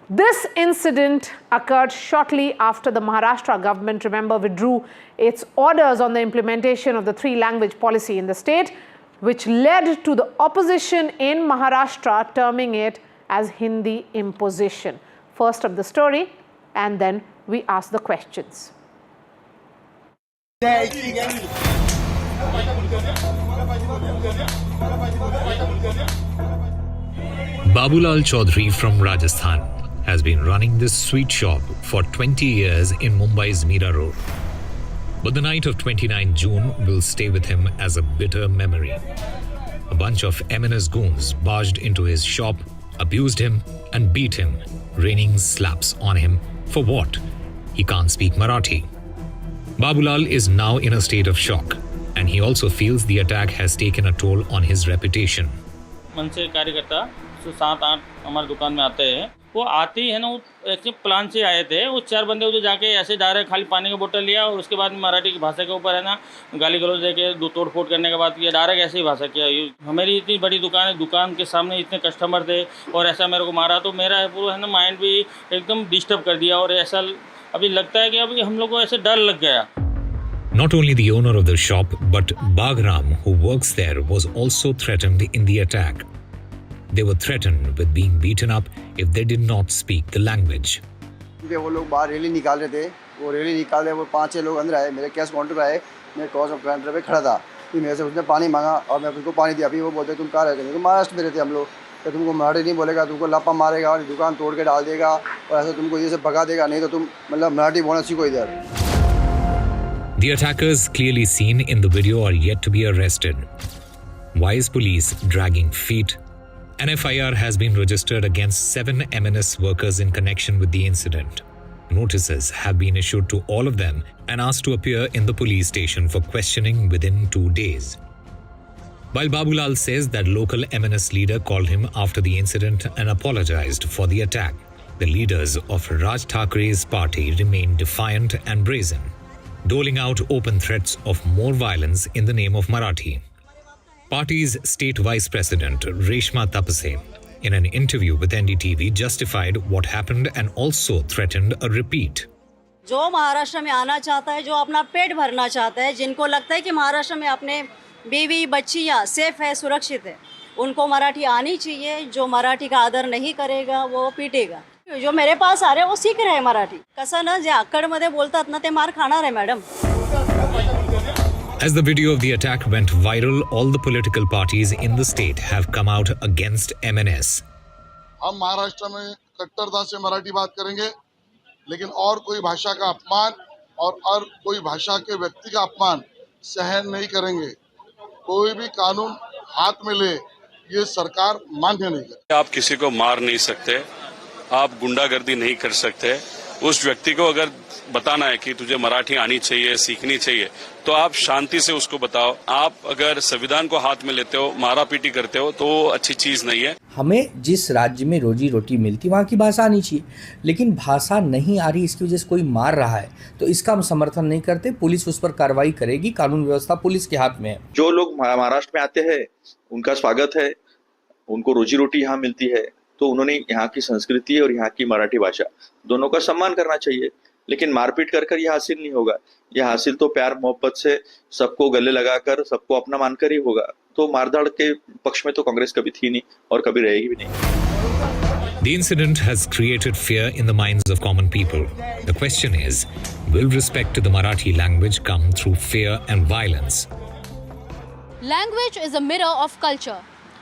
This incident occurred shortly after the Maharashtra government, remember, withdrew its orders on the implementation of the 3-language policy in the state, which led to the opposition in Maharashtra terming it as Hindi imposition. First up the story and then we ask the questions. Babulal Chaudhary from Rajasthan has been running this sweet shop for 20 years in Mumbai's Mira Road. But the night of 29 June will stay with him as a bitter memory. A bunch of MNS goons barged into his shop, abused him and beat him, raining slaps on him. For what? He can't speak Marathi. Babulal is now in a state of shock, and he also feels the attack has taken a toll on his reputation. मन से कार्यकर्ता 7-8 हमारे दुकान में आते हैं, वो आते ही है ना, वो एक प्लान से आए थे, वो 4 बंदे उधर जाके ऐसे डायरेक्ट खाली पानी का बोतल लिया और उसके बाद मराठी की भाषा के ऊपर है ना गाली गलौज देके तोड़ फोड़ करने के बाद किया, डायरेक्ट ऐसे ही भाषा किया। हमारी इतनी बड़ी दुकान है, दुकान के सामने इतने कस्टमर थे और ऐसा मेरे को मारा, तो मेरा पूरा है ना माइंड भी एकदम डिस्टर्ब कर दिया और ऐसा अभी लगता है कि अभी हम लोग को ऐसे डर लग गया। Not only the owner of the shop, but Bagram, who works there, was also threatened in the attack. They were threatened with being beaten up if they did not speak the language. वो लोग बाहर rally निकाल रहे थे, वो rally निकाल रहे, वो 5-6 लोग अंदर आए, मेरे कैश काउंटर आए, मैं कैश काउंटर पे खड़ा था, फिर मेरे से उसने पानी मांगा और मैं उनको पानी दिया। अभी वो बोलते तुम कहाँ रहते हैं? महाराष्ट्र में रहते हम लोग, तो तुमको मराठी नहीं बोलेगा, तुमको लापा मारेगा और दुकान तोड़ के डाल देगा और ऐसा तुमको ये से भगा देगा, नहीं तो तुम मतलब मराठी बोलना सीखो इधर। The attackers clearly seen in the video are yet to be arrested. Why is police dragging feet? An FIR has been registered against 7 MNS workers in connection with the incident. Notices have been issued to all of them and asked to appear in the police station for questioning within 2 days. While Babulal says that local MNS leader called him after the incident and apologized for the attack, the leaders of Raj Thakre's party remain defiant and brazen, doling out open threats of more violence in the name of Marathi. Party's state vice president Reshma Tapase, in an interview with NDTV, justified what happened and also threatened a repeat. जो महाराष्ट्र में आना चाहता है, जो अपना पेट भरना चाहता है, जिनको लगता है कि महाराष्ट्र में अपने बीवी बच्चियाँ सेफ है, सुरक्षित है, उनको मराठी आनी चाहिए। जो मराठी का आदर नहीं करेगा वो पीटेगा। जो मेरे पास आ रहे हैं वो सीख रहे हैं मराठी। कसं ना जे आक्कडमध्ये बोलतात ना ते मार खाणार आहे madam. As the video of the attack went viral, all the political parties in the state have come out against MNS. हम महाराष्ट्र में कट्टरता से मराठी बात करेंगे, लेकिन और कोई भाषा का अपमान और कोई भाषा के व्यक्ति का अपमान सहन नहीं करेंगे। कोई भी कानून हाथ में ले ये सरकार मान्य नहीं करती। आप किसी को मार नहीं सकते, आप गुंडागर्दी नहीं कर सकते। उस व्यक्ति को अगर बताना है कि तुझे मराठी आनी चाहिए, सीखनी चाहिए, तो आप शांति से उसको बताओ। आप अगर संविधान को हाथ में लेते हो, मारा पीटी करते हो, तो वो अच्छी चीज नहीं है। हमें जिस राज्य में रोजी रोटी मिलती वहाँ की भाषा आनी चाहिए, लेकिन भाषा नहीं आ रही, इसकी वजह से कोई मार रहा है तो इसका हम समर्थन नहीं करते। पुलिस उस पर कार्रवाई करेगी, कानून व्यवस्था पुलिस के हाथ में है। जो लोग महाराष्ट्र में आते हैं उनका स्वागत है, उनको रोजी रोटी यहाँ मिलती है, तो उन्होंने यहाँ की संस्कृति और यहाँ की मराठी भाषा दोनों का सम्मान करना चाहिए। लेकिन मारपीट कर ये हासिल नहीं होगा। ये हासिल तो प्यार मोहब्बत से सबको गले लगाकर सबको अपना मानकर ही होगा। तो मारधाड़ के पक्ष में तो कांग्रेस कभी थी नहीं और कभी रहेगी भी नहीं। The incident has created fear in the minds of common people. The question is, will respect to the Marathi language come through fear and violence? Language is a mirror of culture.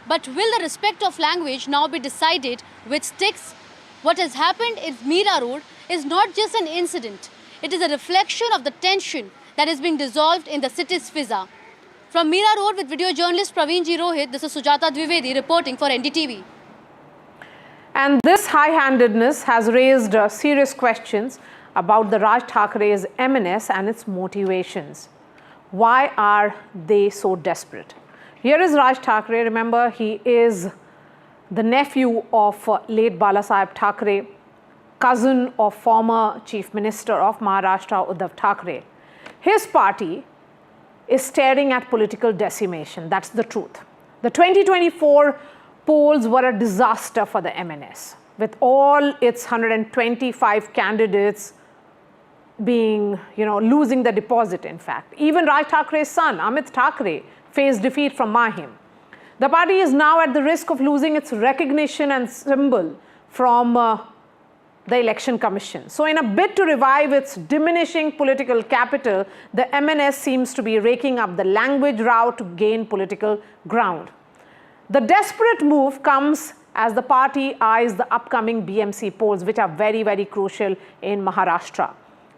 But will the respect of language now be decided with sticks? What has happened in Mira Road is not just an incident. It is a reflection of the tension that is being dissolved in the city's fizza. From Mira Road with video journalist Praveen G. Rohit, this is Sujata Dwivedi reporting for NDTV. And this high-handedness has raised serious questions about the Raj Thakre's MNS and its motivations. Why are they so desperate? Here is Raj Thakre. Remember, he is the nephew of late Balasaheb Thakre, cousin of former Chief Minister of Maharashtra, Uddhav Thakre. His party is staring at political decimation. That's the truth. The 2024 polls were a disaster for the MNS, with all its 125 candidates being, losing the deposit, in fact. Even Raj Thakre's son, Amit Thakre, faced defeat from Mahim. The party is now at the risk of losing its recognition and symbol from the Election Commission. So in a bid to revive its diminishing political capital, the MNS seems to be raking up the language route to gain political ground. The desperate move comes as the party eyes the upcoming BMC polls, which are very, very crucial in Maharashtra.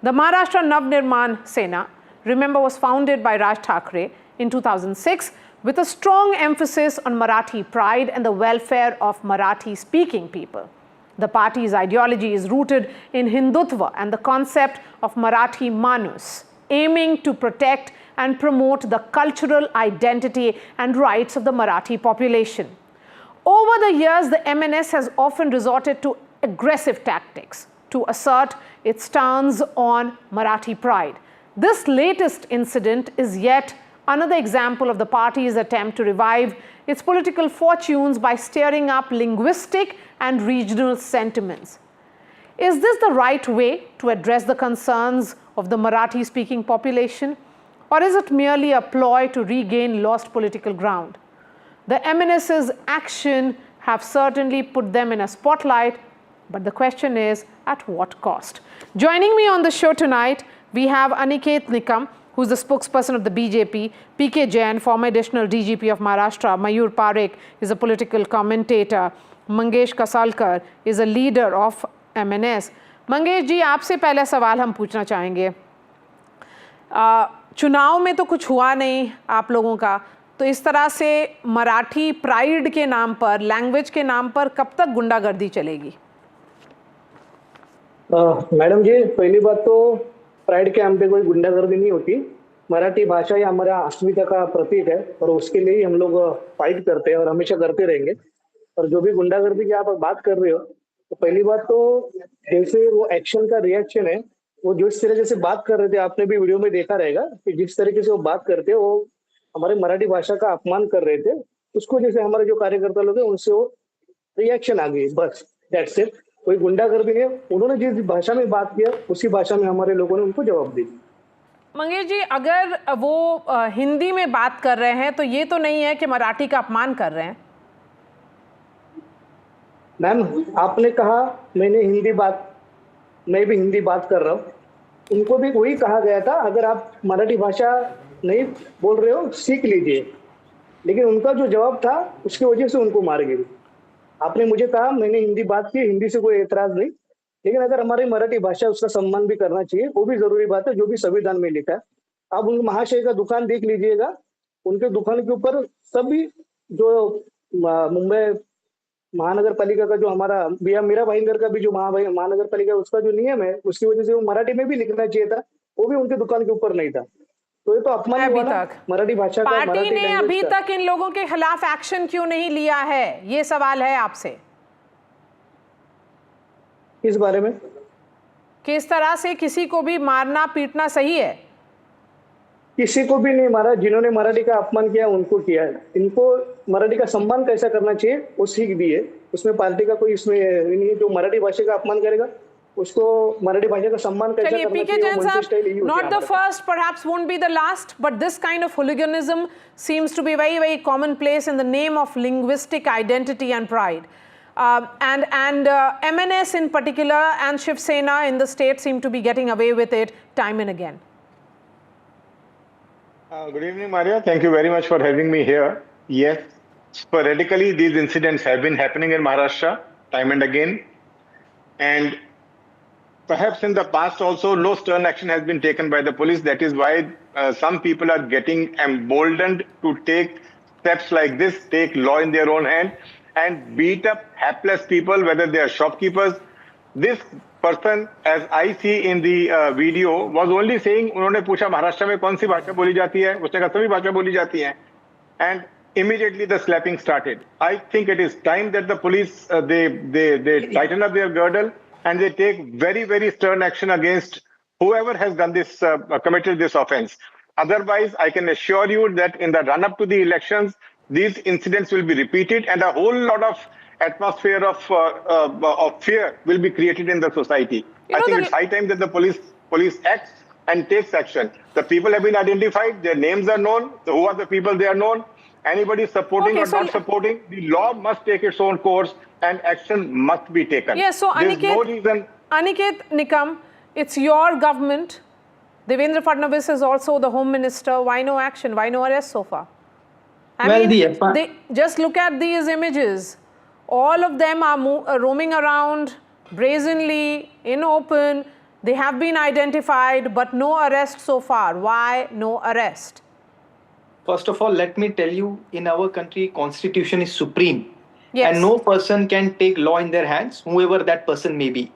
The Maharashtra Nav Nirman Sena remember, was founded by Raj Thackeray in 2006 with a strong emphasis on Marathi pride and the welfare of Marathi-speaking people. The party's ideology is rooted in Hindutva and the concept of Marathi Manus, aiming to protect and promote the cultural identity and rights of the Marathi population. Over the years, the MNS has often resorted to aggressive tactics to assert its stance on Marathi pride. This latest incident is yet another example of the party's attempt to revive its political fortunes by stirring up linguistic and regional sentiments. Is this the right way to address the concerns of the Marathi-speaking population, or is it merely a ploy to regain lost political ground? The MNS's action have certainly put them in a spotlight, but the question is, at what cost? Joining me on the show tonight, we have Aniket Nikam, who is the spokesperson of the BJP, PK Jain, former additional DGP of Maharashtra, Mayur Parekh is a political commentator, Mangesh Kasalkar is a leader of MNS. Mangesh जी, आपसे पहला सवाल हम पूछना चाहेंगे, चुनाव में तो कुछ हुआ नहीं आप लोगों का, तो इस तरह से मराठी प्राइड के नाम पर, लैंग्वेज के नाम पर कब तक गुंडागर्दी चलेगी? मैडम जी, पहली बात तो प्राइड के नाम पे कोई गुंडागर्दी नहीं होती। मराठी भाषा ही हमारा अस्मिता का प्रतीक है और उसके लिए ही हम लोग फाइट करते हैं और हमेशा करते रहेंगे। और जो भी गुंडागर्दी की आप बात कर रहे हो, तो पहली बात तो जैसे वो एक्शन का रिएक्शन है, वो जिस तरह से बात कर रहे थे, आपने भी वीडियो में देखा रहेगा कि जिस तरीके से वो बात करते हैं, वो हमारे मराठी भाषा का अपमान कर रहे थे। उसको जैसे हमारे जो कार्यकर्ता लोग हैं उनसे वो रिएक्शन आ गई, बस दैट्स इट। कोई गुंडागर्दी नहीं, उन्होंने जिस भाषा में बात किया उसी भाषा में हमारे लोगों ने उनको जवाब दी। मंगेश जी, अगर वो हिंदी में बात कर रहे हैं तो ये तो नहीं है कि मराठी का अपमान कर रहे हैं? मैम, आपने कहा मैं भी हिंदी बात कर रहा हूँ, उनको भी वही कहा गया था, अगर आप मराठी भाषा नहीं बोल रहे हो सीख लीजिए, लेकिन उनका जो जवाब था उसकी वजह से उनको मार गई। आपने मुझे कहा, मैंने हिंदी बात की, हिंदी से कोई एतराज नहीं, लेकिन अगर हमारी मराठी भाषा उसका सम्मान भी करना चाहिए, वो भी जरूरी बात है, जो भी संविधान में लिखा है। आप उन महाशय का दुकान देख लीजिएगा, उनके दुकान के ऊपर सभी जो मुंबई महानगर पालिका का जो हमारा मीरा भाईंदर का भी जो महानगर पालिका उसका जो नियम है, उसकी वजह से वो मराठी में भी लिखना चाहिए था, वो भी उनके दुकान के ऊपर नहीं था। तो ये तो अपमान हुआ ना मराठी भाषा का। पार्टी ने अभी तक इन लोगों के खिलाफ एक्शन क्यों नहीं लिया है, ये सवाल है आपसे। किस बारे में? किस तरह से किसी को भी मारना पीटना सही है? किसी को भी नहीं मारा, जिन्होंने मराठी का अपमान किया उनको किया है। इनको मराठी का सम्मान कैसा करना चाहिए वो सीख दी है, उसमें पार्टी का कोई इसमें नहीं है। जो मराठी भाषा का अपमान करेगा उसको मराठी भाषा का सम्मान कैसा करना चाहिए। Not the first, perhaps won't be the last, but this kind of hooliganism seems to be very, very commonplace in the name of linguistic identity and pride. And MNS in particular and Shiv Sena in the state seem to be getting away with it time and again. Good evening, Maria. Thank you very much for having me here. Yes, sporadically these incidents have been happening in Maharashtra time and again. And perhaps in the past also no stern action has been taken by the police. That is why some people are getting emboldened to take steps like this, take law in their own hand and beat up hapless people, whether they are shopkeepers. This person, as I see in the video, was only saying, उन्होंने पूछा महाराष्ट्र में कौन सी भाषा बोली जाती है, उसने कहा सभी भाषा बोली जाती हैं, and immediately the slapping started. I think it is time that the police they tighten up their girdle and they take very, very stern action against whoever has done this, committed this offense. Otherwise, I can assure you that in the run-up to the elections, these incidents will be repeated and a whole lot of atmosphere of fear will be created in the society. I think it's high time that the police acts and takes action. The people have been identified, their names are known, who are the people they are known. Anybody supporting or not supporting, the law must take its own course and action must be taken. Yes, so Aniket Nikam, it's your government. Devendra Fadnavis is also the Home Minister. Why no action? Why no arrest so far? I mean, just look at these images. All of them are roaming around brazenly, in open, They have been identified, but no arrest so far. Why no arrest? First of all, let me tell you, in our country, constitution is supreme. Yes. And no person can take law in their hands, whoever that person may be.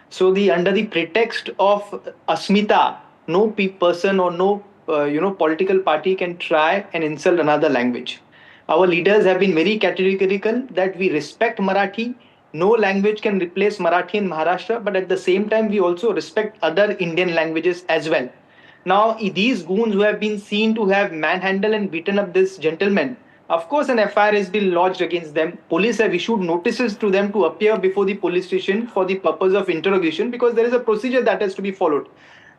So under the pretext of asmita, no person or no political party can try and insult another language. Our leaders have been very categorical that we respect Marathi. No language can replace Marathi in Maharashtra, but at the same time, we also respect other Indian languages as well. Now, these goons who have been seen to have manhandled and beaten up this gentleman, of course, an FIR has been lodged against them. Police have issued notices to them to appear before the police station for the purpose of interrogation because there is a procedure that has to be followed.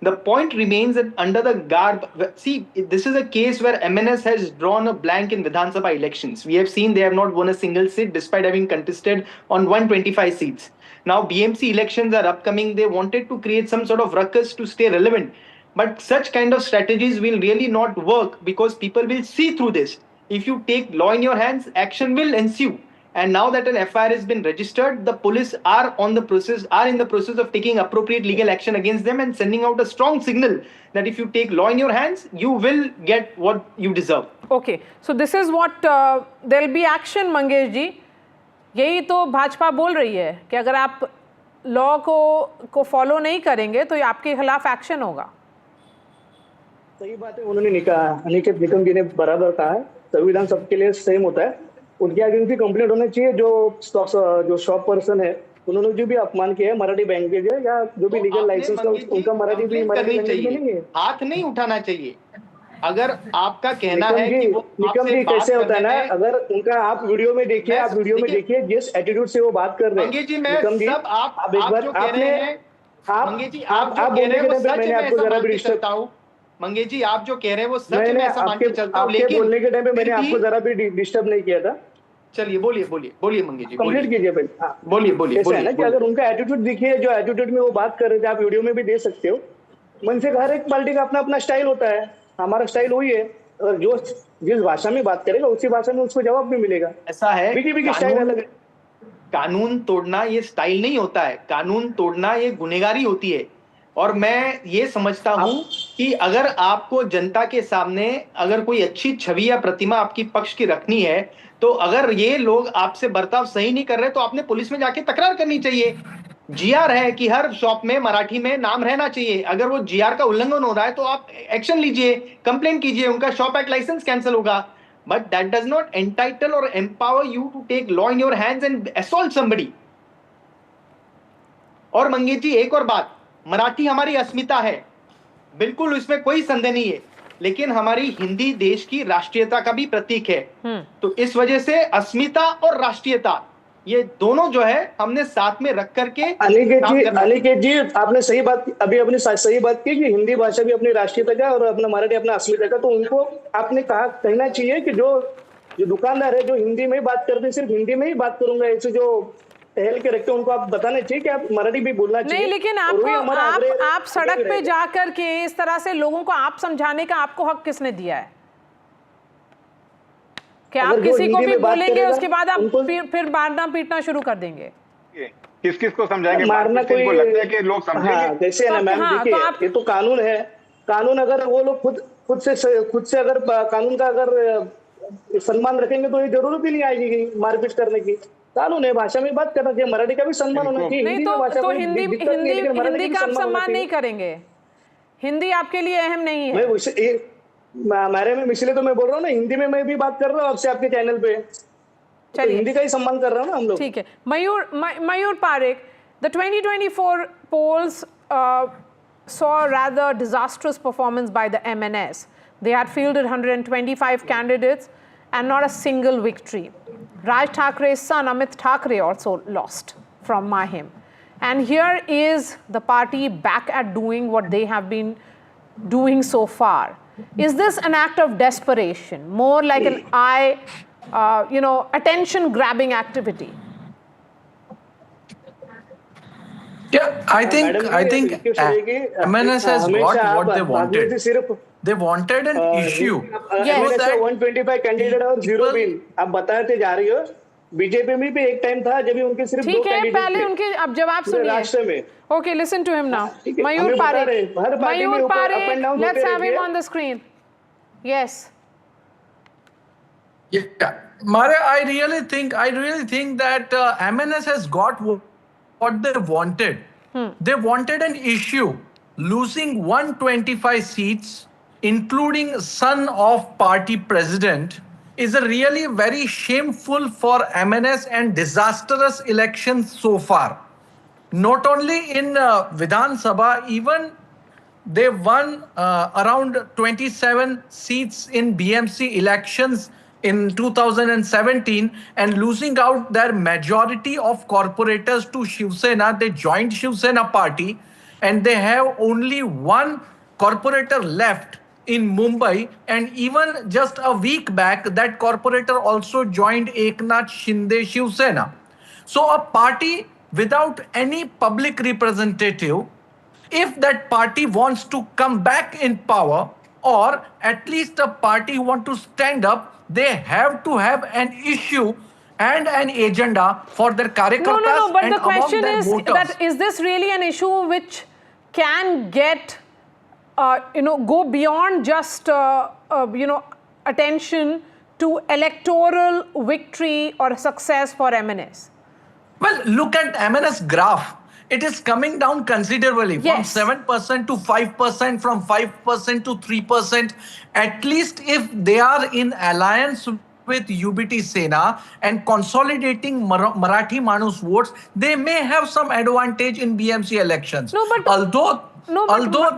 The point remains that under the garb, see, this is a case where MNS has drawn a blank in Vidhan Sabha elections. We have seen they have not won a single seat despite having contested on 125 seats. Now, BMC elections are upcoming. They wanted to create some sort of ruckus to stay relevant. But such kind of strategies will really not work because people will see through this. If you take law in your hands, action will ensue. And now that an FIR has been registered, the police are in the process of taking appropriate legal action against them and sending out a strong signal that if you take law in your hands, you will get what you deserve. Okay, so this is what there will be action, Mangesh ji. यही तो भाजपा बोल रही है कि अगर आप law को follow नहीं करेंगे तो आपके खिलाफ एक्शन होगा. सही बात है, उन्होंने कहा, अनिकेत निकम जी ने बराबर कहा है, संविधान सबके लिए सेम होता है. उनके आगे उनकी कंप्लेंट होना चाहिए. जो शॉप पर्सन है उन्होंने जो भी अपमान किया है मराठी लैंग्वेज है या जो भी लीगल लाइसेंस का उनका मराठी चाहिए, हाथ नहीं उठाना चाहिए. अगर आपका कहना है कि वो निकम जी कैसे होता है ना, अगर उनका आप वीडियो में देखिए जिस एटीट्यूड से वो बात कर रहे हैं निकम जी, आप एक बार आपने आप बोलने के टाइम पे मैंने आपको जरा भी डिस्टर्ब करता हूं. मंगेश जी, आप जो कह रहे हैं वो सच में ऐसा मान के चलता हूं, लेकिन बोलने के टाइम पे मैंने आपको जरा भी डिस्टर्ब नहीं किया था. चलिए बोलिए मंगेश जी, कंप्लीट कीजिए पहले. बोलिए ऐसा है ना कि अगर उनका एटीट्यूड देखिए, जो एटीट्यूड में वो बात कर रहे थे, आप वीडियो में भी देख सकते हो. मन से हर एक पार्टी का अपना अपना स्टाइल होता है. हमारा स्टाइल वही है, और जो जिस भाषा में बात करेगा उसी भाषा में उसको जवाब भी मिलेगा. ऐसा है, बीजेपी की स्टाइल अलग है. कानून तोड़ना ये स्टाइल नहीं होता है. कानून तोड़ना ये गुनहगारी होती है. और मैं ये समझता हूं कि अगर आपको जनता के सामने अगर कोई अच्छी छवि या प्रतिमा आपकी पक्ष की रखनी है, तो अगर ये लोग आपसे बर्ताव सही नहीं कर रहे तो आपने पुलिस में जाके तकरार करनी चाहिए. जीआर है कि हर शॉप में मराठी में नाम रहना चाहिए. अगर वो जीआर का उल्लंघन हो रहा है तो आप एक्शन लीजिए, कंप्लेंट कीजिए, उनका शॉप एक्ट लाइसेंस कैंसिल होगा. But that does not entitle or empower you to take law in your hands and assault somebody. और मंगेश जी, एक और बात, मराठी हमारी अस्मिता है, बिल्कुल इसमें कोई संदेह नहीं है, लेकिन हमारी हिंदी देश की राष्ट्रीयता का भी प्रतीक है. तो इस वजह से अस्मिता और राष्ट्रीयता ये दोनों जो है हमने साथ में रख करके. अनिकेत जी, आपने सही बात अपनी सही बात की कि हिंदी भाषा भी अपनी राष्ट्रीयता का और अपना मराठी अपना अस्मिता का. तो उनको आपने कहना चाहिए कि जो दुकानदार है जो हिंदी में ही बात करते हैं, सिर्फ हिंदी में ही बात करूंगा, ऐसे जो पहल के रखते हैं उनको आप बताना चाहिए कि आप मराठी भी बोलना चाहिए. नहीं, लेकिन आप सड़क पे जाकर के इस तरह से लोगों को आप समझाने का आपको हक किसने दिया है कि आप किसी को भी बोलेंगे उसके बाद आप फिर मारना पीटना शुरू कर देंगे? किस को समझाएंगे? मारना कोई लगता है कि लोग समझेंगे कैसे ना मैम. देखिए, ये तो कानून है. कानून अगर वो लोग खुद से अगर कानून का अगर सम्मान रखेंगे तो ये जरूरत ही नहीं आएगी मारपीट करने की. कानून है, भाषा में बात करना चाहिए, मराठी का भी सम्मान होना चाहिए. नहीं तो हिंदी का आप सम्मान नहीं करेंगे? हिंदी आपके लिए अहम नहीं है? मैं इसलिए तो मैं बोल रहा हूँ ना, हिंदी में मैं भी बात कर रहा हूँ आपसे आपके चैनल पे. तो हिंदी का ही सम्मान कर रहा हूँ ना हम लोग. ठीक है. मयूर Parekh, the 2024 polls saw a rather disastrous performance by the MNS. They had fielded 125 candidates and not a single victory. Raj Thakre's son Amit Thakre also lost from Mahim. And here is the party back at doing what they have been doing so far. Is this an act of desperation, more like an attention grabbing activity? Yeah, I think MNS has got what they wanted. They wanted an issue. Yes. 125 candidate और 0 bill. आप बताते जा रही हो BJP में भी एक time था जब उनके सिर्फ 2 ठीक है, कैंडिडेट पहले थे उनके अब जवाब पूरे सुनिए। राष्ट्र में। Okay, listen to him now. ठीक है, मयूर हमें बता पारेख, रहे हैं, हर पार्टी में मयूर ऊपर up Parekh, and down let's होते हैव हिम रहते on the screen. Yes Yeah, Maria, I really think that MNS has got what they wanted. They wanted an issue. Losing 125 seats, including son of party president, is a really very shameful for MNS and disastrous elections so far. Not only in Vidhan Sabha, even they won around 27 seats in BMC elections in 2017 and losing out their majority of corporators to Shiv Sena. They joined Shiv Sena party and they have only one corporator left in Mumbai, and even just a week back that corporator also joined Eknath Shinde Shiv Sena. So a party without any public representative, if that party wants to come back in power, or at least a party who want to stand up, they have to have an issue and an agenda for their karyakartas. No, but and the question among their is voters. that is this really an issue which can get go beyond just attention to electoral victory or success for MNS? Well, look at MNS graph. It is coming down considerably, Yes. from 7% to 5%, from 5% to 3%. At least if they are in alliance with UBT Sena and consolidating Marathi Manus votes, they may have some advantage in BMC elections. No, but although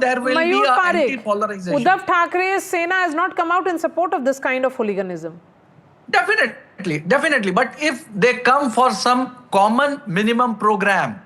there will Mayur be a Parekh, anti-polarization. Uddhav Thackeray's Sena has not come out in support of this kind of hooliganism. Definitely. But if they come for some common minimum program,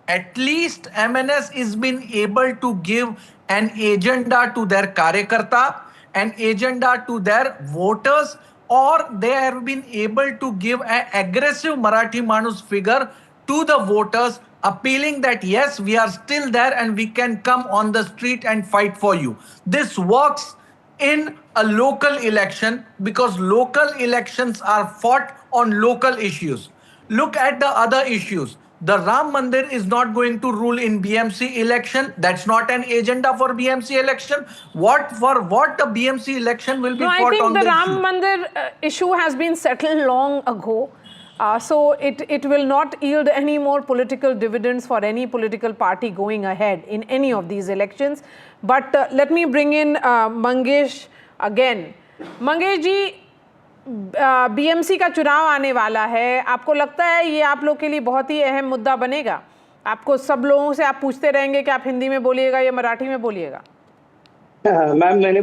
at least MNS is been able to give an agenda to their karyakarta, an agenda to their voters, or they have been able to give an aggressive Marathi Manus figure to the voters, appealing that yes, we are still there and we can come on the street and fight for you. This works in a local election because local elections are fought on local issues. Look at the other issues. The Ram Mandir is not going to rule in BMC election. That's not an agenda for BMC election. What the BMC election will be fought on? I think the Ram issue. Mandir issue has been settled long ago. So it will not yield any more political dividends for any political party going ahead in any of these elections. But let me bring in Mangesh again. Mangesh ji, BMC का चुनाव आने वाला है, आपको लगता है ये आप लोग के लिए बहुत ही अहम मुद्दा बनेगा? आपको सब लोगों से आप पूछते रहेंगे कि आप हिंदी में बोलिएगा या मराठी में बोलिएगा? मैम, मैंने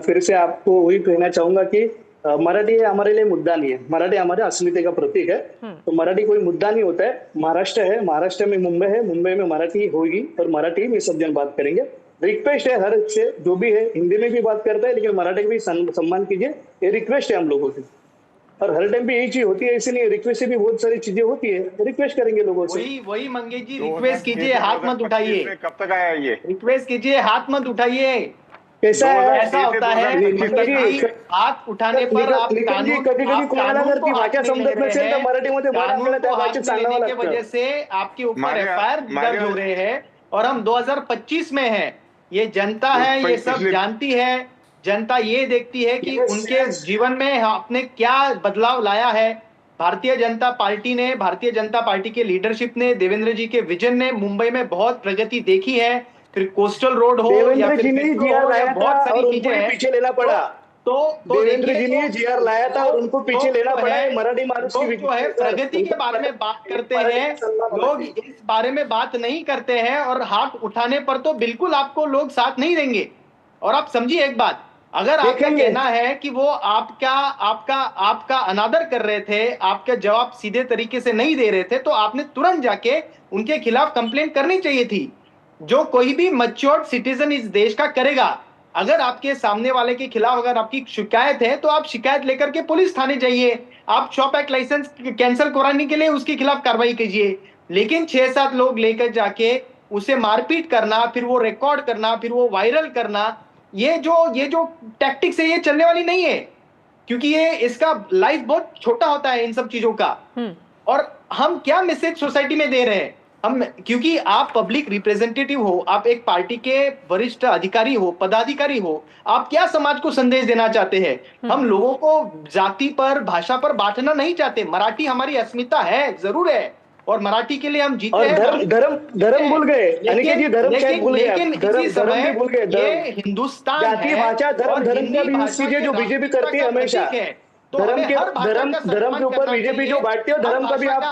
फिर से आपको वही कहना चाहूंगा कि मराठी हमारे लिए मुद्दा नहीं है। मराठी हमारे अस्मिता का प्रतीक है, तो मराठी कोई मुद्दा नहीं होता है। महाराष्ट्र है, महाराष्ट्र में मुंबई है, मुंबई में मराठी होगी और मराठी में सब जन बात करेंगे। रिक्वेस्ट है हर से, जो भी है हिंदी में भी बात करता है लेकिन मराठी में भी सम्मान कीजिए, ये रिक्वेस्ट है हम लोगों से। और हर टाइम भी यही चीज होती है, ऐसे नहीं, रिक्वेस्ट से भी बहुत सारी चीजें होती है, रिक्वेस्ट करेंगे लोगों से। वही मंगेश जी, रिक्वेस्ट कीजिए, हाथ मत उठाइए। कब तक आया ये? रिक्वेस्ट कीजिए, हाथ मत उठाइए। कैसा है? ऐसा होता है हाथ उठाने पर आप कधी कोणाला जर ती भाषा समजत नसेल तर मराठीमध्ये की वजह से आपके ऊपर एफआईआर दर्ज हो रहे हैं और हम 2025 में हैं। ये जनता है, ये सब जानती है। जनता ये देखती है कि उनके जीवन में आपने क्या बदलाव लाया है। भारतीय जनता पार्टी ने, भारतीय जनता पार्टी के लीडरशिप ने, देवेंद्र जी के विजन ने मुंबई में बहुत प्रगति देखी है। फिर कोस्टल रोड हो या फिर बहुत सारी चीजें हैं, पीछे लेना पड़ा। तो देवेंद्र जी ने जीआर लाया था और उनको पीछे लेना पड़ा है। मराठी मानुष की जो है प्रगति के बारे में बात करते हैं लोग, इस बारे में बात नहीं करते हैं और हाथ उठाने पर तो बिल्कुल आपको लोग साथ नहीं देंगे। और आप समझिए एक बात, अगर आपका कहना है कि वो आपका अनादर कर रहे थे, आपका जवाब सीधे तरीके से नहीं दे रहे थे, तो आपने तुरंत जाके उनके खिलाफ कंप्लेंट करनी चाहिए थी, जो कोई भी मैच्योर्ड सिटीजन इस देश का करेगा। अगर आपके सामने वाले के खिलाफ अगर आपकी शिकायत है तो आप शिकायत लेकर के पुलिस थाने जाइए, आप शॉप एक्ट लाइसेंस कैंसिल कराने के लिए उसके खिलाफ कार्रवाई कीजिए। लेकिन 6-7 लोग लेकर जाके उसे मारपीट करना, फिर वो रिकॉर्ड करना, फिर वो वायरल करना, ये जो टैक्टिक्स है ये चलने वाली नहीं है। क्योंकि ये इसका लाइफ बहुत छोटा होता है इन सब चीजों का। और हम क्या मैसेज सोसाइटी में दे रहे हैं हम, क्योंकि आप पब्लिक रिप्रेजेंटेटिव हो, आप एक पार्टी के वरिष्ठ अधिकारी हो, पदाधिकारी हो, आप क्या समाज को संदेश देना चाहते हैं? हम लोगों को जाति पर, भाषा पर बांटना नहीं चाहते। मराठी हमारी अस्मिता है, जरूर है, और मराठी के लिए हम जीते हैं। धर्म भूल गए, अनिकेत जी, धर्म शायद भूल गए, लेकिन इसी समय भूल गए। ये हिंदुस्तान जाति, भाषा, धर्म का भी यूज कीजिए जो बीजेपी करती है हमेशा। धर्म के ऊपर बीजेपी जो बांटती है, धर्म का भी आप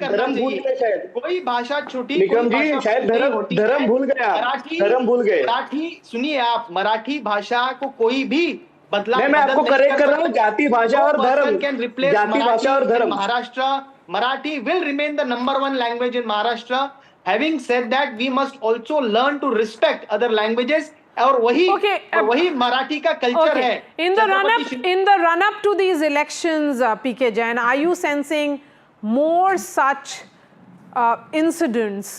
धर्म भूल गए शायद। कोई भाषा छोटी, निकम जी शायद धर्म भूल गया, धर्म भूल गए। मराठी सुनिए आप, मराठी भाषा को कोई भी बदलाव, मैं आपको करेक्ट कर रहा हूँ, जाति, भाषा और धर्म, जाति, भाषा और धर्म। Maharashtra, Marathi will remain the #1 language in Maharashtra. Having said that, we must also learn to respect other languages. और वही मराठी का कल्चर है। In the run up to these elections, PK Jain, are you sensing more such incidents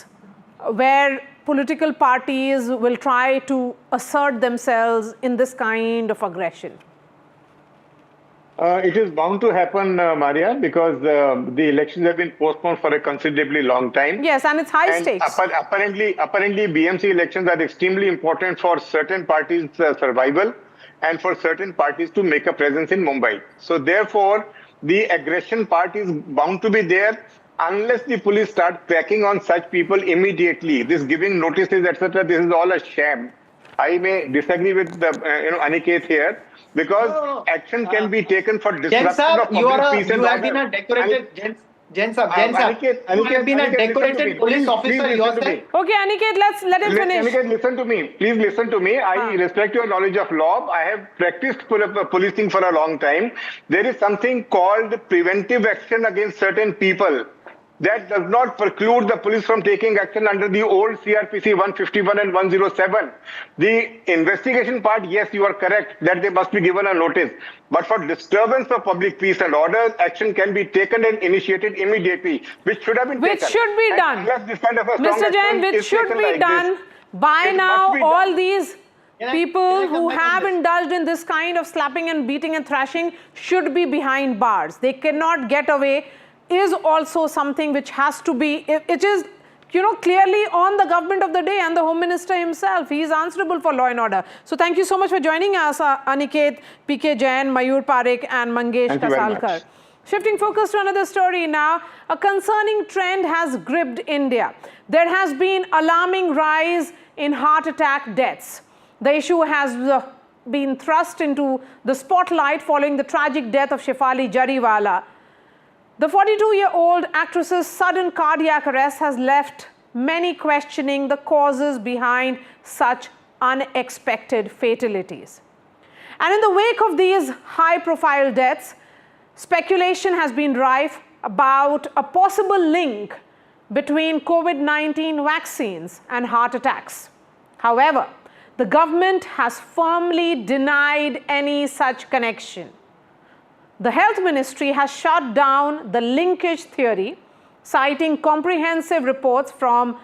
where political parties will try to assert themselves in this kind of aggression? It is bound to happen, Maria, because the elections have been postponed for a considerably long time. Yes, and it's high stakes. Apparently, BMC elections are extremely important for certain parties' survival and for certain parties to make a presence in Mumbai. So, therefore, the aggression part is bound to be there unless the police start cracking on such people immediately. This giving notices, etc., this is all a sham. I may disagree with the, Aniket here. Because action can be taken for disruption of public peace and order. You have been a decorated, Jain sir, you have been a decorated police officer yourself. Okay, Aniket, let him finish. Aniket, listen to me. Please listen to me. I respect your knowledge of law. I have practiced policing for a long time. There is something called preventive action against certain people. That does not preclude the police from taking action under the old CRPC 151 and 107. The investigation part, yes, you are correct that they must be given a notice. But for disturbance of public peace and order, action can be taken and initiated immediately, which should have been taken. Which should be done. This kind of a Mr. Jain, which should be done. By now, all these people who have indulged in this kind of slapping and beating and thrashing should be behind bars. They cannot get away. Is also something which has to be, it is, clearly on the government of the day and the Home Minister himself. He is answerable for law and order. So thank you so much for joining us, Aniket, PK Jain, Mayur Parekh and Mangesh Kasalkar. Shifting focus to another story now, a concerning trend has gripped India. There has been alarming rise in heart attack deaths. The issue has been thrust into the spotlight following the tragic death of Shefali Jariwala. The 42-year-old actress's sudden cardiac arrest has left many questioning the causes behind such unexpected fatalities. And in the wake of these high-profile deaths, speculation has been rife about a possible link between COVID-19 vaccines and heart attacks. However, the government has firmly denied any such connection. The Health Ministry has shut down the linkage theory, citing comprehensive reports from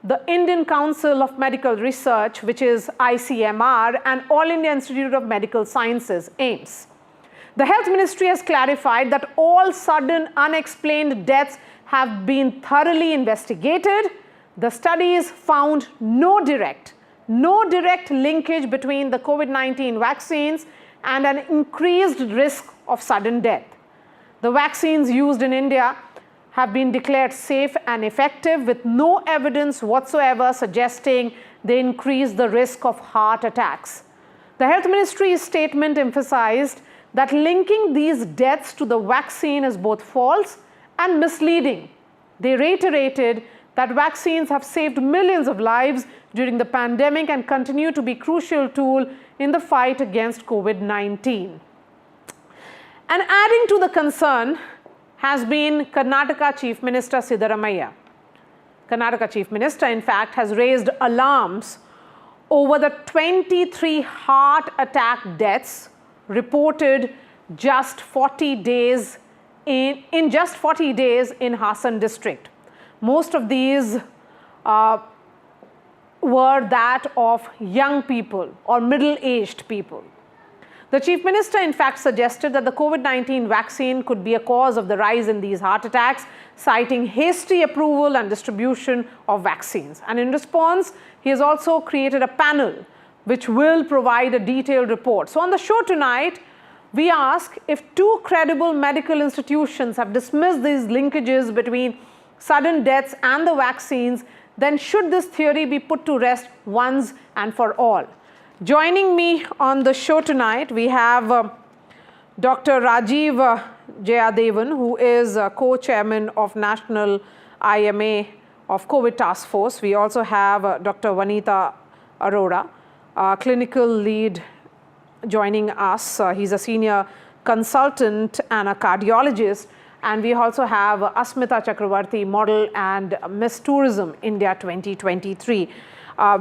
the Indian Council of Medical Research, which is ICMR, and All India Institute of Medical Sciences, AIIMS. The Health Ministry has clarified that all sudden unexplained deaths have been thoroughly investigated. The studies found no direct linkage between the COVID-19 vaccines and an increased risk of sudden death. The vaccines used in India have been declared safe and effective with no evidence whatsoever suggesting they increase the risk of heart attacks. The Health Ministry's statement emphasized that linking these deaths to the vaccine is both false and misleading. They reiterated that vaccines have saved millions of lives during the pandemic and continue to be a crucial tool in the fight against COVID-19. And adding to the concern has been Karnataka Chief Minister Siddaramaiah. Karnataka Chief Minister, in fact, has raised alarms over the 23 heart attack deaths reported just 40 days in just 40 days in Hassan district. Most of these were that of young people or middle-aged people. The Chief Minister, in fact, suggested that the COVID-19 vaccine could be a cause of the rise in these heart attacks, citing hasty approval and distribution of vaccines. And in response, he has also created a panel which will provide a detailed report. So on the show tonight, we ask if two credible medical institutions have dismissed these linkages between sudden deaths and the vaccines, then should this theory be put to rest once and for all? Joining me on the show tonight, we have Dr. Rajiv Jayadevan, who is co-chairman of National IMA of COVID Task Force. We also have Dr. Vanita Arora, clinical lead, joining us. He's a senior consultant and a cardiologist. And we also have Asmita Chakravarti, model and Miss Tourism India 2023.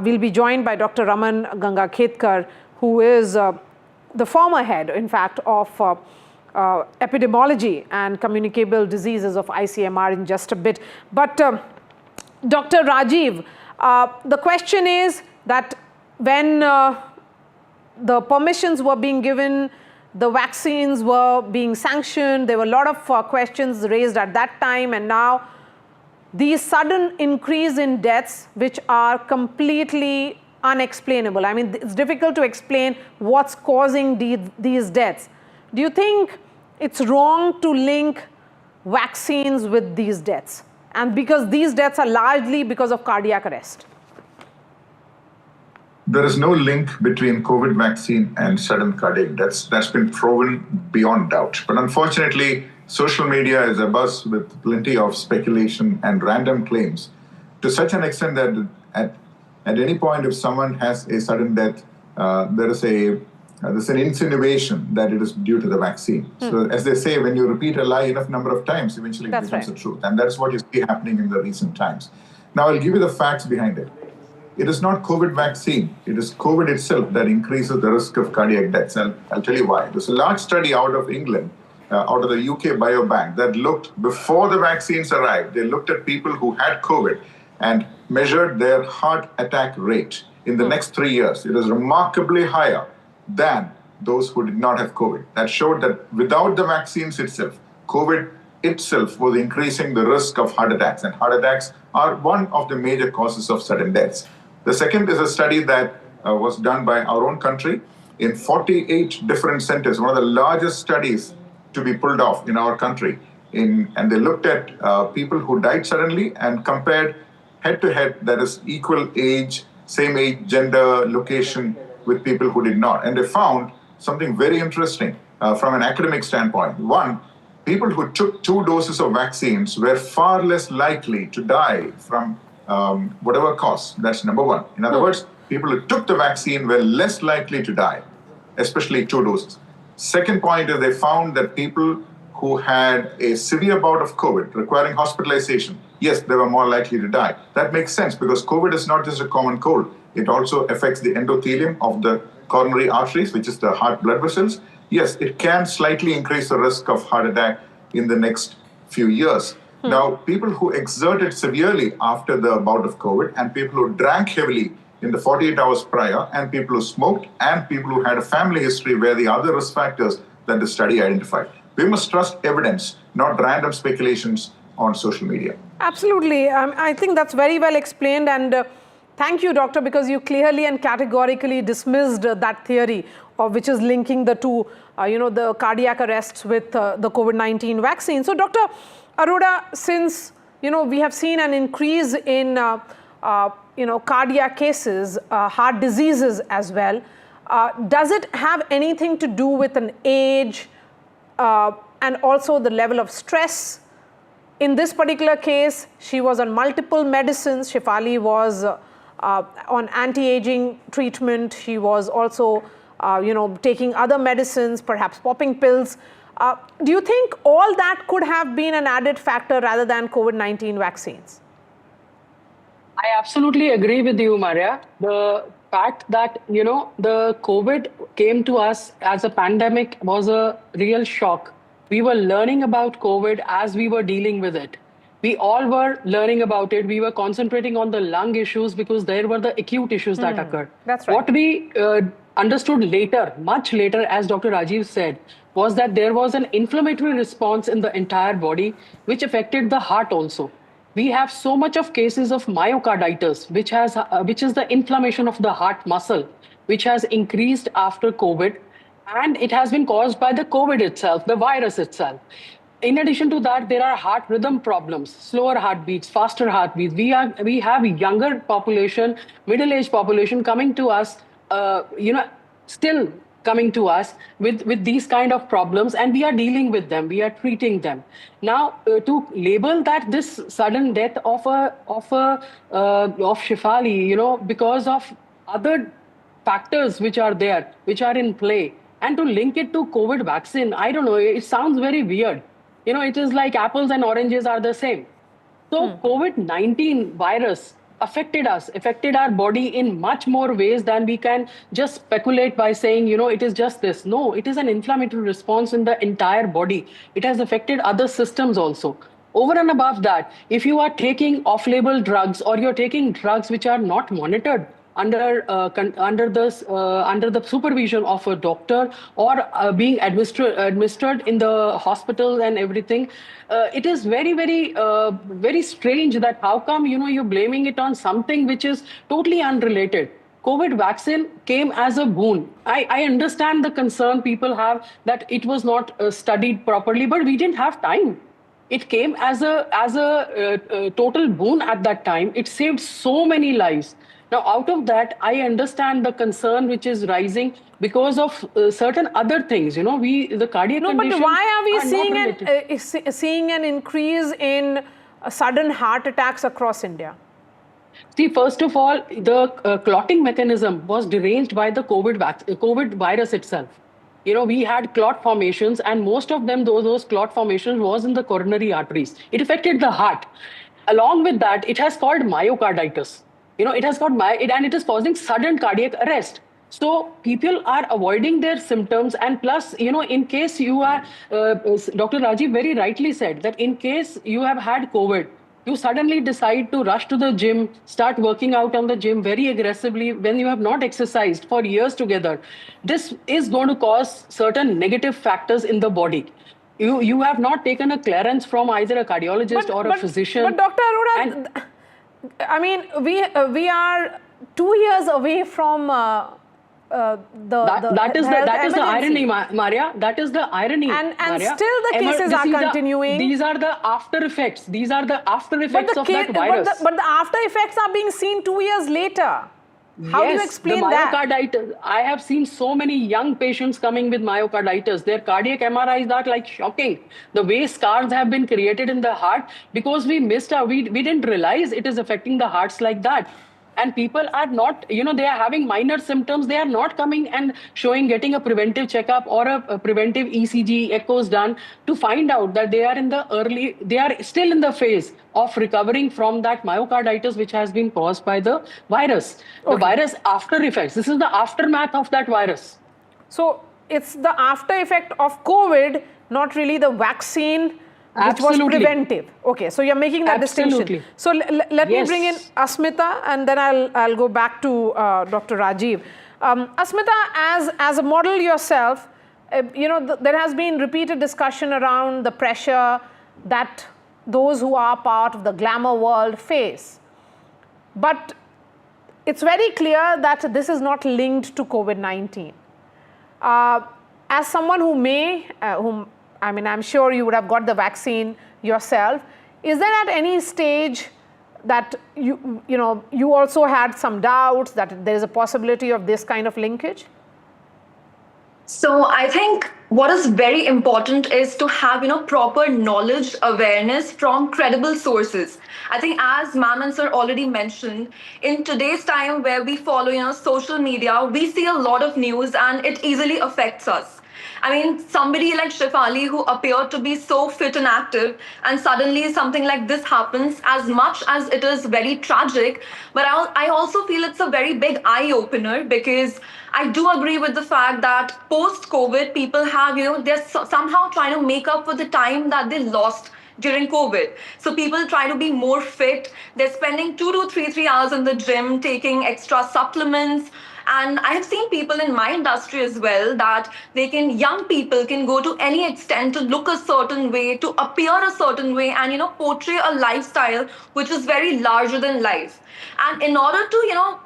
We'll be joined by Dr. Raman Gangakhetkar, who is the former head, in fact, of epidemiology and communicable diseases of ICMR in just a bit. But Dr. Rajiv, the question is that when the permissions were being given, the vaccines were being sanctioned, there were a lot of questions raised at that time, and now these sudden increase in deaths, which are completely unexplainable. I mean, it's difficult to explain what's causing these deaths. Do you think it's wrong to link vaccines with these deaths? And because these deaths are largely because of cardiac arrest. There is no link between COVID vaccine and sudden cardiac deaths. That's been proven beyond doubt. But unfortunately, social media is abuzz with plenty of speculation and random claims, to such an extent that at any point if someone has a sudden death, there's an insinuation that it is due to the vaccine. So as they say, when you repeat a lie enough number of times, eventually it becomes the truth. And that's what you see happening in the recent times. Now I'll give you the facts behind it. It is not COVID vaccine. It is COVID itself that increases the risk of cardiac deaths. And I'll tell you why. There's a large study out of England, out of the UK Biobank, that looked, before the vaccines arrived, they looked at people who had COVID and measured their heart attack rate in the next 3 years. It is remarkably higher than those who did not have COVID. That showed that without the vaccines itself, COVID itself was increasing the risk of heart attacks. And heart attacks are one of the major causes of sudden deaths. The second is a study that was done by our own country in 48 different centers, one of the largest studies to be pulled off in our country. And they looked at people who died suddenly and compared head-to-head, that is equal age, same age, gender, location, with people who did not. And they found something very interesting from an academic standpoint. One, people who took 2 doses of vaccines were far less likely to die from whatever cause. That's number one. In other words, people who took the vaccine were less likely to die, especially 2 doses. Second point is they found that people who had a severe bout of COVID requiring hospitalization, yes, they were more likely to die. That makes sense because COVID is not just a common cold. It also affects the endothelium of the coronary arteries, which is the heart blood vessels. Yes, it can slightly increase the risk of heart attack in the next few years. Now, people who exerted severely after the bout of COVID and people who drank heavily in the 48 hours prior and people who smoked and people who had a family history were the other risk factors that the study identified. We must trust evidence, not random speculations on social media. Absolutely. I think that's very well explained, and thank you, doctor, because you clearly and categorically dismissed that theory of which is linking the two, the cardiac arrests with the COVID-19 vaccine. So, Dr. Arora, since, we have seen an increase in, cardiac cases, heart diseases as well, does it have anything to do with an age and also the level of stress? In this particular case, she was on multiple medicines. Shefali was on anti-aging treatment. She was also, taking other medicines, perhaps popping pills. Do you think all that could have been an added factor rather than COVID-19 vaccines? I absolutely agree with you, Maria. The fact that, the COVID came to us as a pandemic was a real shock. We were learning about COVID as we were dealing with it. We all were learning about it. We were concentrating on the lung issues because there were the acute issues that occurred. That's right. What we understood later, much later, as Dr. Rajiv said, was that there was an inflammatory response in the entire body, which affected the heart also. We have so much of cases of myocarditis, which is the inflammation of the heart muscle, which has increased after COVID, and it has been caused by the COVID itself, the virus itself. In addition to that, there are heart rhythm problems, slower heartbeats, faster heartbeats. We have younger population, middle-aged population coming to us, still coming to us with these kind of problems, and we are dealing with them, we are treating them. Now, to label that this sudden death of Shefali, because of other factors which are there, which are in play, and to link it to COVID vaccine, I don't know, it sounds very weird. It is like apples and oranges are the same. So COVID-19 virus affected us, affected our body in much more ways than we can just speculate by saying, it is just this. No, it is an inflammatory response in the entire body. It has affected other systems also. Over and above that, if you are taking off-label drugs or you're taking drugs which are not monitored under the supervision of a doctor or being administered in the hospital and everything, it is very, very, very strange that how come you're blaming it on something which is totally unrelated. COVID vaccine came as a boon. I understand the concern people have that it was not studied properly, but we didn't have time. It came as a total boon at that time. It saved so many lives. Now, out of that, I understand the concern which is rising because of certain other things. The cardiac conditions. But why are we seeing an increase in sudden heart attacks across India? See, first of all, the clotting mechanism was deranged by the COVID virus itself. We had clot formations, and most of them, those clot formations was in the coronary arteries. It affected the heart. Along with that, it has called myocarditis. It has got and it is causing sudden cardiac arrest. So people are avoiding their symptoms, and plus, in case you are, Dr. Rajiv very rightly said that in case you have had COVID, you suddenly decide to rush to the gym, start working out on the gym very aggressively when you have not exercised for years together. This is going to cause certain negative factors in the body. You have not taken a clearance from either a cardiologist or a physician. But Dr. Arora, I mean, we are 2 years away from that is the irony, Maria. That is the irony. And still the cases are continuing. These are the after effects. These are the after effects of that virus. But the after effects are being seen 2 years later. How do you explain that? Myocarditis. I have seen so many young patients coming with myocarditis. Their cardiac MRIs are like shocking. The way scars have been created in the heart because we missed out. We didn't realize it is affecting the hearts like that. And people are not, they are having minor symptoms. They are not coming and getting a preventive checkup or a preventive ECG echoes done to find out that they are still in the phase of recovering from that myocarditis which has been caused by the virus. The virus after effects. This is the aftermath of that virus. So it's the after effect of COVID, not really the vaccine, which was preventive. Okay, so you're making that distinction. So let me bring in Asmita, and then I'll go back to Dr. Rajiv. Asmita, as a model yourself, there has been repeated discussion around the pressure that those who are part of the glamour world face. But it's very clear that this is not linked to COVID-19. As someone I'm sure you would have got the vaccine yourself. Is there at any stage that you also had some doubts that there is a possibility of this kind of linkage? So I think what is very important is to have, proper knowledge, awareness from credible sources. I think as ma'am and sir already mentioned, in today's time where we follow, social media, we see a lot of news and it easily affects us. I mean, somebody like Shefali who appeared to be so fit and active, and suddenly something like this happens, as much as it is very tragic, but I also feel it's a very big eye-opener, because I do agree with the fact that post-COVID, people have, they're somehow trying to make up for the time that they lost during COVID. So people try to be more fit. They're spending 2 to 3 hours in the gym, taking extra supplements. And I have seen people in my industry as well that young people can go to any extent to look a certain way, to appear a certain way, and portray a lifestyle which is very larger than life. And in order to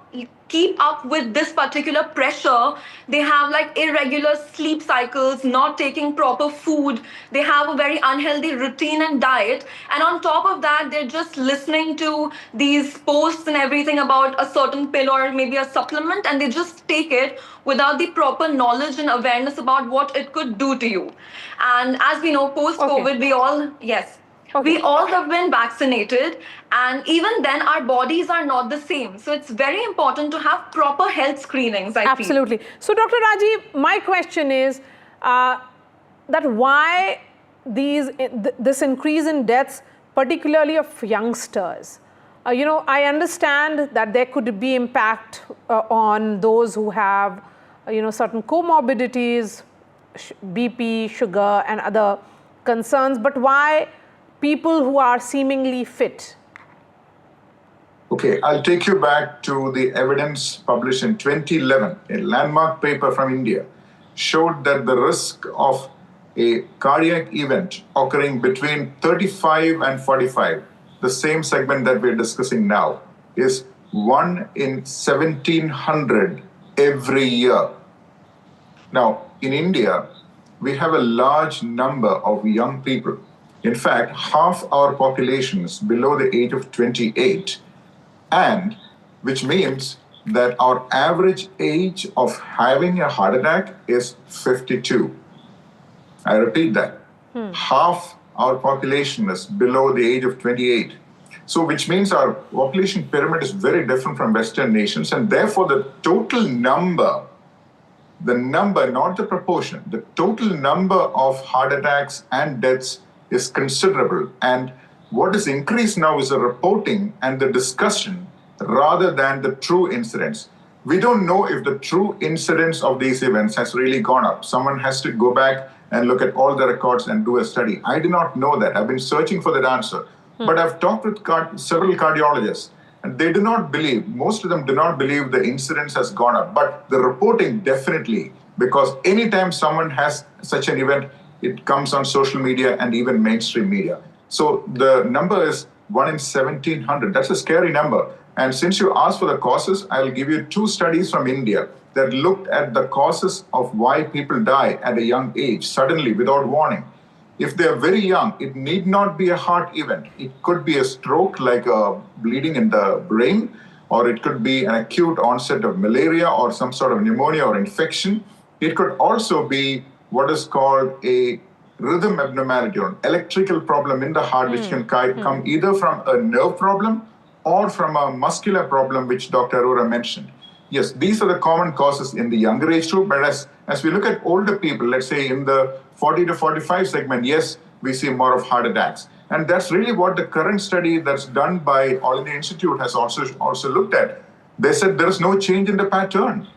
keep up with this particular pressure, they have like irregular sleep cycles, not taking proper food, they have a very unhealthy routine and diet, and on top of that they're just listening to these posts and everything about a certain pill or maybe a supplement, and they just take it without the proper knowledge and awareness about what it could do to you. And as we know, post-COVID, we all have been vaccinated, and even then our bodies are not the same. So it's very important to have proper health screenings, I feel. Absolutely. So Dr. Rajiv, my question is that why this increase in deaths, particularly of youngsters? I understand that there could be impact on those who have, certain comorbidities, BP, sugar and other concerns, but why people who are seemingly fit? Okay, I'll take you back to the evidence published in 2011. A landmark paper from India showed that the risk of a cardiac event occurring between 35 and 45, the same segment that we're discussing now, is 1 in 1,700 every year. Now, in India, we have a large number of young people. In fact, half our population is below the age of 28, and which means that our average age of having a heart attack is 52. I repeat that. Half our population is below the age of 28. So which means our population pyramid is very different from Western nations, and therefore the total number, not the proportion, the total number of heart attacks and deaths is considerable. And what is increased now is the reporting and the discussion rather than the true incidents. We don't know if the true incidence of these events has really gone up. Someone has to go back and look at all the records and do a study. I do not know that. I've been searching for that answer. But I've talked with several cardiologists, and they do not believe, most of them do not believe the incidence has gone up. But the reporting definitely, because anytime someone has such an event, it comes on social media and even mainstream media. So the number is 1 in 1,700. That's a scary number. And since you asked for the causes, I'll give you 2 studies from India that looked at the causes of why people die at a young age, suddenly, without warning. If they're very young, it need not be a heart event. It could be a stroke, like a bleeding in the brain, or it could be an acute onset of malaria or some sort of pneumonia or infection. It could also be what is called a rhythm abnormality or an electrical problem in the heart, which can come either from a nerve problem or from a muscular problem, which Dr. Arora mentioned. Yes, these are the common causes in the younger age group, but as we look at older people, let's say in the 40 to 45 segment, yes, we see more of heart attacks. And that's really what the current study that's done by All India Institute has also looked at. They said there is no change in the pattern.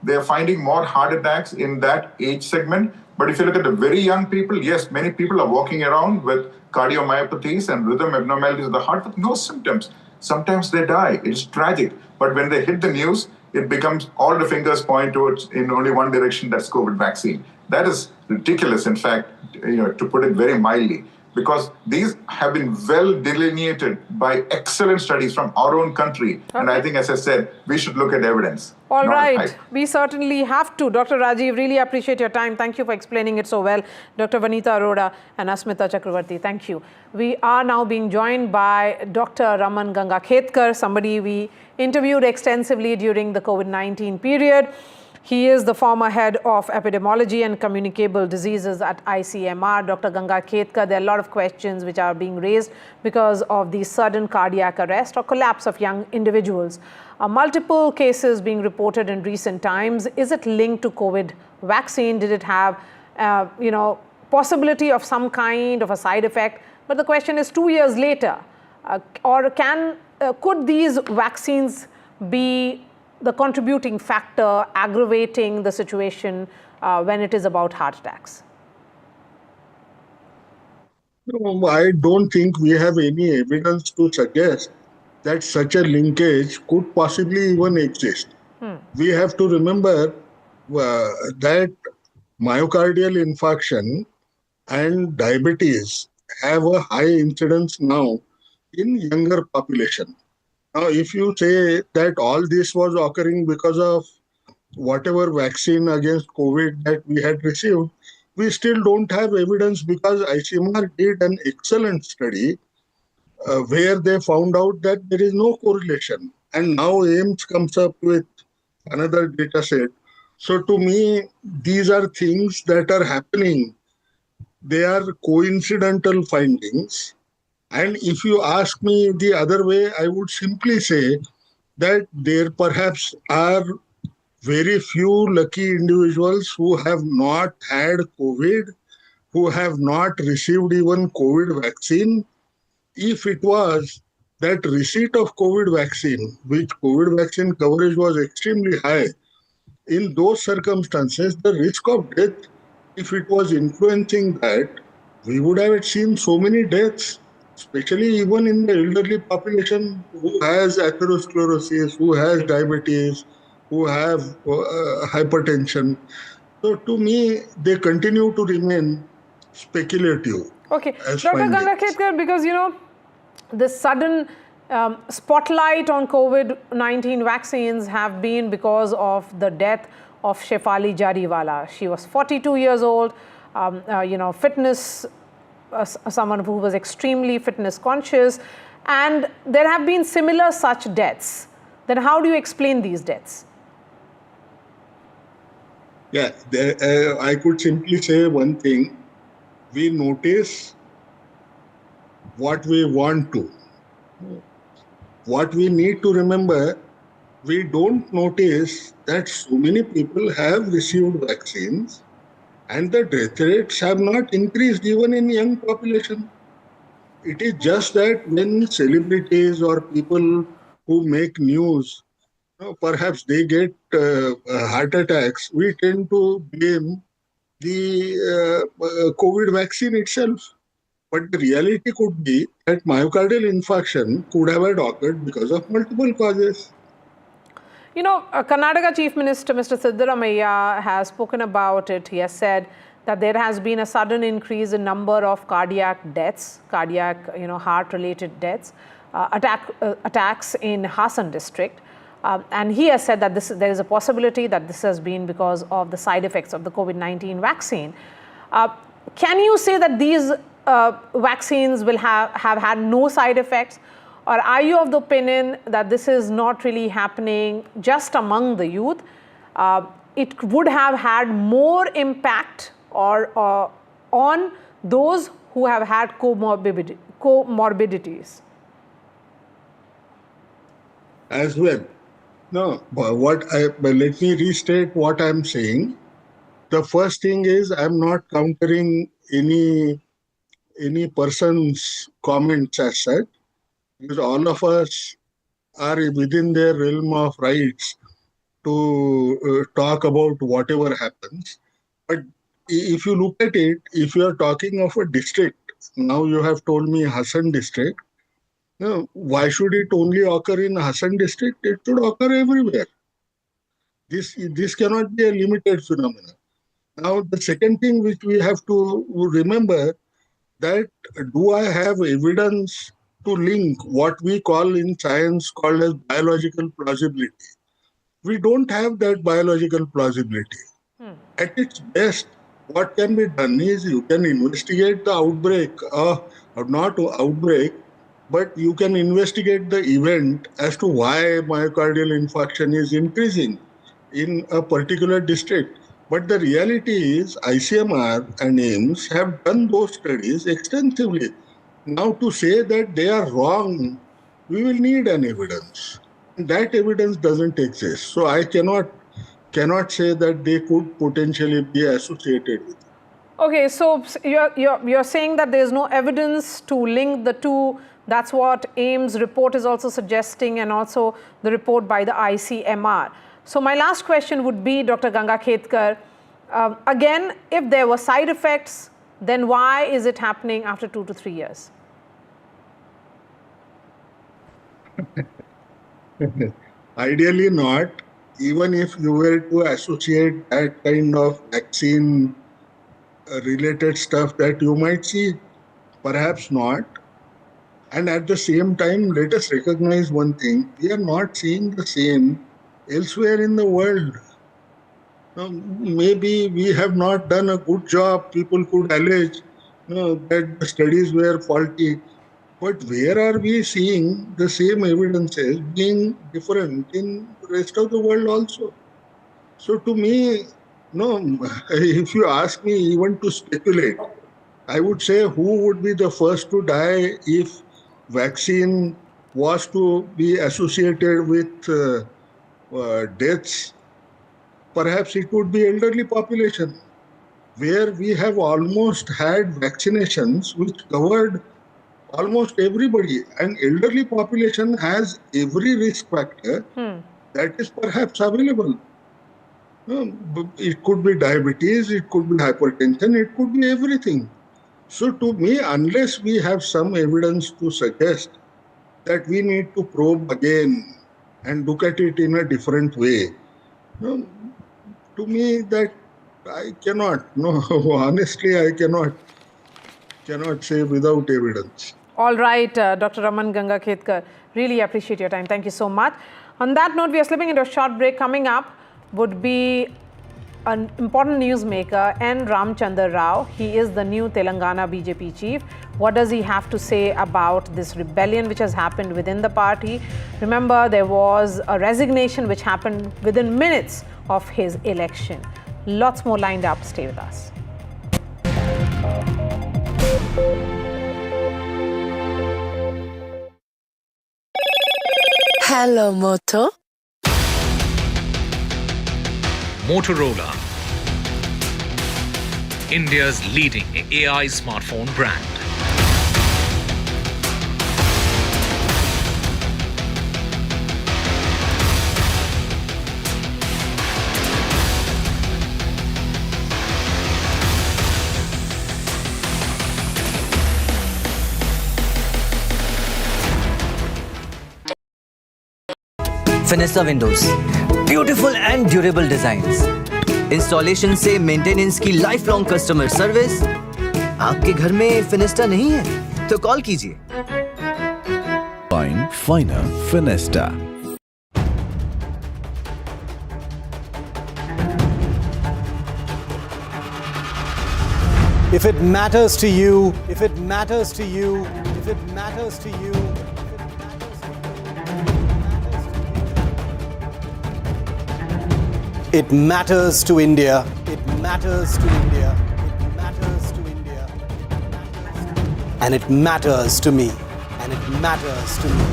They're finding more heart attacks in that age segment. But if you look at the very young people, yes, many people are walking around with cardiomyopathies and rhythm abnormalities of the heart with no symptoms. Sometimes they die. It's tragic. But when they hit the news, it becomes all the fingers point towards in only one direction, that's COVID vaccine. That is ridiculous, in fact, to put it very mildly, because these have been well delineated by excellent studies from our own country. Okay. And I think, as I said, we should look at evidence. All right. We certainly have to. Dr. Rajiv, really appreciate your time. Thank you for explaining it so well. Dr. Vanita Arora and Asmita Chakravarti, thank you. We are now being joined by Dr. Raman Gangakhetkar, somebody we interviewed extensively during the COVID-19 period. He is the former head of epidemiology and communicable diseases at ICMR. Dr. Gangakhetkar, there are a lot of questions which are being raised because of the sudden cardiac arrest or collapse of young individuals. Multiple cases being reported in recent times. Is it linked to COVID vaccine? Did it have, possibility of some kind of a side effect? But the question is 2 years later, could these vaccines be the contributing factor aggravating the situation when it is about heart attacks? No, I don't think we have any evidence to suggest that such a linkage could possibly even exist. We have to remember that myocardial infarction and diabetes have a high incidence now in younger population. Now, if you say that all this was occurring because of whatever vaccine against COVID that we had received, we still don't have evidence because ICMR did an excellent study where they found out that there is no correlation. And now AIMS comes up with another data set. So to me, these are things that are happening. They are coincidental findings. And if you ask me the other way, I would simply say that there perhaps are very few lucky individuals who have not had COVID, who have not received even COVID vaccine. If it was that receipt of COVID vaccine, which COVID vaccine coverage was extremely high, in those circumstances, the risk of death, if it was influencing that, we would have seen so many deaths, especially even in the elderly population who has atherosclerosis, who has diabetes, who have hypertension. So to me, they continue to remain speculative. Okay, Dr. Gangakhetkar, because this sudden spotlight on COVID-19 vaccines have been because of the death of Shefali Jariwala. She was 42 years old, fitness, someone who was extremely fitness conscious, and there have been similar such deaths. Then how do you explain these deaths? Yeah, I could simply say one thing. We notice what we want to. What we need to remember, we don't notice that so many people have received vaccines and the death rates have not increased even in young population. It is just that when celebrities or people who make news, perhaps they get heart attacks, we tend to blame the COVID vaccine itself. But the reality could be that myocardial infarction could have occurred because of multiple causes. Karnataka Chief Minister, Mr. Siddaramaiah, has spoken about it. He has said that there has been a sudden increase in number of cardiac deaths, heart-related deaths, attacks in Hassan district. And he has said that there is a possibility that this has been because of the side effects of the COVID-19 vaccine. Can you say that these vaccines will have had no side effects? Or are you of the opinion that this is not really happening just among the youth? It would have had more impact or on those who have had comorbidities? As well. No, but let me restate what I'm saying. The first thing is I'm not countering any person's comments as such, because all of us are within their realm of rights to talk about whatever happens. But if you look at it, if you are talking of a district, now you have told me Hassan district, why should it only occur in Hassan district? It should occur everywhere. This cannot be a limited phenomenon. Now, the second thing which we have to remember, that do I have evidence to link what we call in science called as biological plausibility? We don't have that biological plausibility. At its best, what can be done is you can investigate the outbreak, or not outbreak, but you can investigate the event as to why myocardial infarction is increasing in a particular district. But the reality is ICMR and AIMS have done those studies extensively. Now to say that they are wrong, we will need an evidence. And that evidence doesn't exist. So I cannot say that they could potentially be associated with it. Okay, so you're saying that there is no evidence to link the two. That's what AIMS report is also suggesting, and also the report by the ICMR. So my last question would be, Dr. Gangakhetkar, again, if there were side effects, then why is it happening after 2 to 3 years? Ideally not. Even if you were to associate that kind of vaccine related stuff that you might see, perhaps not. And at the same time, let us recognize one thing. We are not seeing the same elsewhere in the world. Maybe we have not done a good job. People could allege that the studies were faulty. But where are we seeing the same evidences being different in the rest of the world also? So to me, if you ask me even to speculate, I would say who would be the first to die if vaccine was to be associated with deaths. Perhaps it would be elderly population, where we have almost had vaccinations which covered almost everybody, and elderly population has every risk factor that is perhaps available. It could be diabetes, it could be hypertension, it could be everything. So to me, unless we have some evidence to suggest that we need to probe again and look at it in a different way, to me that I cannot, honestly I cannot say without evidence. All right, Dr. Raman Gangakhetkar, really appreciate your time. Thank you so much. On that note, we are slipping into a short break. Coming up would be an important newsmaker, N. Ramchandra Rao. He is the new Telangana BJP chief. What does he have to say about this rebellion which has happened within the party? Remember, there was a resignation which happened within minutes of his election. Lots more lined up. Stay with us. Hello, Moto. Motorola, India's leading AI smartphone brand. Finessa Windows, beautiful and durable designs, installation से maintenance की life long customer service. आपके घर में फिनेस्टा नहीं है तो call कीजिए। Find Finer Finesta. If it matters to you, if it matters to you, if it matters to you. It matters to India. It matters to India. It matters to India. And it matters to me. And it matters to me.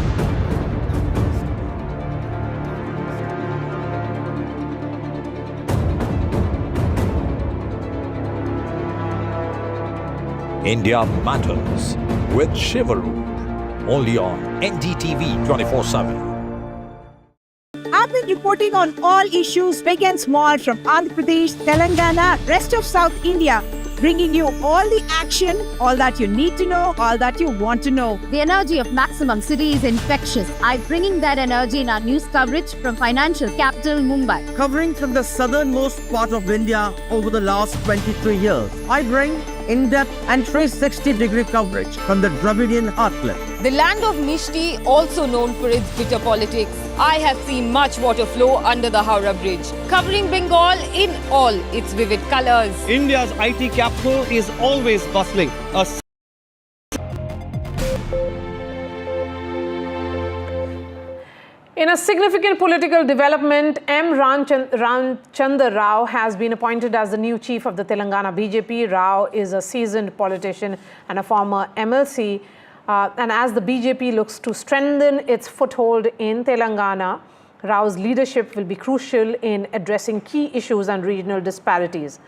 India Matters with Shivakumar. Only on NDTV 24/7. I've been reporting on all issues big and small from Andhra Pradesh, Telangana, rest of South India, bringing you all the action, all that you need to know, all that you want to know. The energy of Maximum City is infectious. I'm bringing that energy in our news coverage from financial capital Mumbai. Covering from the southernmost part of India over the last 23 years, I bring in-depth and 360-degree coverage from the Dravidian heartland. The land of Mishti, also known for its bitter politics. I have seen much water flow under the Howrah Bridge, covering Bengal in all its vivid colors. India's IT capital is always bustling. In a significant political development, M. Ramchandra Rao has been appointed as the new chief of the Telangana BJP. Rao is a seasoned politician and a former MLC. And as the BJP looks to strengthen its foothold in Telangana, Rao's leadership will be crucial in addressing key issues and regional disparities.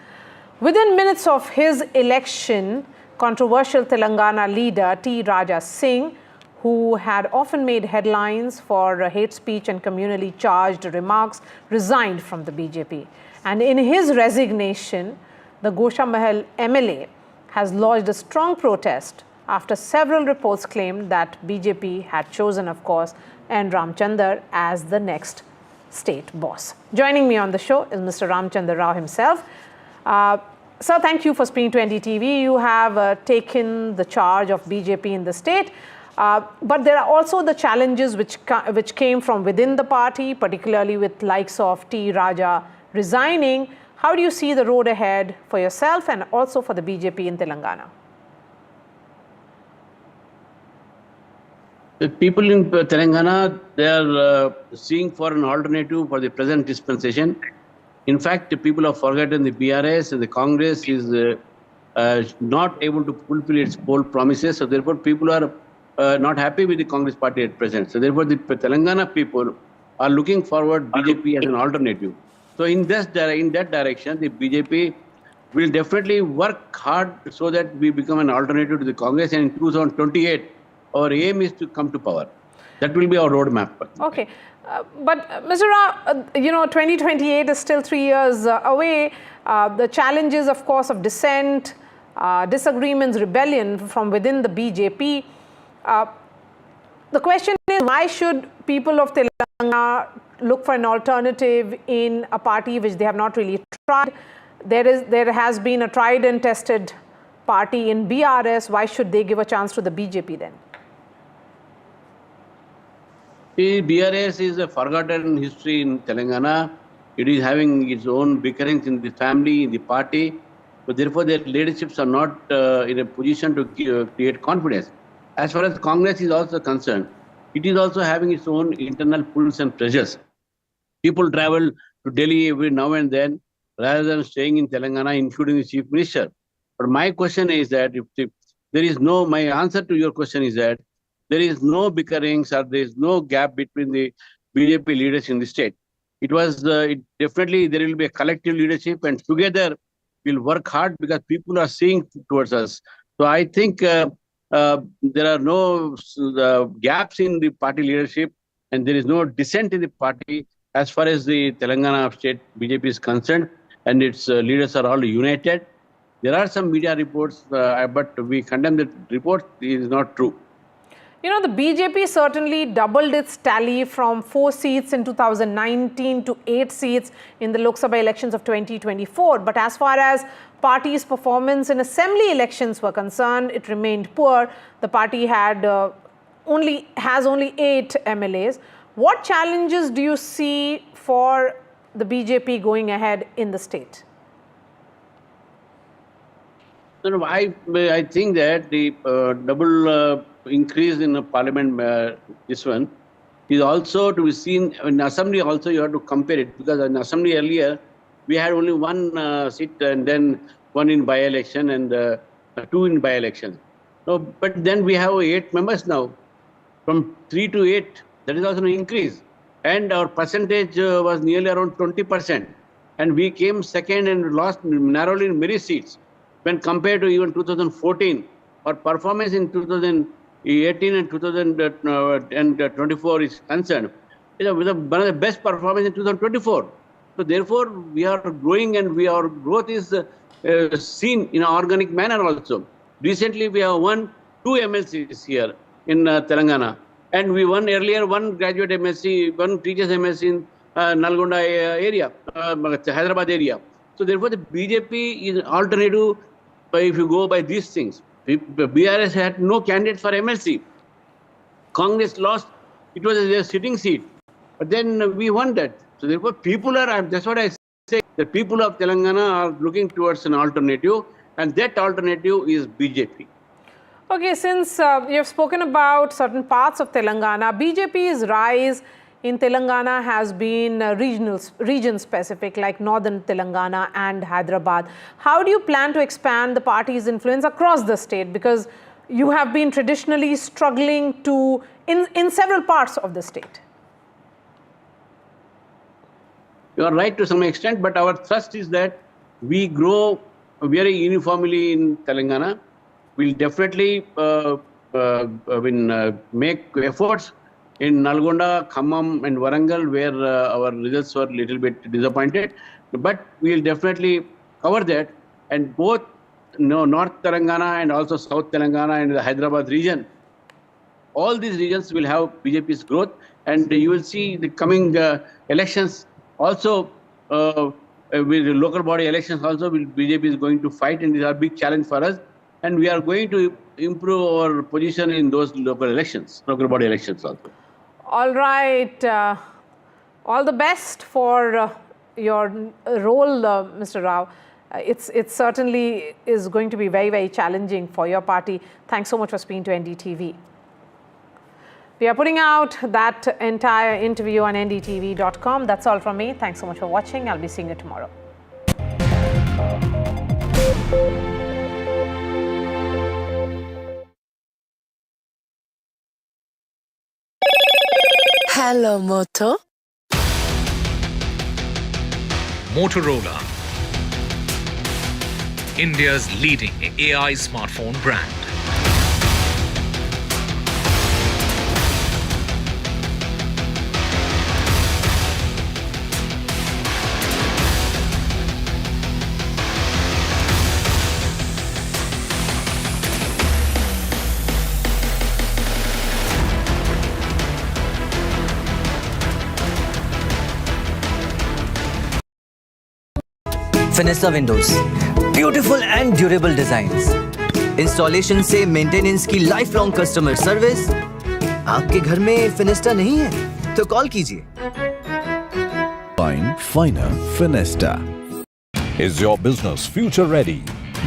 Within minutes of his election, controversial Telangana leader T. Raja Singh, who had often made headlines for hate speech and communally charged remarks, resigned from the BJP. And in his resignation, the Gosha Mahal MLA has lodged a strong protest after several reports claimed that BJP had chosen, of course, N. Ramchandar as the next state boss. Joining me on the show is Mr. Ramchandar Rao himself. Sir, thank you for speaking to NDTV. You have taken the charge of BJP in the state. But there are also the challenges which came from within the party, particularly with likes of T. Raja resigning. How do you see the road ahead for yourself and also for the BJP in Telangana? The people in Telangana, they are seeing for an alternative for the present dispensation. In fact, the people have forgotten the BRS and the Congress is not able to fulfill its poll promises. So therefore, people are not happy with the Congress party at present. So therefore, the Telangana people are looking forward BJP as an alternative. So in that direction, the BJP will definitely work hard so that we become an alternative to the Congress. And in 2028, our aim is to come to power. That will be our roadmap. Okay. But Mr. Rao, 2028 is still 3 years away. The challenges, of course, of dissent, disagreements, rebellion from within the BJP. The question is, why should people of Telangana look for an alternative in a party which they have not really tried? There has been a tried and tested party in BRS. Why should they give a chance to the BJP then? The BRS is a forgotten history in Telangana. It is having its own bickerings in the family, in the party. But therefore, their leaderships are not in a position to create confidence. As far as Congress is also concerned, it is also having its own internal pulls and pressures. People travel to Delhi every now and then rather than staying in Telangana, including the Chief Minister. But my question is that my answer to your question is that there is no bickerings or there is no gap between the BJP leaders in the state. Definitely there will be a collective leadership and together we'll work hard because people are seeing towards us. So I think there are no gaps in the party leadership and there is no dissent in the party as far as the Telangana state BJP is concerned, and its leaders are all united. There are some media reports, but we condemn that report. It is not true. The BJP certainly doubled its tally from 4 seats in 2019 to 8 seats in the Lok Sabha elections of 2024. But as far as party's performance in assembly elections were concerned, it remained poor. The party has only 8 MLAs. What challenges do you see for the BJP going ahead in the state? I think that the double increase in the parliament, this one, is also to be seen in assembly. Also, you have to compare it because in assembly earlier we had only 1 seat and then 1 in by-election and 2 in by-election. So, but then we have 8 members now, from 3 to 8. That is also an increase, and our percentage was nearly around 20%, and we came second and lost narrowly in many seats when compared to even 2014. Our performance in 2018 and 2024 is concerned, one of the best performance in 2024. So therefore, we are growing and our growth is seen in an organic manner also. Recently, we have won 2 MLCs here in Telangana. And we won earlier 1 graduate MSc, 1 teachers MSc in Nalgonda area, Hyderabad area. So therefore, the BJP is an alternative if you go by these things. BRS had no candidate for MLC. Congress lost. It was their sitting seat. But then we won that. So therefore, that's what I say, the people of Telangana are looking towards an alternative, and that alternative is BJP. Okay, since you have spoken about certain parts of Telangana, BJP's rise in Telangana has been region-specific, like northern Telangana and Hyderabad. How do you plan to expand the party's influence across the state? Because you have been traditionally struggling in several parts of the state. You are right to some extent, but our thrust is that we grow very uniformly in Telangana. We'll definitely make efforts in Nalgonda, Khammam and Warangal, where our results were a little bit disappointed. But we'll definitely cover that. And both North Telangana and also South Telangana and the Hyderabad region. All these regions will have BJP's growth, and you will see the coming elections also, with the local body elections also, BJP is going to fight, and these are a big challenge for us. And we are going to improve our position in those local elections, local body elections also. All right. All the best for your role, Mr. Rao. It certainly is going to be very, very challenging for your party. Thanks so much for speaking to NDTV. We are putting out that entire interview on ndtv.com. That's all from me. Thanks so much for watching. I'll be seeing you tomorrow. Hello, Moto. Motorola, India's leading AI smartphone brand. Finesta windows, beautiful and durable designs, installation से maintenance की life long customer service. आपके घर में फिनिस्टा नहीं है तो call कीजिए। Find Finer Finesta. Is your business future ready?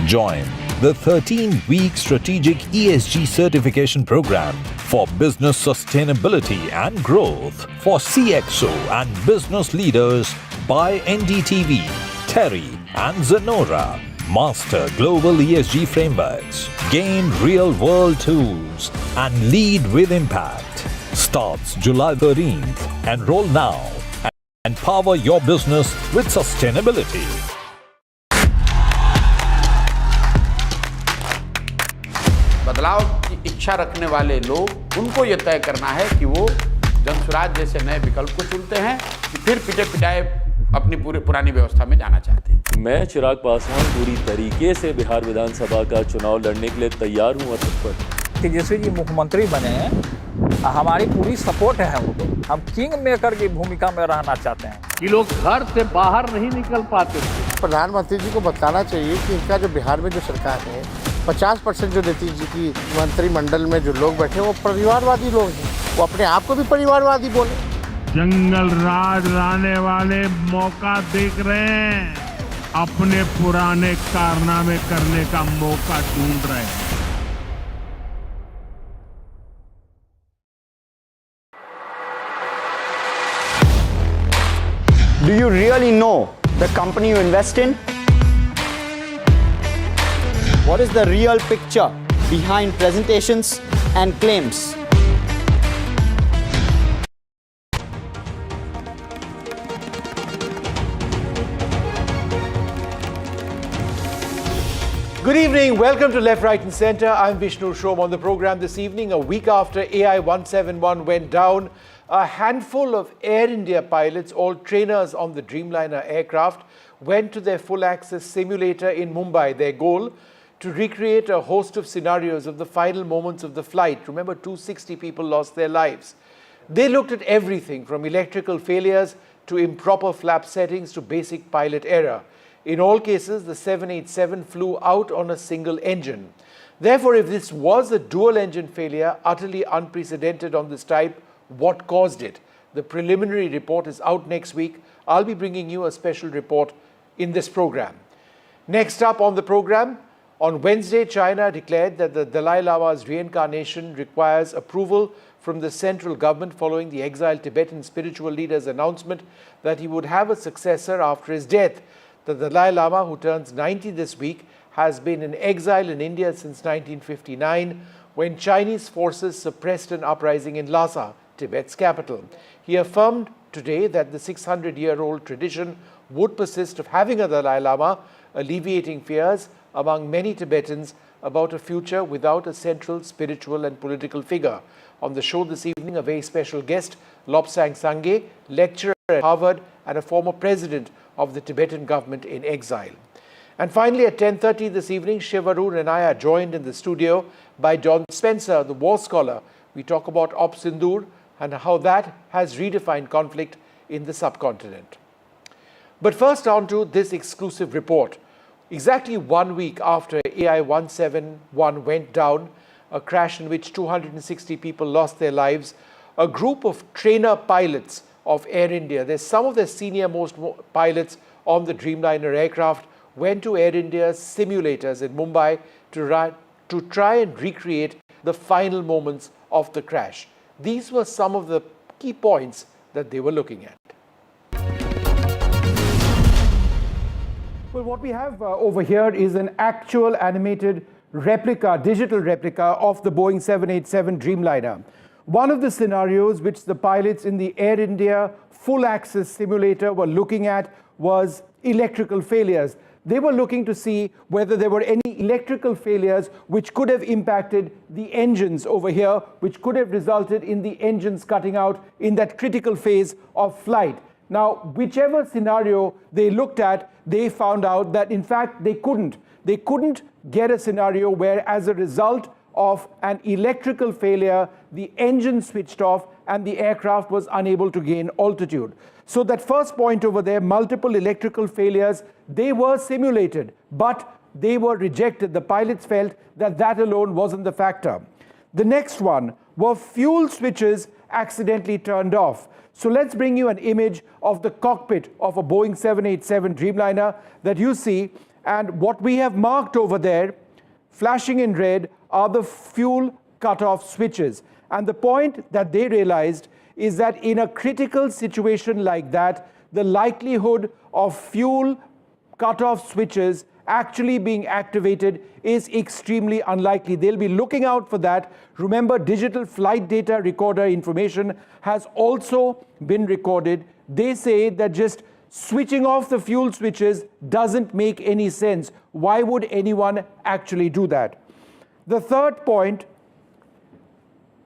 Join the 13-week strategic ESG certification program for business sustainability and growth for CXO and business leaders by NDTV, Terry and Zenora. Master global ESG frameworks, gain real-world tools, and lead with impact. Starts July 13th. Enroll now and power your business with sustainability. बदलाव की इच्छा रखने वाले लोग, उनको ये तय करना है कि वो जनसुराज जैसे नए विकल्प को चुनते हैं कि फिर पिटे पिटाए अपनी पूरी पुरानी व्यवस्था में जाना चाहते हैं। मैं चिराग पासवान पूरी तरीके से बिहार विधानसभा का चुनाव लड़ने के लिए तैयार हूँ और तत्पर। तेजस्वी जी मुख्यमंत्री बने हैं, हमारी पूरी सपोर्ट है उनको। हम किंग मेकर की भूमिका में रहना चाहते हैं। कि लोग घर से बाहर नहीं निकल पाते थे। प्रधानमंत्री जी को बताना चाहिए कि इनका जो बिहार में जो सरकार है 50% जो नीतीश जी की मंत्रिमंडल में जो लोग बैठे वो परिवारवादी लोग हैं। वो अपने आप को भी परिवारवादी बोले। जंगल राज लाने वाले मौका देख रहे हैं, अपने पुराने कारनामे करने का मौका ढूंढ रहे हैं। Do you really know the company you invest in? What is the real picture behind presentations and claims? Good evening. Welcome to Left, Right and Centre. I'm Vishnu Shom. On the program this evening, a week after AI 171 went down, a handful of Air India pilots, all trainers on the Dreamliner aircraft, went to their full access simulator in Mumbai. Their goal, to recreate a host of scenarios of the final moments of the flight. Remember, 260 people lost their lives. They looked at everything from electrical failures to improper flap settings to basic pilot error. In all cases, the 787 flew out on a single engine. Therefore, if this was a dual engine failure, utterly unprecedented on this type, what caused it? The preliminary report is out next week. I'll be bringing you a special report in this program. Next up on the program, on Wednesday, China declared that the Dalai Lama's reincarnation requires approval from the central government following the exiled Tibetan spiritual leader's announcement that he would have a successor after his death. The Dalai Lama, who turns 90 this week, has been in exile in India since 1959, when Chinese forces suppressed an uprising in Lhasa, Tibet's capital. He affirmed today that the 600-year-old tradition would persist of having a Dalai Lama, alleviating fears among many Tibetans about a future without a central spiritual and political figure. On the show this evening, a very special guest, Lobsang Sangye, lecturer at Harvard and a former president of the Tibetan government in exile. And finally, at 10:30 this evening, Shivaru and I are joined in the studio by John Spencer, the war scholar. We talk about Op Sindoor and how that has redefined conflict in the subcontinent. But first on to this exclusive report. Exactly 1 week after AI 171 went down, a crash in which 260 people lost their lives, a group of trainer pilots of Air India, there's some of the senior-most pilots on the Dreamliner aircraft, went to Air India's simulators in Mumbai to try and recreate the final moments of the crash. These were some of the key points that they were looking at. Well, what we have over here is an actual animated replica, digital replica of the Boeing 787 Dreamliner. One of the scenarios which the pilots in the Air India full access simulator were looking at was electrical failures. They were looking to see whether there were any electrical failures which could have impacted the engines over here, which could have resulted in the engines cutting out in that critical phase of flight. Now, whichever scenario they looked at, they found out that in fact they couldn't. They couldn't get a scenario where, as a result of an electrical failure, the engine switched off and the aircraft was unable to gain altitude. So that first point over there, multiple electrical failures, they were simulated, but they were rejected. The pilots felt that that alone wasn't the factor. The next one were fuel switches accidentally turned off. So let's bring you an image of the cockpit of a Boeing 787 Dreamliner that you see, and what we have marked over there, flashing in red, are the fuel cutoff switches. And the point that they realized is that in a critical situation like that, the likelihood of fuel cutoff switches actually being activated is extremely unlikely. They'll be looking out for that. Remember, digital flight data recorder information has also been recorded. They say that just switching off the fuel switches doesn't make any sense. Why would anyone actually do that? The third point,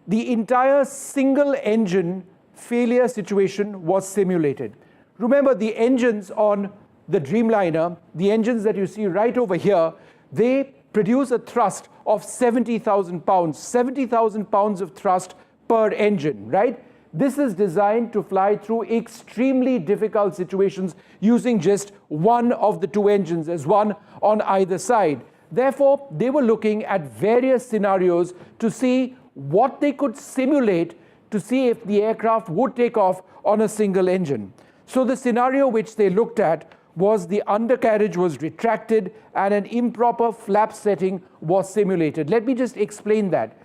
the entire single engine failure situation was simulated. Remember, the engines on the Dreamliner, the engines that you see right over here, they produce a thrust of 70,000 pounds, 70,000 pounds of thrust per engine, right? This is designed to fly through extremely difficult situations using just one of the two engines, as one on either side. Therefore, they were looking at various scenarios to see what they could simulate to see if the aircraft would take off on a single engine. So the scenario which they looked at was the undercarriage was retracted and an improper flap setting was simulated. Let me just explain that.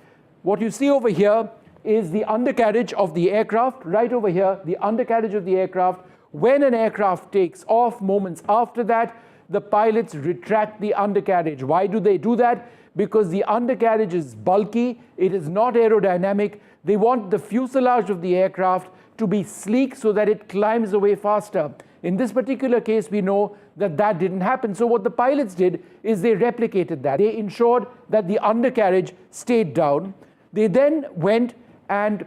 What you see over here is the undercarriage of the aircraft. Right over here, the undercarriage of the aircraft. When an aircraft takes off, moments after that, the pilots retract the undercarriage. Why do they do that? Because the undercarriage is bulky, it is not aerodynamic. They want the fuselage of the aircraft to be sleek so that it climbs away faster. In this particular case, we know that that didn't happen. So what the pilots did is they replicated that. They ensured that the undercarriage stayed down. They then went and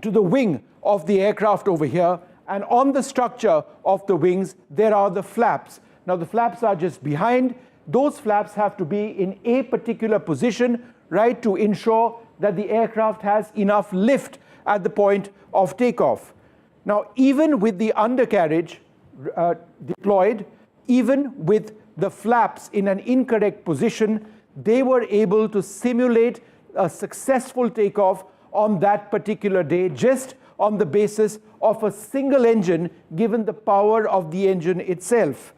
to the wing of the aircraft over here, and on the structure of the wings, there are the flaps. Now the flaps are just behind. Those flaps have to be in a particular position, right, to ensure that the aircraft has enough lift at the point of takeoff. Now, even with the undercarriage deployed, even with the flaps in an incorrect position, they were able to simulate a successful takeoff on that particular day, just on the basis of a single engine, given the power of the engine itself.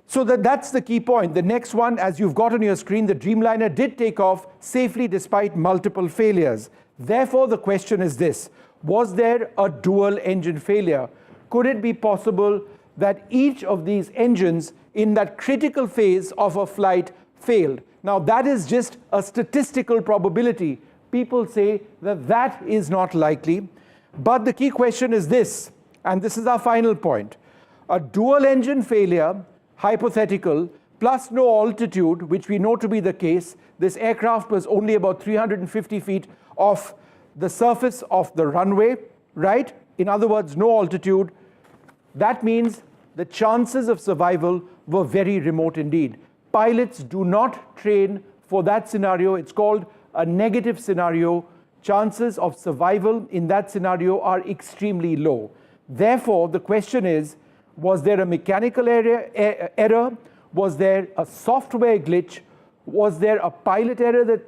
So that's the key point. The next one, as you've got on your screen, the Dreamliner did take off safely despite multiple failures. Therefore, the question is this: was there a dual engine failure? Could it be possible that each of these engines in that critical phase of a flight failed? Now, that is just a statistical probability. People say that that is not likely. But the key question is this, and this is our final point. A dual engine failure, hypothetical, plus no altitude, which we know to be the case. This aircraft was only about 350 feet off the surface of the runway, right? In other words, no altitude. That means the chances of survival were very remote indeed. Pilots do not train for that scenario. It's called a negative scenario. Chances of survival in that scenario are extremely low. Therefore, the question is, was there a mechanical error? Was there a software glitch? Was there a pilot error that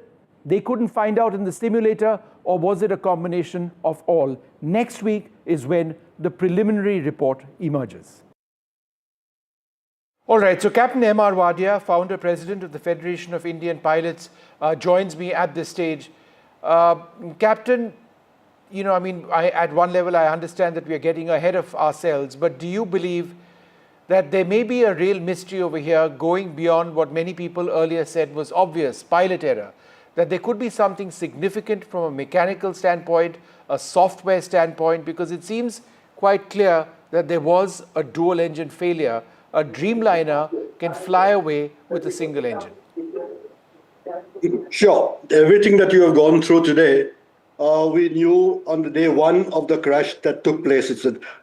they couldn't find out in the simulator? Or was it a combination of all? Next week is when the preliminary report emerges. All right, so Captain M.R. Wadia, founder president of the Federation of Indian Pilots, joins me at this stage. Captain, you know, I mean, at one level I understand that we are getting ahead of ourselves, but do you believe that there may be a real mystery over here going beyond what many people earlier said was obvious, pilot error, that there could be something significant from a mechanical standpoint, a software standpoint, because it seems quite clear that there was a dual engine failure. A Dreamliner can fly away with a single engine. Sure. Everything that you have gone through today, we knew on the day one of the crash that took place.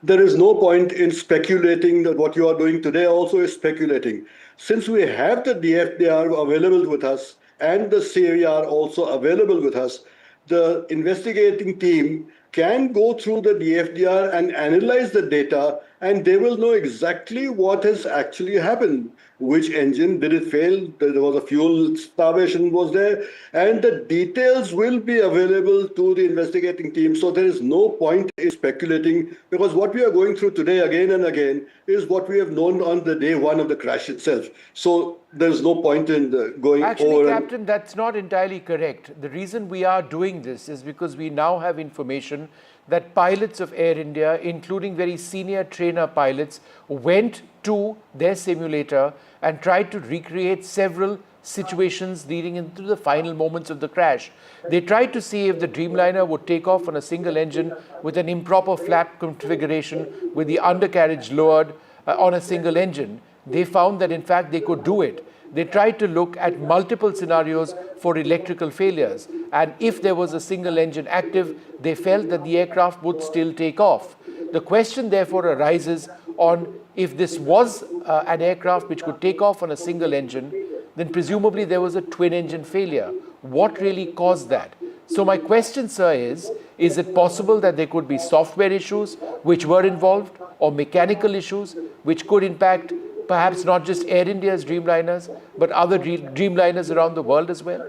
There is no point in speculating that what you are doing today also is speculating. Since we have the DFDR available with us and the CAVR also available with us, the investigating team can go through the DFDR and analyze the data, and they will know exactly what has actually happened. Which engine did it fail? There was a fuel starvation was there, and the details will be available to the investigating team. So there is no point in speculating, because what we are going through today again and again is what we have known on the day one of the crash itself. So there's no point in going Actually, over. Captain, that's not entirely correct. The reason we are doing this is because we now have information that pilots of Air India, including very senior trainer pilots, went to their simulator and tried to recreate several situations leading into the final moments of the crash. They tried to see if the Dreamliner would take off on a single engine with an improper flap configuration with the undercarriage lowered on a single engine. They found that in fact they could do it. They tried to look at multiple scenarios for electrical failures, and if there was a single engine active, they felt that the aircraft would still take off. The question therefore arises on if this was an aircraft which could take off on a single engine, then presumably there was a twin engine failure. What really caused that? So my question, sir, is it possible that there could be software issues which were involved, or mechanical issues which could impact perhaps not just Air India's Dreamliners, but other Dreamliners around the world as well?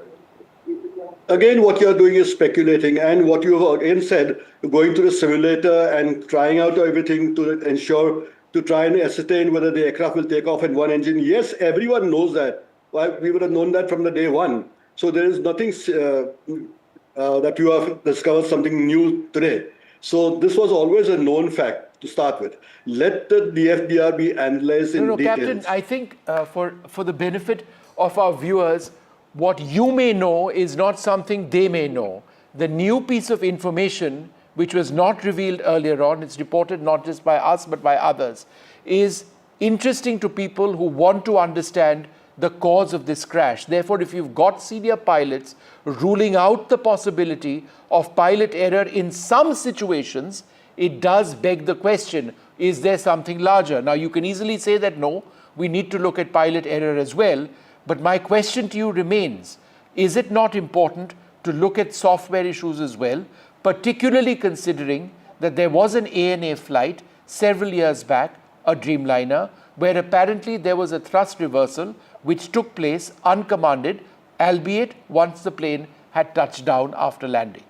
Again, what you're doing is speculating, and what you have again said, going to the simulator and trying out everything to ensure, to try and ascertain whether the aircraft will take off in one engine. Yes, everyone knows that. We would have known that from the day one. So there is nothing that you have discovered something new today. So this was always a known fact to start with. Let the DFDR be analyzed in detail. Captain, I think for the benefit of our viewers, what you may know is not something they may know. The new piece of information, which was not revealed earlier on, it's reported not just by us but by others, is interesting to people who want to understand the cause of this crash. Therefore, if you've got senior pilots ruling out the possibility of pilot error in some situations, it does beg the question, is there something larger? Now, you can easily say that no, we need to look at pilot error as well. But my question to you remains, is it not important to look at software issues as well, particularly considering that there was an ANA flight several years back, a Dreamliner, where apparently there was a thrust reversal which took place uncommanded, albeit once the plane had touched down after landing?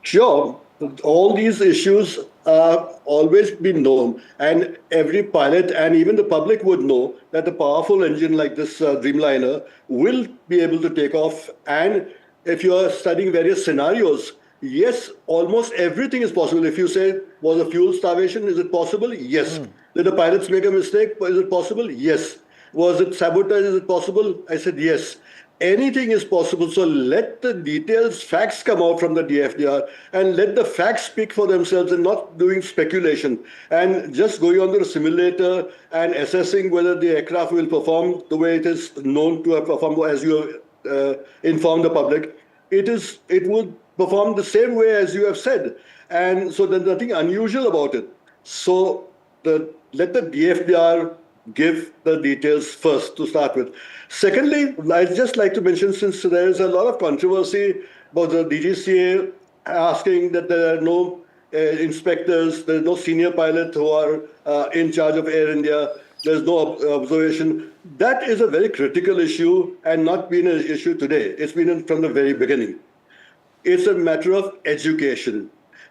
Sure. All these issues are always been known, and every pilot and even the public would know that the powerful engine like this Dreamliner will be able to take off. And if you are studying various scenarios, yes, almost everything is possible. If you say, was a fuel starvation, is it possible? Yes. Did the pilots make a mistake? Is it possible? Yes. Was it sabotage? Is it possible? I said yes. Anything is possible. So let the details, facts come out from the DFDR, and let the facts speak for themselves, and not doing speculation and just going on to the simulator and assessing whether the aircraft will perform the way it is known to have performed, as you informed the public. It would perform the same way as you have said. And so there's nothing unusual about it. So let the DFDR give the details first to start with. Secondly, I'd just like to mention, since there is a lot of controversy about the DGCA asking that there are no inspectors, there are no senior pilots who are in charge of Air India, there's no observation. That is a very critical issue and not been an issue today. It's been from the very beginning. It's a matter of education.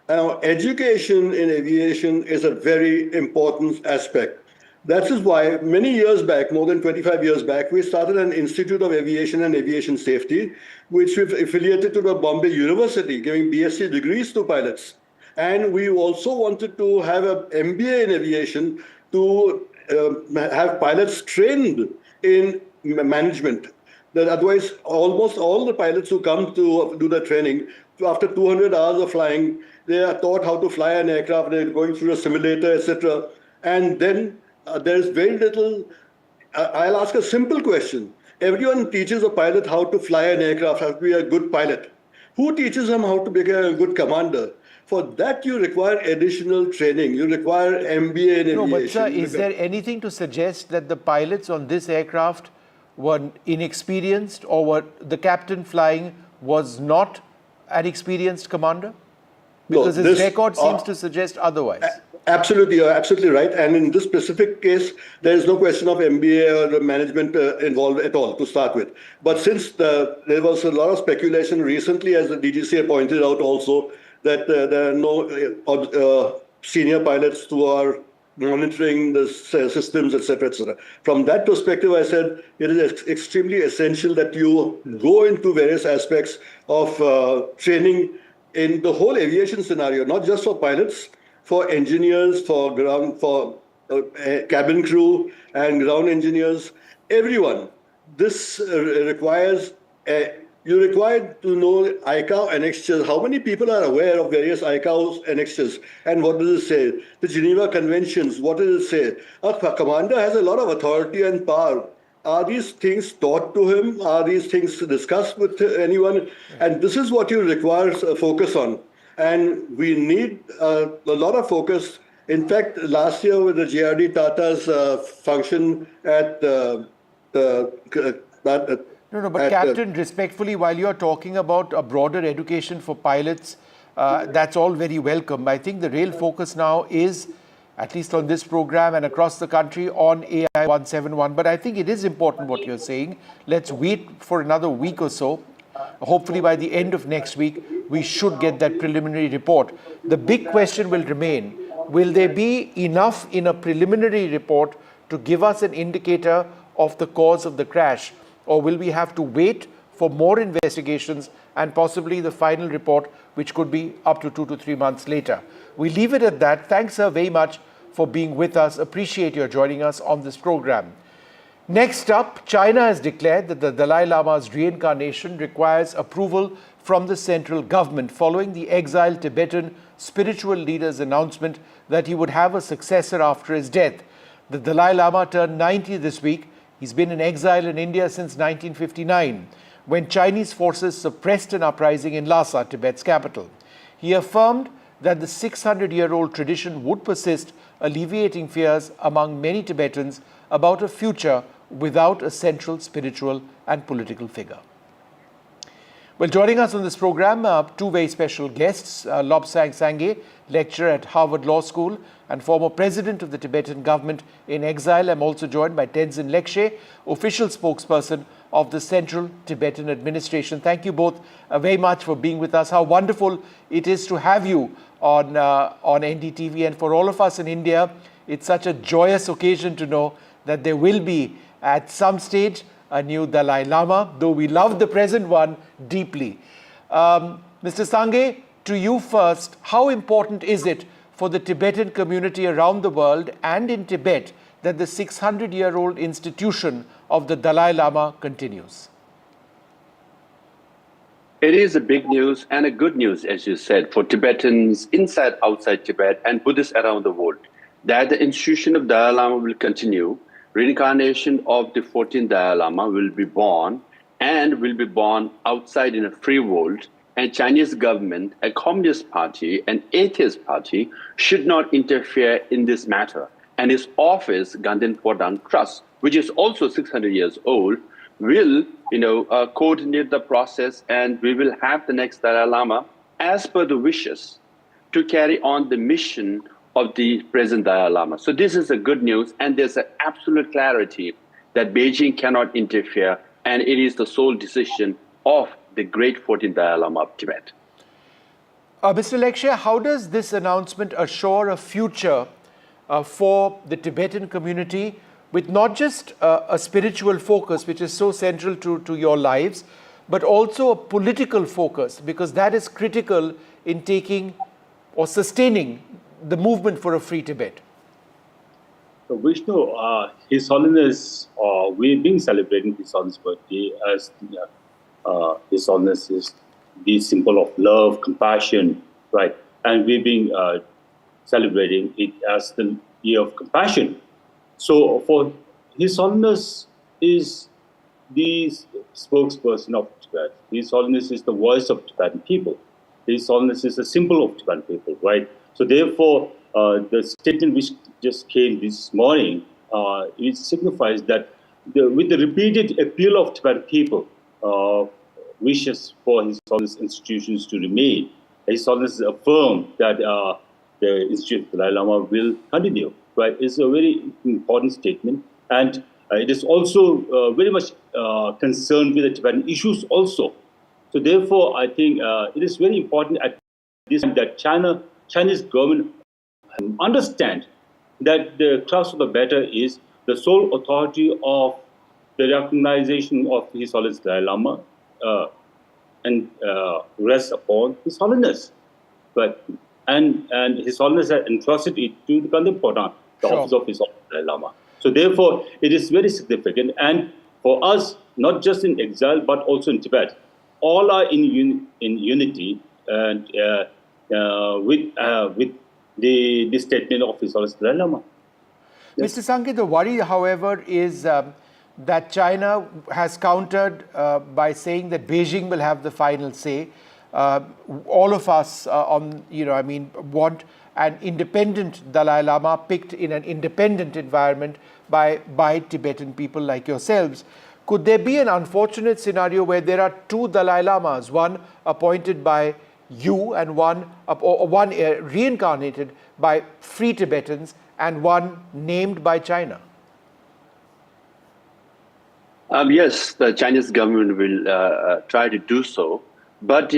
Now, education in aviation is a very important aspect. That is why many years back, more than 25 years back, we started an Institute of Aviation and Aviation Safety, which we've affiliated to the Bombay University, giving BSc degrees to pilots. And we also wanted to have an MBA in aviation to have pilots trained in management. That otherwise, almost all the pilots who come to do the training, after 200 hours of flying, they are taught how to fly an aircraft, they're going through a simulator, etc. And then there's very little. I'll ask a simple question. Everyone teaches a pilot how to fly an aircraft, how to be a good pilot. Who teaches them how to become a good commander? For that, you require additional training. You require MBA in aviation. No, but sir, is there anything to suggest that the pilots on this aircraft were inexperienced, or the captain flying was not an experienced commander? Because his record seems to suggest otherwise. Absolutely, you're absolutely right. And in this specific case, there is no question of MBA or management involved at all to start with. But since there was a lot of speculation recently, as the DGCA pointed out also, that there are no senior pilots who are monitoring the systems, etc., etc. From that perspective, I said it is extremely essential that you go into various aspects of training in the whole aviation scenario, not just for pilots, for engineers, for cabin crew and ground engineers, everyone. This requires, you require to know ICAO annexures. How many people are aware of various ICAO annexures? And what does it say? The Geneva Conventions, what does it say? A commander has a lot of authority and power. Are these things taught to him? Are these things discussed with anyone? And this is what you require a focus on. And we need a lot of focus. In fact, last year with the JRD Tata's function at Captain, respectfully, while you're talking about a broader education for pilots, that's all very welcome. I think the real focus now is, at least on this program and across the country, on AI 171. But I think it is important what you're saying. Let's wait for another week or so. Hopefully by the end of next week, we should get that preliminary report. The big question will remain, will there be enough in a preliminary report to give us an indicator of the cause of the crash? Or will we have to wait for more investigations and possibly the final report, which could be up to 2 to 3 months later? We leave it at that. Thanks, sir, very much for being with us. Appreciate your joining us on this program. Next up, China has declared that the Dalai Lama's reincarnation requires approval from the central government following the exiled Tibetan spiritual leader's announcement that he would have a successor after his death. The Dalai Lama turned 90 this week. He's been in exile in India since 1959, when Chinese forces suppressed an uprising in Lhasa, Tibet's capital. He affirmed that the 600-year-old tradition would persist, alleviating fears among many Tibetans about a future without a central spiritual and political figure. Well, joining us on this program, two very special guests, Lobsang Sangye, lecturer at Harvard Law School and former president of the Tibetan government in exile. I'm also joined by Tenzin Lekshe, official spokesperson of the Central Tibetan Administration. Thank you both very much for being with us. How wonderful it is to have you on NDTV. And for all of us in India, it's such a joyous occasion to know that there will be, at some stage, a new Dalai Lama, though we love the present one deeply. Mr. Sangye, to you first, how important is it for the Tibetan community around the world and in Tibet that the 600-year-old institution of the Dalai Lama continues? It is a big news and a good news, as you said, for Tibetans inside, outside Tibet and Buddhists around the world, that the institution of Dalai Lama will continue. Reincarnation of the 14th Dalai Lama will be born and will be born outside in a free world. And Chinese government, a communist party, an atheist party should not interfere in this matter. and his office, Gandhin Podang Trust, which is also 600 years old, will coordinate the process, and we will have the next Dalai Lama as per the wishes to carry on the mission of the present Dalai Lama. So this is a good news, and there's an absolute clarity that Beijing cannot interfere, and it is the sole decision of the great 14th Dalai Lama of Tibet. Mr. Lekshe, how does this announcement assure a future for the Tibetan community with not just a spiritual focus, which is so central to your lives, but also a political focus, because that is critical in taking or sustaining the movement for a free Tibet? So Vishnu, His Holiness, we've been celebrating His Holiness' birthday as His Holiness is the symbol of love, compassion, right? And we've been celebrating it as the year of compassion. So for His Holiness is the spokesperson of Tibet. His Holiness is the voice of Tibetan people. His Holiness is a symbol of Tibetan people, right? So therefore, the statement which just came this morning, it signifies that with the repeated appeal of Tibetan people, wishes for His Holiness institutions to remain, His Holiness affirmed that the Institute of the Dalai Lama will continue, right? It's a very important statement, and it is also very much concerned with the Tibetan issues also. So therefore, I think it is very important at this time that Chinese government understand that the crux of the matter is the sole authority of the recognition of His Holiness Dalai Lama and rests upon His Holiness. But and His Holiness has entrusted it to the Gandhin Podang, the office of His Holiness Dalai Lama. So therefore, it is very significant. And for us, not just in exile, but also in Tibet, all are in unity and with the statement of His Holiness Dalai Lama. Yes. Mr. Sanket, the worry, however, is that China has countered by saying that Beijing will have the final say. All of us want an independent Dalai Lama picked in an independent environment by Tibetan people like yourselves. Could there be an unfortunate scenario where there are two Dalai Lamas, one appointed by you and one reincarnated by free Tibetans and one named by China? Yes, the Chinese government will try to do so. But,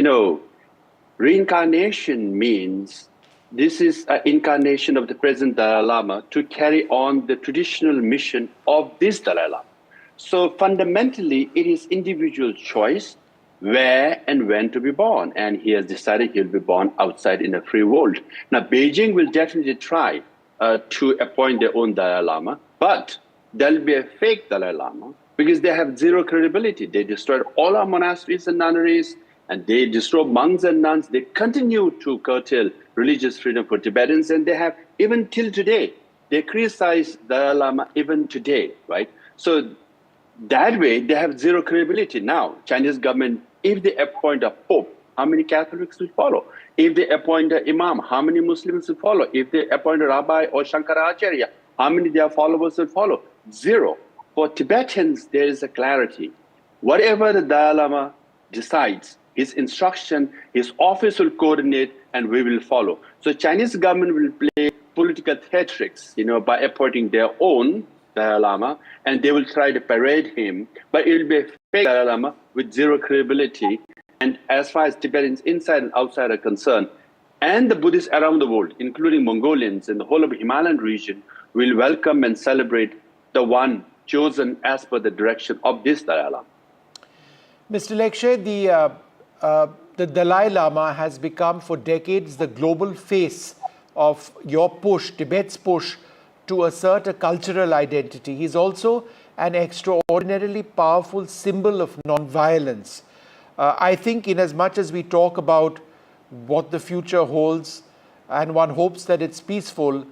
reincarnation means this is an incarnation of the present Dalai Lama to carry on the traditional mission of this Dalai Lama. So fundamentally, it is individual choice where and when to be born. And he has decided he'll be born outside in a free world. Now, Beijing will definitely try to appoint their own Dalai Lama, but there'll be a fake Dalai Lama because they have zero credibility. They destroyed all our monasteries and nunneries, and they destroyed monks and nuns. They continue to curtail religious freedom for Tibetans, and they have, even till today, they criticize Dalai Lama even today, right? So that way, they have zero credibility. Now, Chinese government, if they appoint a pope, how many Catholics will follow? If they appoint an imam, how many Muslims will follow? If they appoint a rabbi or Shankaracharya, how many their followers will follow? Zero. For Tibetans, there is a clarity. Whatever the Dalai Lama decides, his instruction, his office will coordinate, and we will follow. So Chinese government will play political theatrics, by appointing their own Dalai Lama, and they will try to parade him, but it will be a fake Dalai Lama with zero credibility. And as far as Tibetans inside and outside are concerned, and the Buddhists around the world, including Mongolians and the whole of the Himalayan region, will welcome and celebrate the one chosen as per the direction of this Dalai Lama. Mr. Lekshe, the Dalai Lama has become for decades the global face of your push, Tibet's push, to assert a cultural identity. He's also an extraordinarily powerful symbol of non-violence. I think in as much as we talk about what the future holds and one hopes that it's peaceful,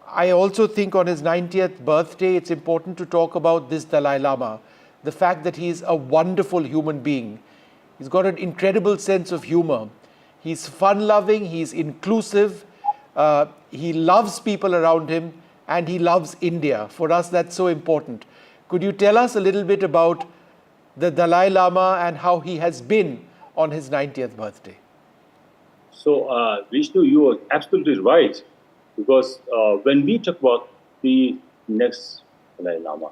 I also think on his 90th birthday, it's important to talk about this Dalai Lama, the fact that he's a wonderful human being. He's got an incredible sense of humor. He's fun-loving, he's inclusive, he loves people around him, and he loves India. For us, that's so important. Could you tell us a little bit about the Dalai Lama and how he has been on his 90th birthday? So, Vishnu, you are absolutely right. Because when we talk about the next Dalai Lama,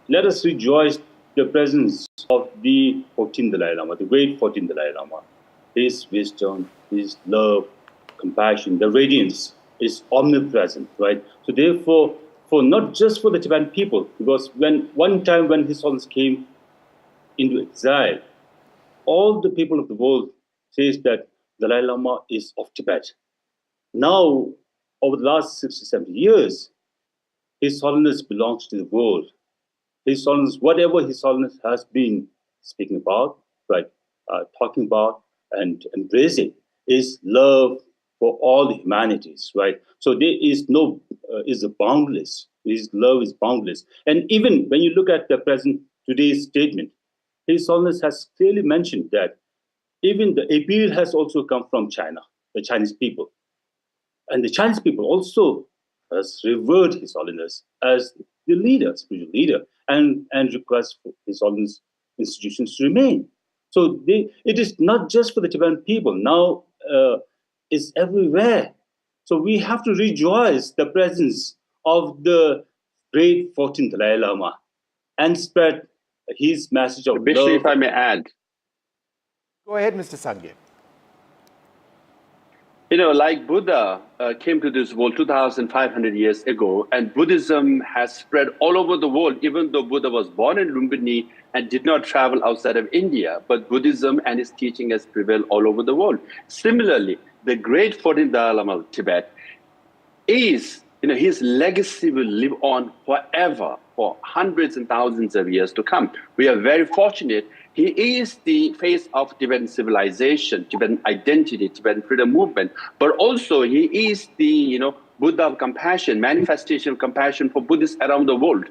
let us rejoice the presence of the 14th Dalai Lama, the great 14th Dalai Lama. His wisdom, his love, compassion, the radiance is omnipresent, right? So therefore, for not just for the Tibetan people, because one time when His Holiness came into exile, all the people of the world says that Dalai Lama is of Tibet. Now, over the last 60, 70 years, His Holiness belongs to the world. His Holiness, whatever His Holiness has been speaking about, right, talking about and embracing is love for all the humanities, right? So there is no, is a boundless. His love is boundless. And even when you look at the present today's statement, His Holiness has clearly mentioned that even the appeal has also come from China, the Chinese people. And the Chinese people also has revered His Holiness as the leader, spiritual leader, and request for His Holiness institutions to remain. So it is not just for the Tibetan people. Now it's everywhere. So we have to rejoice the presence of the great 14th Dalai Lama and spread his message of Vishnu, love. if I may add. Go ahead, Mr. Sangye. You know, like Buddha came to this world 2,500 years ago, and Buddhism has spread all over the world, even though Buddha was born in Lumbini and did not travel outside of India. But Buddhism and his teaching has prevailed all over the world. Similarly, the great 14th Dalai Lama of Tibet is, you know, his legacy will live on forever, for hundreds and thousands of years to come. We are very fortunate. He is the face of Tibetan civilization, Tibetan identity, Tibetan freedom movement, but also he is the, you know, Buddha of compassion, manifestation of compassion for Buddhists around the world.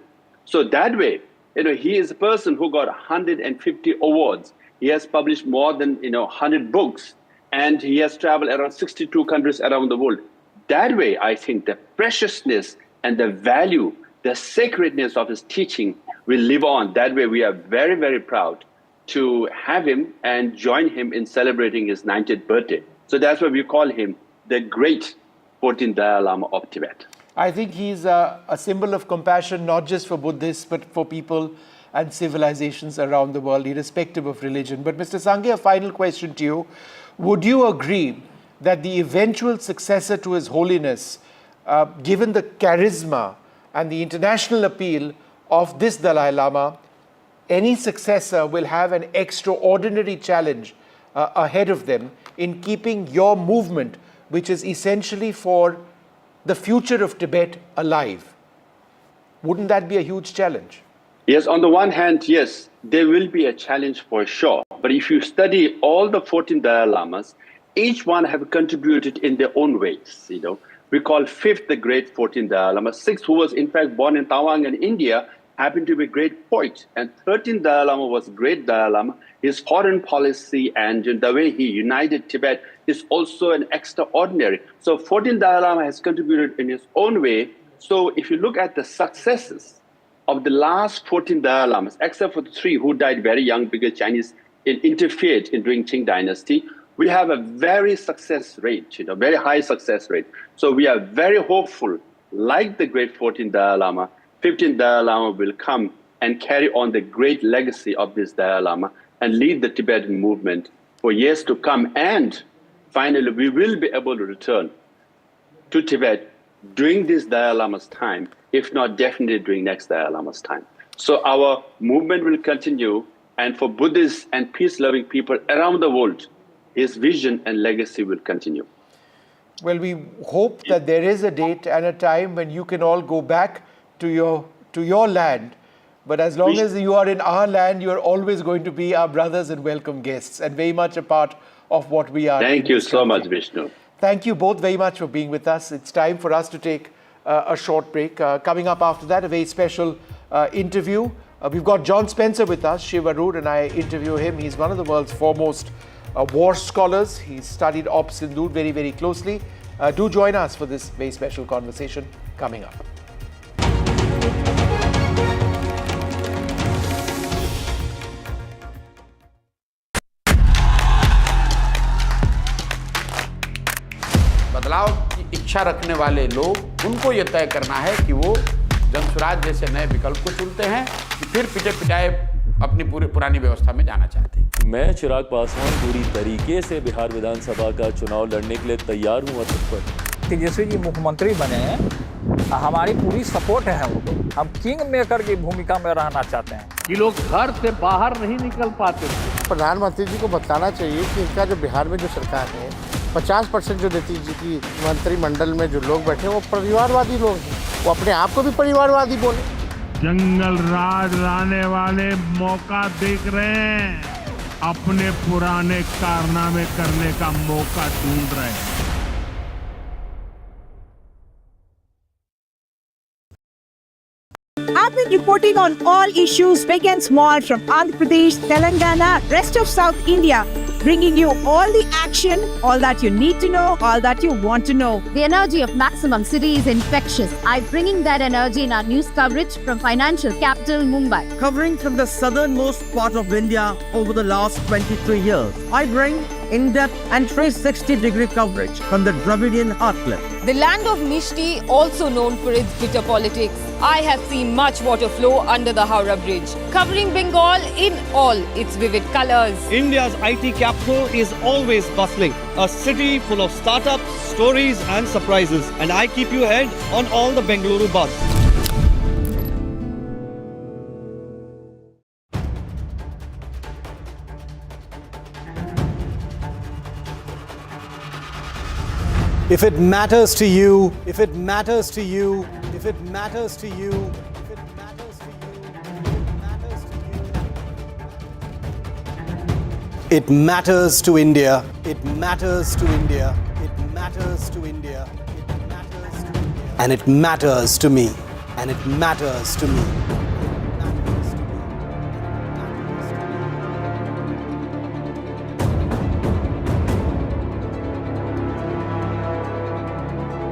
So that way, you know, he is a person who got 150 awards. He has published more than, you know, 100 books, and he has traveled around 62 countries around the world. That way, I think the preciousness and the value, the sacredness of his teaching will live on. That way, we are very, very proud to have him and join him in celebrating his 90th birthday. So that's why we call him the great 14th Dalai Lama of Tibet. I think he's a symbol of compassion, not just for Buddhists, but for people and civilizations around the world, irrespective of religion. But Mr. Sangye, a final question to you. Would you agree that the eventual successor to His Holiness, given the charisma and the international appeal of this Dalai Lama, any successor will have an extraordinary challenge ahead of them in keeping your movement, which is essentially for the future of Tibet, alive? Wouldn't that be a huge challenge? Yes, on the one hand, yes, there will be a challenge for sure. But if you study all the 14 Dalai Lamas, each one have contributed in their own ways. You know, we call fifth the great 14 Dalai Lama. Sixth, who was in fact born in Tawang in India, happened to be a great poet. And 13th Dalai Lama was great Dalai Lama. His foreign policy and the way he united Tibet is also an extraordinary. So 14th Dalai Lama has contributed in his own way. So if you look at the successes of the last 14 Dalai Lamas, except for the three who died very young because Chinese interfered in during Qing dynasty, we have a very success rate, you know, very high success rate. So we are very hopeful, like the great 14th Dalai Lama, 15th Dalai Lama will come and carry on the great legacy of this Dalai Lama and lead the Tibetan movement for years to come. And finally, we will be able to return to Tibet during this Dalai Lama's time, if not definitely during next Dalai Lama's time. So our movement will continue, and for Buddhists and peace-loving people around the world, his vision and legacy will continue. Well, we hope that there is a date and a time when you can all go back to your land. But as long as you are in our land, you are always going to be our brothers and welcome guests, and very much a part of what we are. Thank you so much, Vishnu. Thank you both very much for being with us. It's time for us to take a short break. Coming up after that, a very special interview. We've got John Spencer with us. Shivarood and I interview him. He's one of the world's foremost war scholars. He's studied Op Sindhu very, very closely. Do join us for this very special conversation coming up. बदलाव की इच्छा रखने वाले लोग, उनको ये तय करना है कि वो जनसुराज जैसे नए विकल्प को चुनते हैं कि फिर पिटे पिटाए अपनी पुरानी व्यवस्था में जाना चाहते हैं। मैं चिराग पासवान पूरी तरीके से बिहार विधानसभा का चुनाव लड़ने के लिए तैयार हूँ और तत्पर। तेजस्वी जी मुख्यमंत्री बने हैं, हमारी पूरी सपोर्ट है उनको। हम किंग मेकर की भूमिका में रहना चाहते हैं। ये लोग घर से बाहर नहीं निकल पाते थे। प्रधानमंत्री जी को बताना चाहिए कि इनका जो बिहार में जो सरकार है 50% जो नीतीश जी की मंत्रिमंडल में जो लोग बैठे हैं वो परिवारवादी लोग हैं। वो अपने आप को भी परिवारवादी बोले। जंगल राज लाने वाले मौका देख रहे हैं, अपने पुराने कारनामे करने का मौका ढूंढ रहे हैं। I've been reporting on all issues big and small from Andhra Pradesh, Telangana, rest of South India, bringing you all the action, all that you need to know, all that you want to know. The energy of Maximum City is infectious. I'm bringing that energy in our news coverage from financial capital Mumbai. Covering from the southernmost part of India over the last 23 years, I bring in-depth and 360-degree coverage from the Dravidian heartland. The land of Mishti, also known for its bitter politics. I have seen much water flow under the Howrah Bridge, covering Bengal in all its vivid colors. India's IT capital is always bustling, a city full of startups, stories and surprises. And I keep you ahead on all the Bengaluru buzz. If it matters to you, if it matters to you, if it matters to you, if it matters to you, it matters to India, it matters to India, it matters to India, it matters to India, and it matters to me, and it matters to me.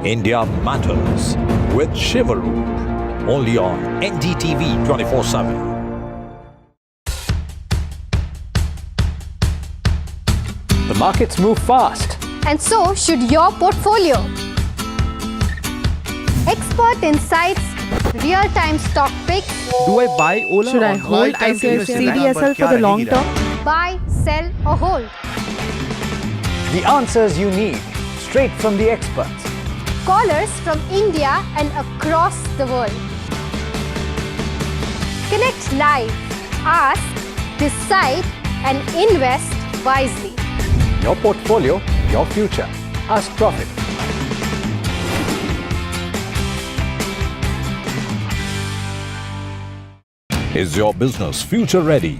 India Matters with Shivakumar, only on NDTV 24/7. The markets move fast. And so should your portfolio. Expert insights, real-time stock picks. Do I buy Ola? Should I hold CDSL for the long term? Buy, sell or hold. The answers you need, straight from the experts. Callers from India and across the world. Connect live, ask, decide and invest wisely. Your portfolio, your future. Ask Profit. Is your business future ready?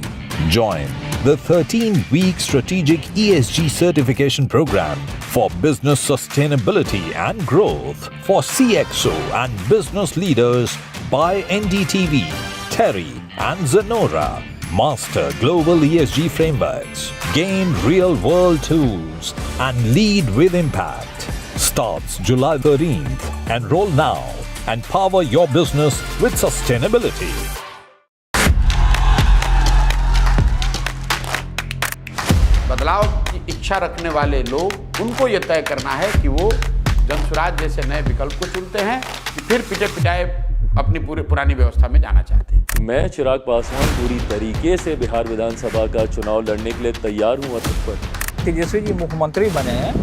Join the 13-week strategic ESG certification program for business sustainability and growth for CXO and business leaders by NDTV, Terry and Zenora. Master global ESG frameworks, gain real-world tools and lead with impact. Starts July 13th. Enroll now and power your business with sustainability. बदलाव की इच्छा रखने वाले लोग, उनको ये तय करना है कि वो जनसुराज जैसे नए विकल्प को चुनते हैं कि फिर पिटे पिटाए अपनी पुरानी व्यवस्था में जाना चाहते हैं। मैं चिराग पासवान पूरी तरीके से बिहार विधानसभा का चुनाव लड़ने के लिए तैयार हूँ और तत्पर। तेजस्वी जी मुख्यमंत्री बने हैं,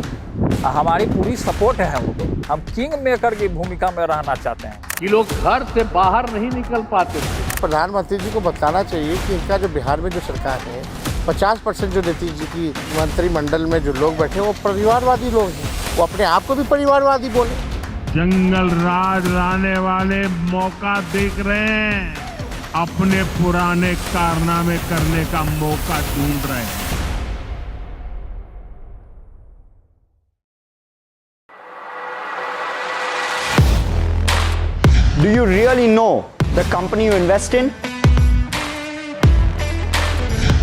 हमारी पूरी सपोर्ट है उनको। हम किंग मेकर की भूमिका में रहना चाहते हैं। ये लोग घर से बाहर नहीं निकल पाते थे। प्रधानमंत्री जी को बताना चाहिए कि इनका जो बिहार में जो सरकार है 50% जो नीतीश जी की मंत्रिमंडल में जो लोग बैठे हैं वो परिवारवादी लोग हैं। वो अपने आप को भी परिवारवादी बोले। जंगल राज लाने वाले मौका देख रहे हैं, अपने पुराने कारनामे करने का मौका ढूंढ रहे हैं। Do you really know the company you invest in?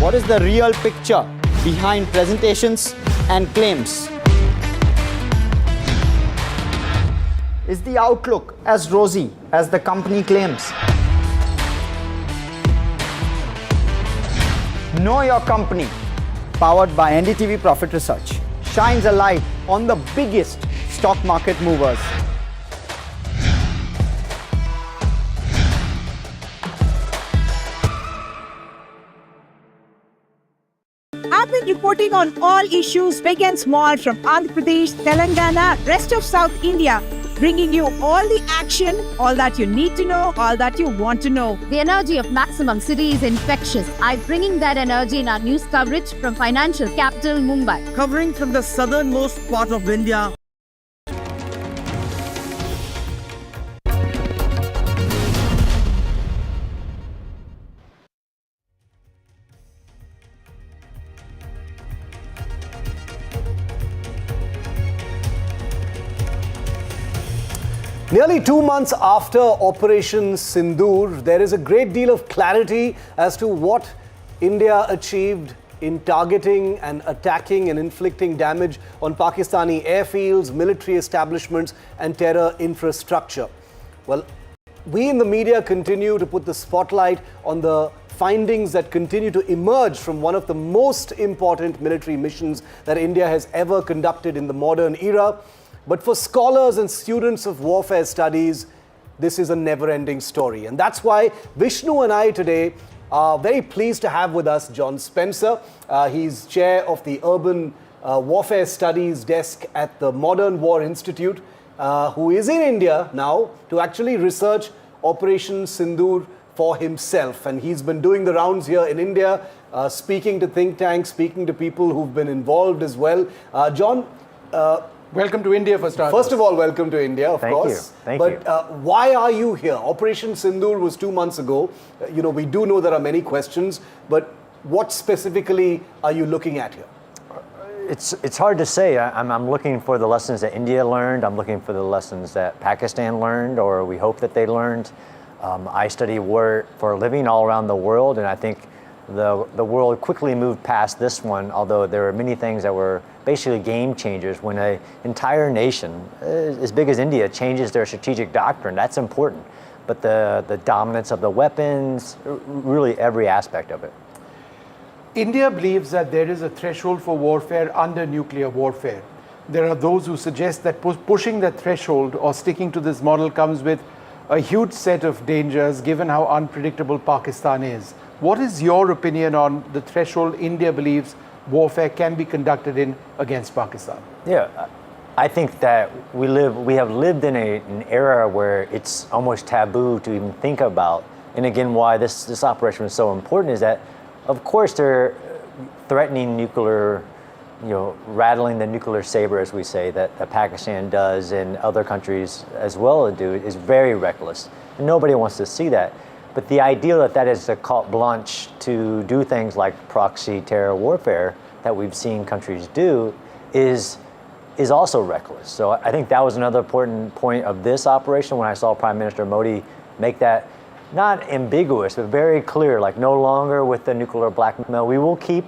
What is the real picture behind presentations and claims? Is the outlook as rosy as the company claims? Know Your Company, powered by NDTV Profit Research, shines a light on the biggest stock market movers. I've been reporting on all issues big and small from Andhra Pradesh, Telangana, rest of South India, bringing you all the action, all that you need to know, all that you want to know. The energy of maximum city is infectious. I'm bringing that energy in our news coverage from financial capital Mumbai. Covering from the southernmost part of India. Nearly 2 months after Operation Sindoor, there is a great deal of clarity as to what India achieved in targeting and attacking and inflicting damage on Pakistani airfields, military establishments and terror infrastructure. Well, we in the media continue to put the spotlight on the findings that continue to emerge from one of the most important military missions that India has ever conducted in the modern era. But for scholars and students of warfare studies, this is a never-ending story. And that's why Vishnu and I today are very pleased to have with us John Spencer. He's chair of the Urban Warfare Studies desk at the Modern War Institute, who is in India now to actually research Operation Sindoor for himself. And he's been doing the rounds here in India, speaking to think tanks, speaking to people who've been involved as well. John, welcome to India for starters. First of all, welcome to India, of course. Thank you. But why are you here? Operation Sindoor was 2 months ago. We do know there are many questions, but what specifically are you looking at here? It's hard to say. I'm looking for the lessons that India learned. I'm looking for the lessons that Pakistan learned, or we hope that they learned. I study war for a living all around the world, and I think the world quickly moved past this one, although there were many things that were basically game changers. When an entire nation as big as India changes their strategic doctrine, that's important. But the dominance of the weapons, really every aspect of it. India believes that there is a threshold for warfare under nuclear warfare. There are those who suggest that pushing that threshold or sticking to this model comes with a huge set of dangers given how unpredictable Pakistan is. What is your opinion on the threshold India believes warfare can be conducted in against Pakistan? Yeah, I think that we have lived in an era where it's almost taboo to even think about. And again, why this operation was so important is that, of course, they're threatening nuclear, rattling the nuclear saber, as we say, that Pakistan does and other countries as well do, is very reckless. And nobody wants to see that. But the idea that is a carte blanche to do things like proxy terror warfare that we've seen countries do is also reckless. So I think that was another important point of this operation when I saw Prime Minister Modi make that not ambiguous, but very clear, like no longer with the nuclear blackmail. We will keep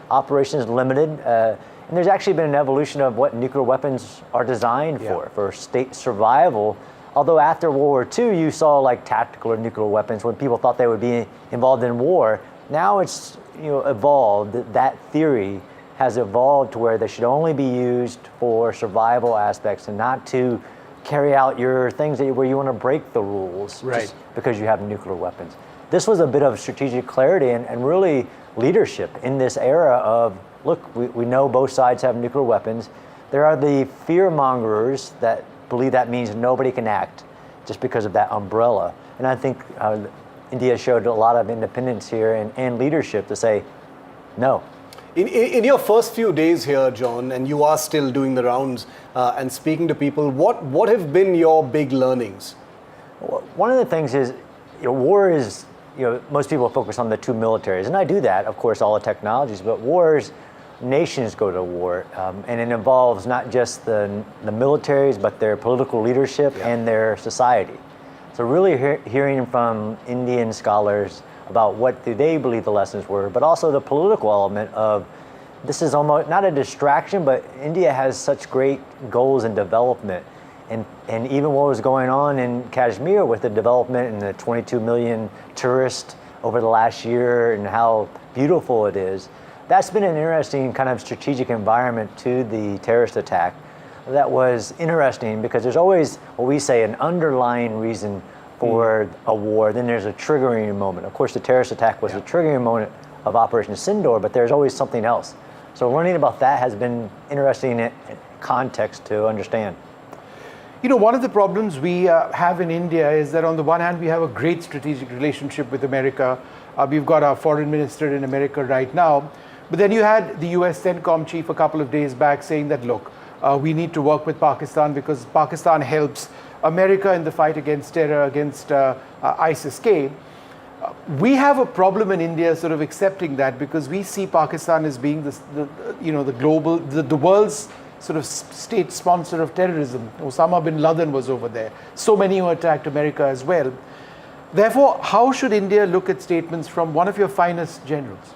operations limited. And there's actually been an evolution of what nuclear weapons are designed for state survival. Although after World War II, you saw like tactical or nuclear weapons when people thought they would be involved in war. Now it's evolved. That theory has evolved to where they should only be used for survival aspects and not to carry out your things where you want to break the rules just because you have nuclear weapons. This was a bit of strategic clarity and really leadership in this era of, look, we know both sides have nuclear weapons. There are the fear mongers that believe that means nobody can act just because of that umbrella. And I think India showed a lot of independence here and leadership to say no. In your first few days here, John, and you are still doing the rounds and speaking to people, what have been your big learnings? One of the things is, war is, most people focus on the two militaries, and I do that, of course, all the technologies, but wars, nations go to war, and it involves not just the militaries, but their political leadership and their society. So really hearing from Indian scholars about what do they believe the lessons were, but also the political element of this is almost not a distraction, but India has such great goals in development. And even what was going on in Kashmir with the development and the 22 million tourists over the last year and how beautiful it is, that's been an interesting kind of strategic environment to the terrorist attack. That was interesting because there's always what we say an underlying reason for a war, then there's a triggering moment. Of course, the terrorist attack was the triggering moment of Operation Sindoor, but there's always something else. So learning about that has been interesting in context to understand. You know, one of the problems we have in India is that on the one hand, we have a great strategic relationship with America. We've got our foreign minister in America right now. But then you had the US CENTCOM chief a couple of days back saying that, look, we need to work with Pakistan because Pakistan helps America in the fight against terror, against ISIS-K. We have a problem in India sort of accepting that because we see Pakistan as being the world's sort of state sponsor of terrorism. Osama bin Laden was over there. So many who attacked America as well. Therefore, how should India look at statements from one of your finest generals?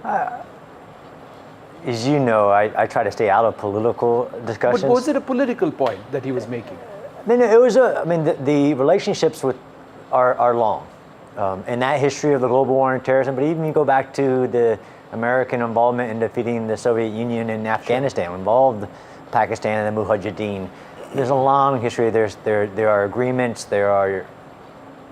As you know, I try to stay out of political discussions. But was it a political point that he was making? No, it was the relationships are long. And that history of the global war on terrorism, but even you go back to the American involvement in defeating the Soviet Union in Afghanistan, involved Pakistan and the Mujahideen. There's a long history. There are agreements. There are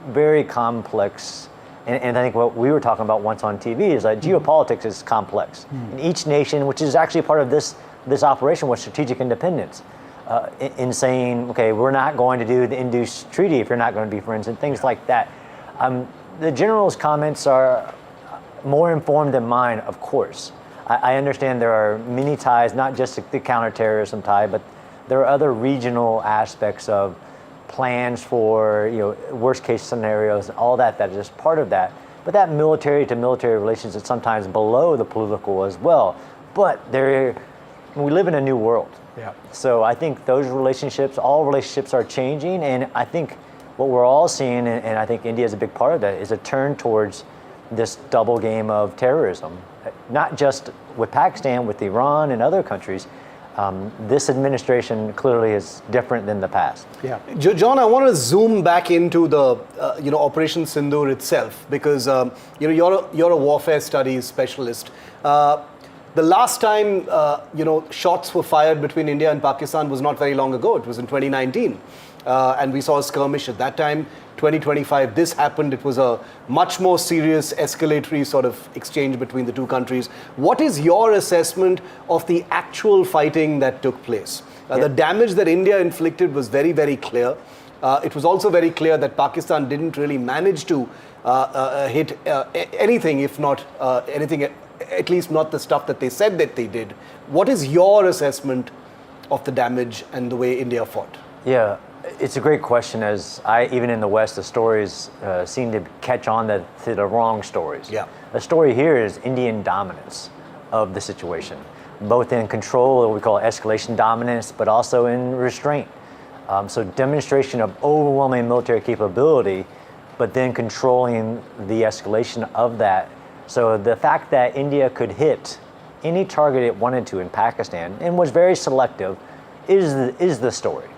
very complex. And I think what we were talking about once on TV is that geopolitics is complex. And each nation, which is actually part of this operation, was strategic independence. In saying, okay, we're not going to do the Indus Treaty if you're not going to be friends, and things like that. The general's comments are more informed than mine, of course. I understand there are many ties, not just the counterterrorism tie, but there are other regional aspects of plans for worst case scenarios, all that is part of that. But that military to military relations is sometimes below the political as well. But we live in a new world. Yeah. So I think those relationships, all relationships are changing, and I think what we're all seeing, and I think India is a big part of that, is a turn towards this double game of terrorism, not just with Pakistan, with Iran and other countries. This administration clearly is different than the past. Yeah, John, I want to zoom back into the Operation Sindoor itself because you're a warfare studies specialist. The last time shots were fired between India and Pakistan was not very long ago. It was in 2019, and we saw a skirmish at that time. 2025, this happened. It was a much more serious escalatory sort of exchange between the two countries. What is your assessment of the actual fighting that took place? The damage that India inflicted was very, very clear. It was also very clear that Pakistan didn't really manage to hit anything, if not anything, at least not the stuff that they said that they did. What is your assessment of the damage and the way India fought? Yeah. It's a great question, as even in the West, the stories seem to catch on to the wrong stories. Yeah. The story here is Indian dominance of the situation, both in control, what we call escalation dominance, but also in restraint. So demonstration of overwhelming military capability, but then controlling the escalation of that. So the fact that India could hit any target it wanted to in Pakistan, and was very selective, is the story.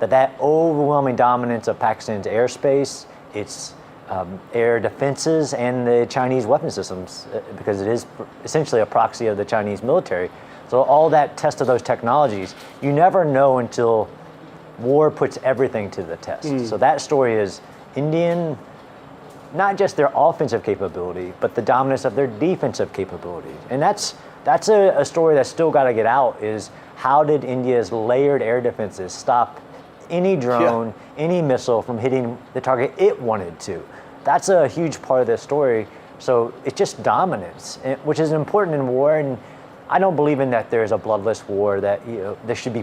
That overwhelming dominance of Pakistan's airspace, its air defenses, and the Chinese weapon systems, because it is essentially a proxy of the Chinese military. So all that test of those technologies, you never know until war puts everything to the test. So that story is Indian, not just their offensive capability, but the dominance of their defensive capability. And that's a story that's still got to get out, is how did India's layered air defenses stop any drone, any missile from hitting the target it wanted to? That's a huge part of this story. So it's just dominance, which is important in war. And I don't believe in that there's a bloodless war, that there should be